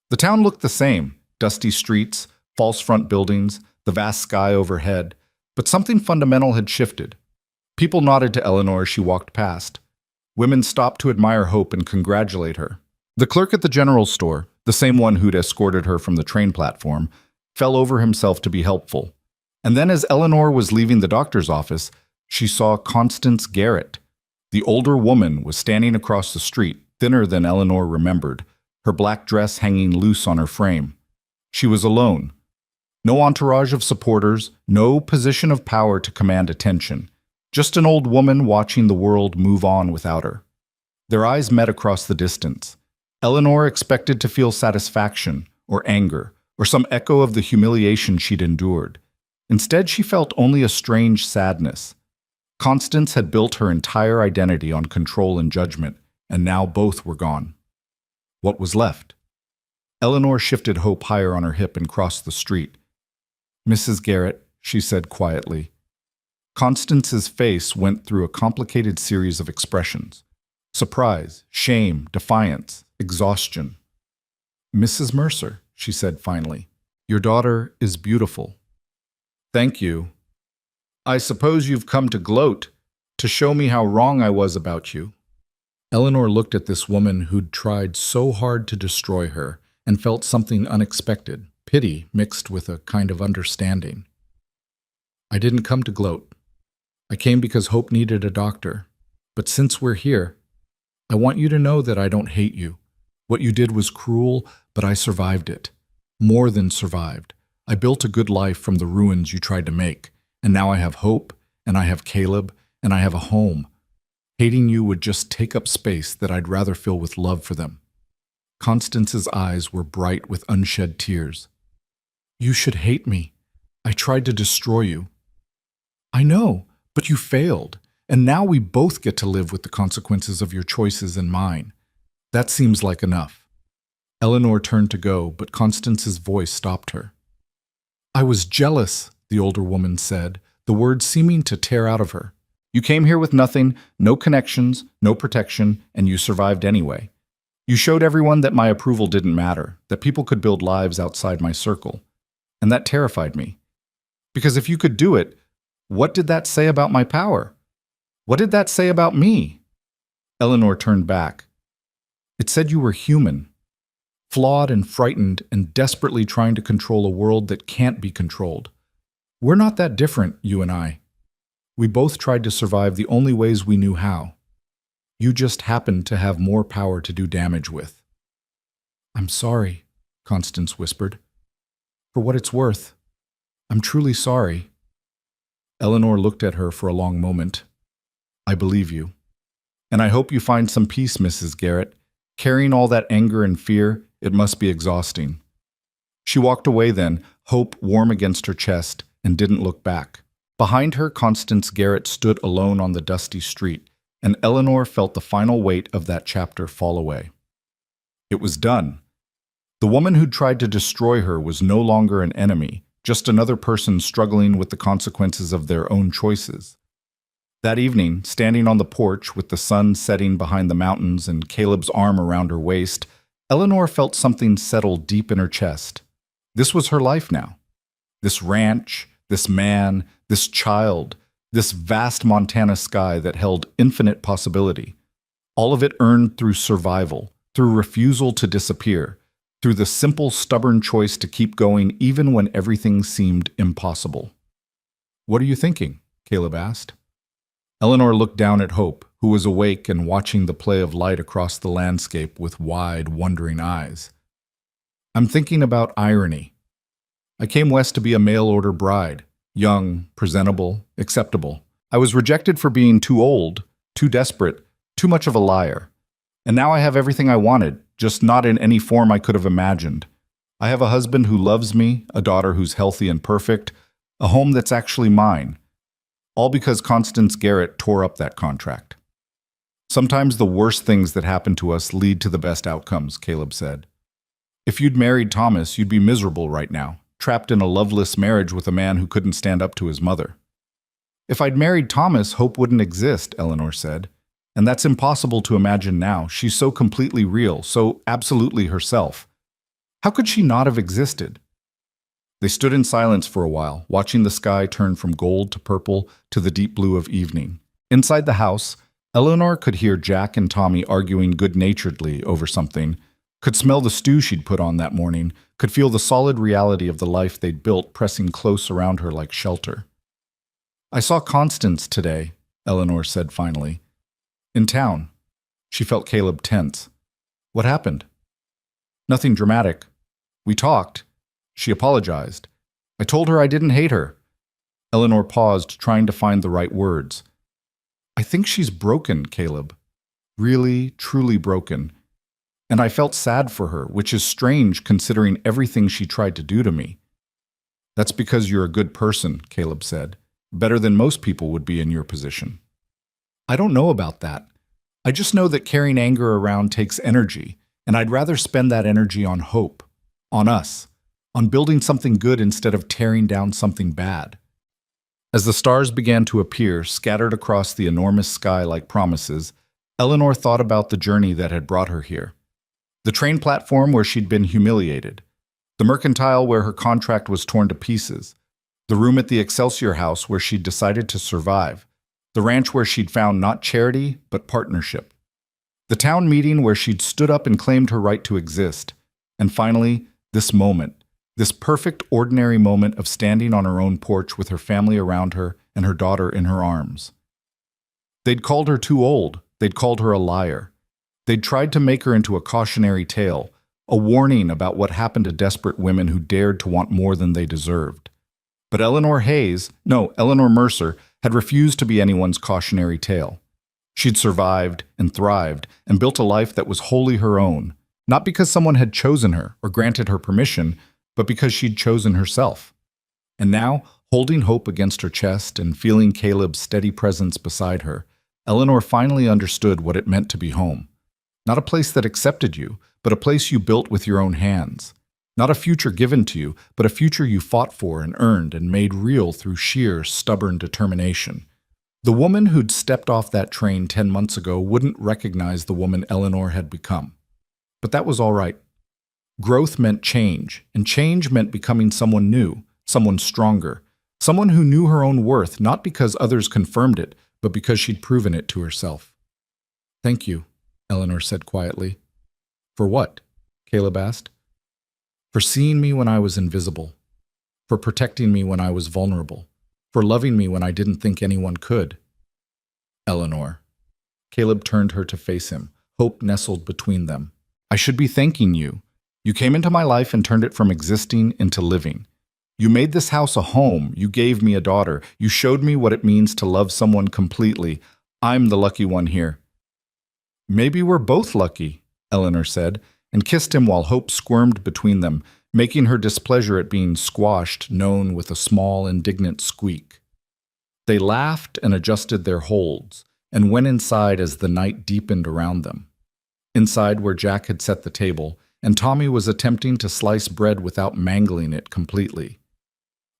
The town looked the same: dusty streets, false front buildings, the vast sky overhead, but something fundamental had shifted. People nodded to Eleanor as she walked past. Women stopped to admire Hope and congratulate her. The clerk at the general store, the same one who'd escorted her from the train platform, fell over himself to be helpful. And then as Eleanor was leaving the doctor's office, she saw Constance Garrett. The older woman was standing across the street, thinner than Eleanor remembered, her black dress hanging loose on her frame. She was alone. No entourage of supporters, no position of power to command attention. Just an old woman watching the world move on without her. Their eyes met across the distance. Eleanor expected to feel satisfaction, or anger, or some echo of the humiliation she'd endured. Instead, she felt only a strange sadness. Constance had built her entire identity on control and judgment, and now both were gone. What was left? Eleanor shifted Hope higher on her hip and crossed the street. "Mrs. Garrett," she said quietly. Constance's face went through a complicated series of expressions: surprise, shame, defiance, exhaustion. "Mrs. Mercer," she said finally, "your daughter is beautiful." "Thank you. I suppose you've come to gloat, to show me how wrong I was about you." Eleanor looked at this woman who'd tried so hard to destroy her and felt something unexpected, pity mixed with a kind of understanding. "I didn't come to gloat. I came because Hope needed a doctor. But since we're here, I want you to know that I don't hate you. What you did was cruel, but I survived it. More than survived. I built a good life from the ruins you tried to make, and now I have Hope, and I have Caleb, and I have a home. Hating you would just take up space that I'd rather fill with love for them." Constance's eyes were bright with unshed tears. "You should hate me. I tried to destroy you." "I know, but you failed, and now we both get to live with the consequences of your choices and mine. That seems like enough." Eleanor turned to go, but Constance's voice stopped her. "I was jealous," the older woman said, the words seeming to tear out of her. "You came here with nothing, no connections, no protection, and you survived anyway. You showed everyone that my approval didn't matter, that people could build lives outside my circle. And that terrified me. Because if you could do it, what did that say about my power? What did that say about me?" Eleanor turned back. "It said you were human, flawed and frightened and desperately trying to control a world that can't be controlled. We're not that different, you and I. We both tried to survive the only ways we knew how. You just happened to have more power to do damage with." "I'm sorry," Constance whispered. "For what it's worth, I'm truly sorry." Eleanor looked at her for a long moment. "I believe you. And I hope you find some peace, Mrs. Garrett. Carrying all that anger and fear, it must be exhausting." She walked away then, hope warm against her chest, and didn't look back. Behind her, Constance Garrett stood alone on the dusty street, and Eleanor felt the final weight of that chapter fall away. It was done. The woman who'd tried to destroy her was no longer an enemy, just another person struggling with the consequences of their own choices. That evening, standing on the porch with the sun setting behind the mountains and Caleb's arm around her waist, Eleanor felt something settle deep in her chest. This was her life now. This ranch, this man, this child, this vast Montana sky that held infinite possibility. All of it earned through survival, through refusal to disappear, through the simple, stubborn choice to keep going even when everything seemed impossible. "What are you thinking?" Caleb asked. Eleanor looked down at Hope, who was awake and watching the play of light across the landscape with wide, wondering eyes. "I'm thinking about irony. I came west to be a mail-order bride, young, presentable, acceptable. I was rejected for being too old, too desperate, too much of a liar. And now I have everything I wanted, just not in any form I could have imagined. I have a husband who loves me, a daughter who's healthy and perfect, a home that's actually mine. All because Constance Garrett tore up that contract." "Sometimes the worst things that happen to us lead to the best outcomes," Caleb said. "If you'd married Thomas, you'd be miserable right now, trapped in a loveless marriage with a man who couldn't stand up to his mother." "If I'd married Thomas, Hope wouldn't exist," Eleanor said. "And that's impossible to imagine now. She's so completely real, so absolutely herself. How could she not have existed?" They stood in silence for a while, watching the sky turn from gold to purple to the deep blue of evening. Inside the house, Eleanor could hear Jack and Tommy arguing good-naturedly over something, could smell the stew she'd put on that morning, could feel the solid reality of the life they'd built pressing close around her like shelter. "I saw Constance today," Eleanor said finally. "In town." She felt Caleb tense. "What happened?" "Nothing dramatic. We talked. She apologized. I told her I didn't hate her." Eleanor paused, trying to find the right words. "I think she's broken, Caleb. Really, truly broken. And I felt sad for her, which is strange considering everything she tried to do to me." "That's because you're a good person," Caleb said. "Better than most people would be in your position." "I don't know about that. I just know that carrying anger around takes energy, and I'd rather spend that energy on hope, on us, on building something good instead of tearing down something bad." As the stars began to appear, scattered across the enormous sky like promises, Eleanor thought about the journey that had brought her here. The train platform where she'd been humiliated, the mercantile where her contract was torn to pieces, the room at the Excelsior House where she'd decided to survive, the ranch where she'd found not charity, but partnership, the town meeting where she'd stood up and claimed her right to exist, and finally, this moment, this perfect, ordinary moment of standing on her own porch with her family around her and her daughter in her arms. They'd called her too old. They'd called her a liar. They'd tried to make her into a cautionary tale, a warning about what happened to desperate women who dared to want more than they deserved. But Eleanor Mercer, had refused to be anyone's cautionary tale. She'd survived and thrived and built a life that was wholly her own, not because someone had chosen her or granted her permission, but because she'd chosen herself. And now, holding hope against her chest and feeling Caleb's steady presence beside her, Eleanor finally understood what it meant to be home. Not a place that accepted you, but a place you built with your own hands. Not a future given to you, but a future you fought for and earned and made real through sheer, stubborn determination. The woman who'd stepped off that train 10 months ago wouldn't recognize the woman Eleanor had become. But that was all right. Growth meant change, and change meant becoming someone new, someone stronger, someone who knew her own worth not because others confirmed it, but because she'd proven it to herself. "Thank you," Eleanor said quietly. "For what?" Caleb asked. "For seeing me when I was invisible, for protecting me when I was vulnerable, for loving me when I didn't think anyone could." "Eleanor." Caleb turned her to face him, hope nestled between them. "I should be thanking you. You came into my life and turned it from existing into living. You made this house a home. You gave me a daughter. You showed me what it means to love someone completely. I'm the lucky one here." "Maybe we're both lucky," Eleanor said, and kissed him while hope squirmed between them, making her displeasure at being squashed known with a small, indignant squeak. They laughed and adjusted their holds, and went inside as the night deepened around them. Inside where Jack had set the table, and Tommy was attempting to slice bread without mangling it completely.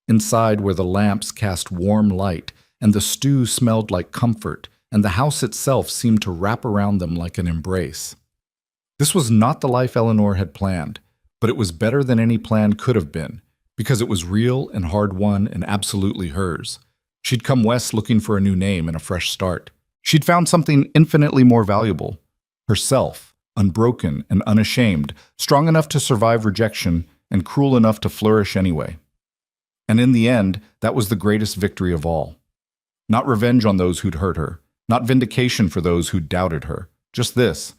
Inside where the lamps cast warm light, and the stew smelled like comfort, and the house itself seemed to wrap around them like an embrace. This was not the life Eleanor had planned, but it was better than any plan could have been, because it was real and hard-won and absolutely hers. She'd come west looking for a new name and a fresh start. She'd found something infinitely more valuable: herself, unbroken and unashamed, strong enough to survive rejection and cruel enough to flourish anyway. And in the end, that was the greatest victory of all. Not revenge on those who'd hurt her, not vindication for those who'd doubted her, just this: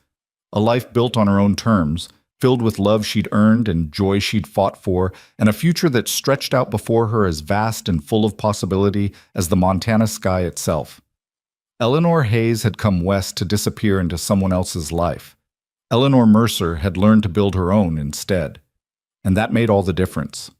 a life built on her own terms, filled with love she'd earned and joy she'd fought for, and a future that stretched out before her as vast and full of possibility as the Montana sky itself. Eleanor Hayes had come west to disappear into someone else's life. Eleanor Mercer had learned to build her own instead. And that made all the difference.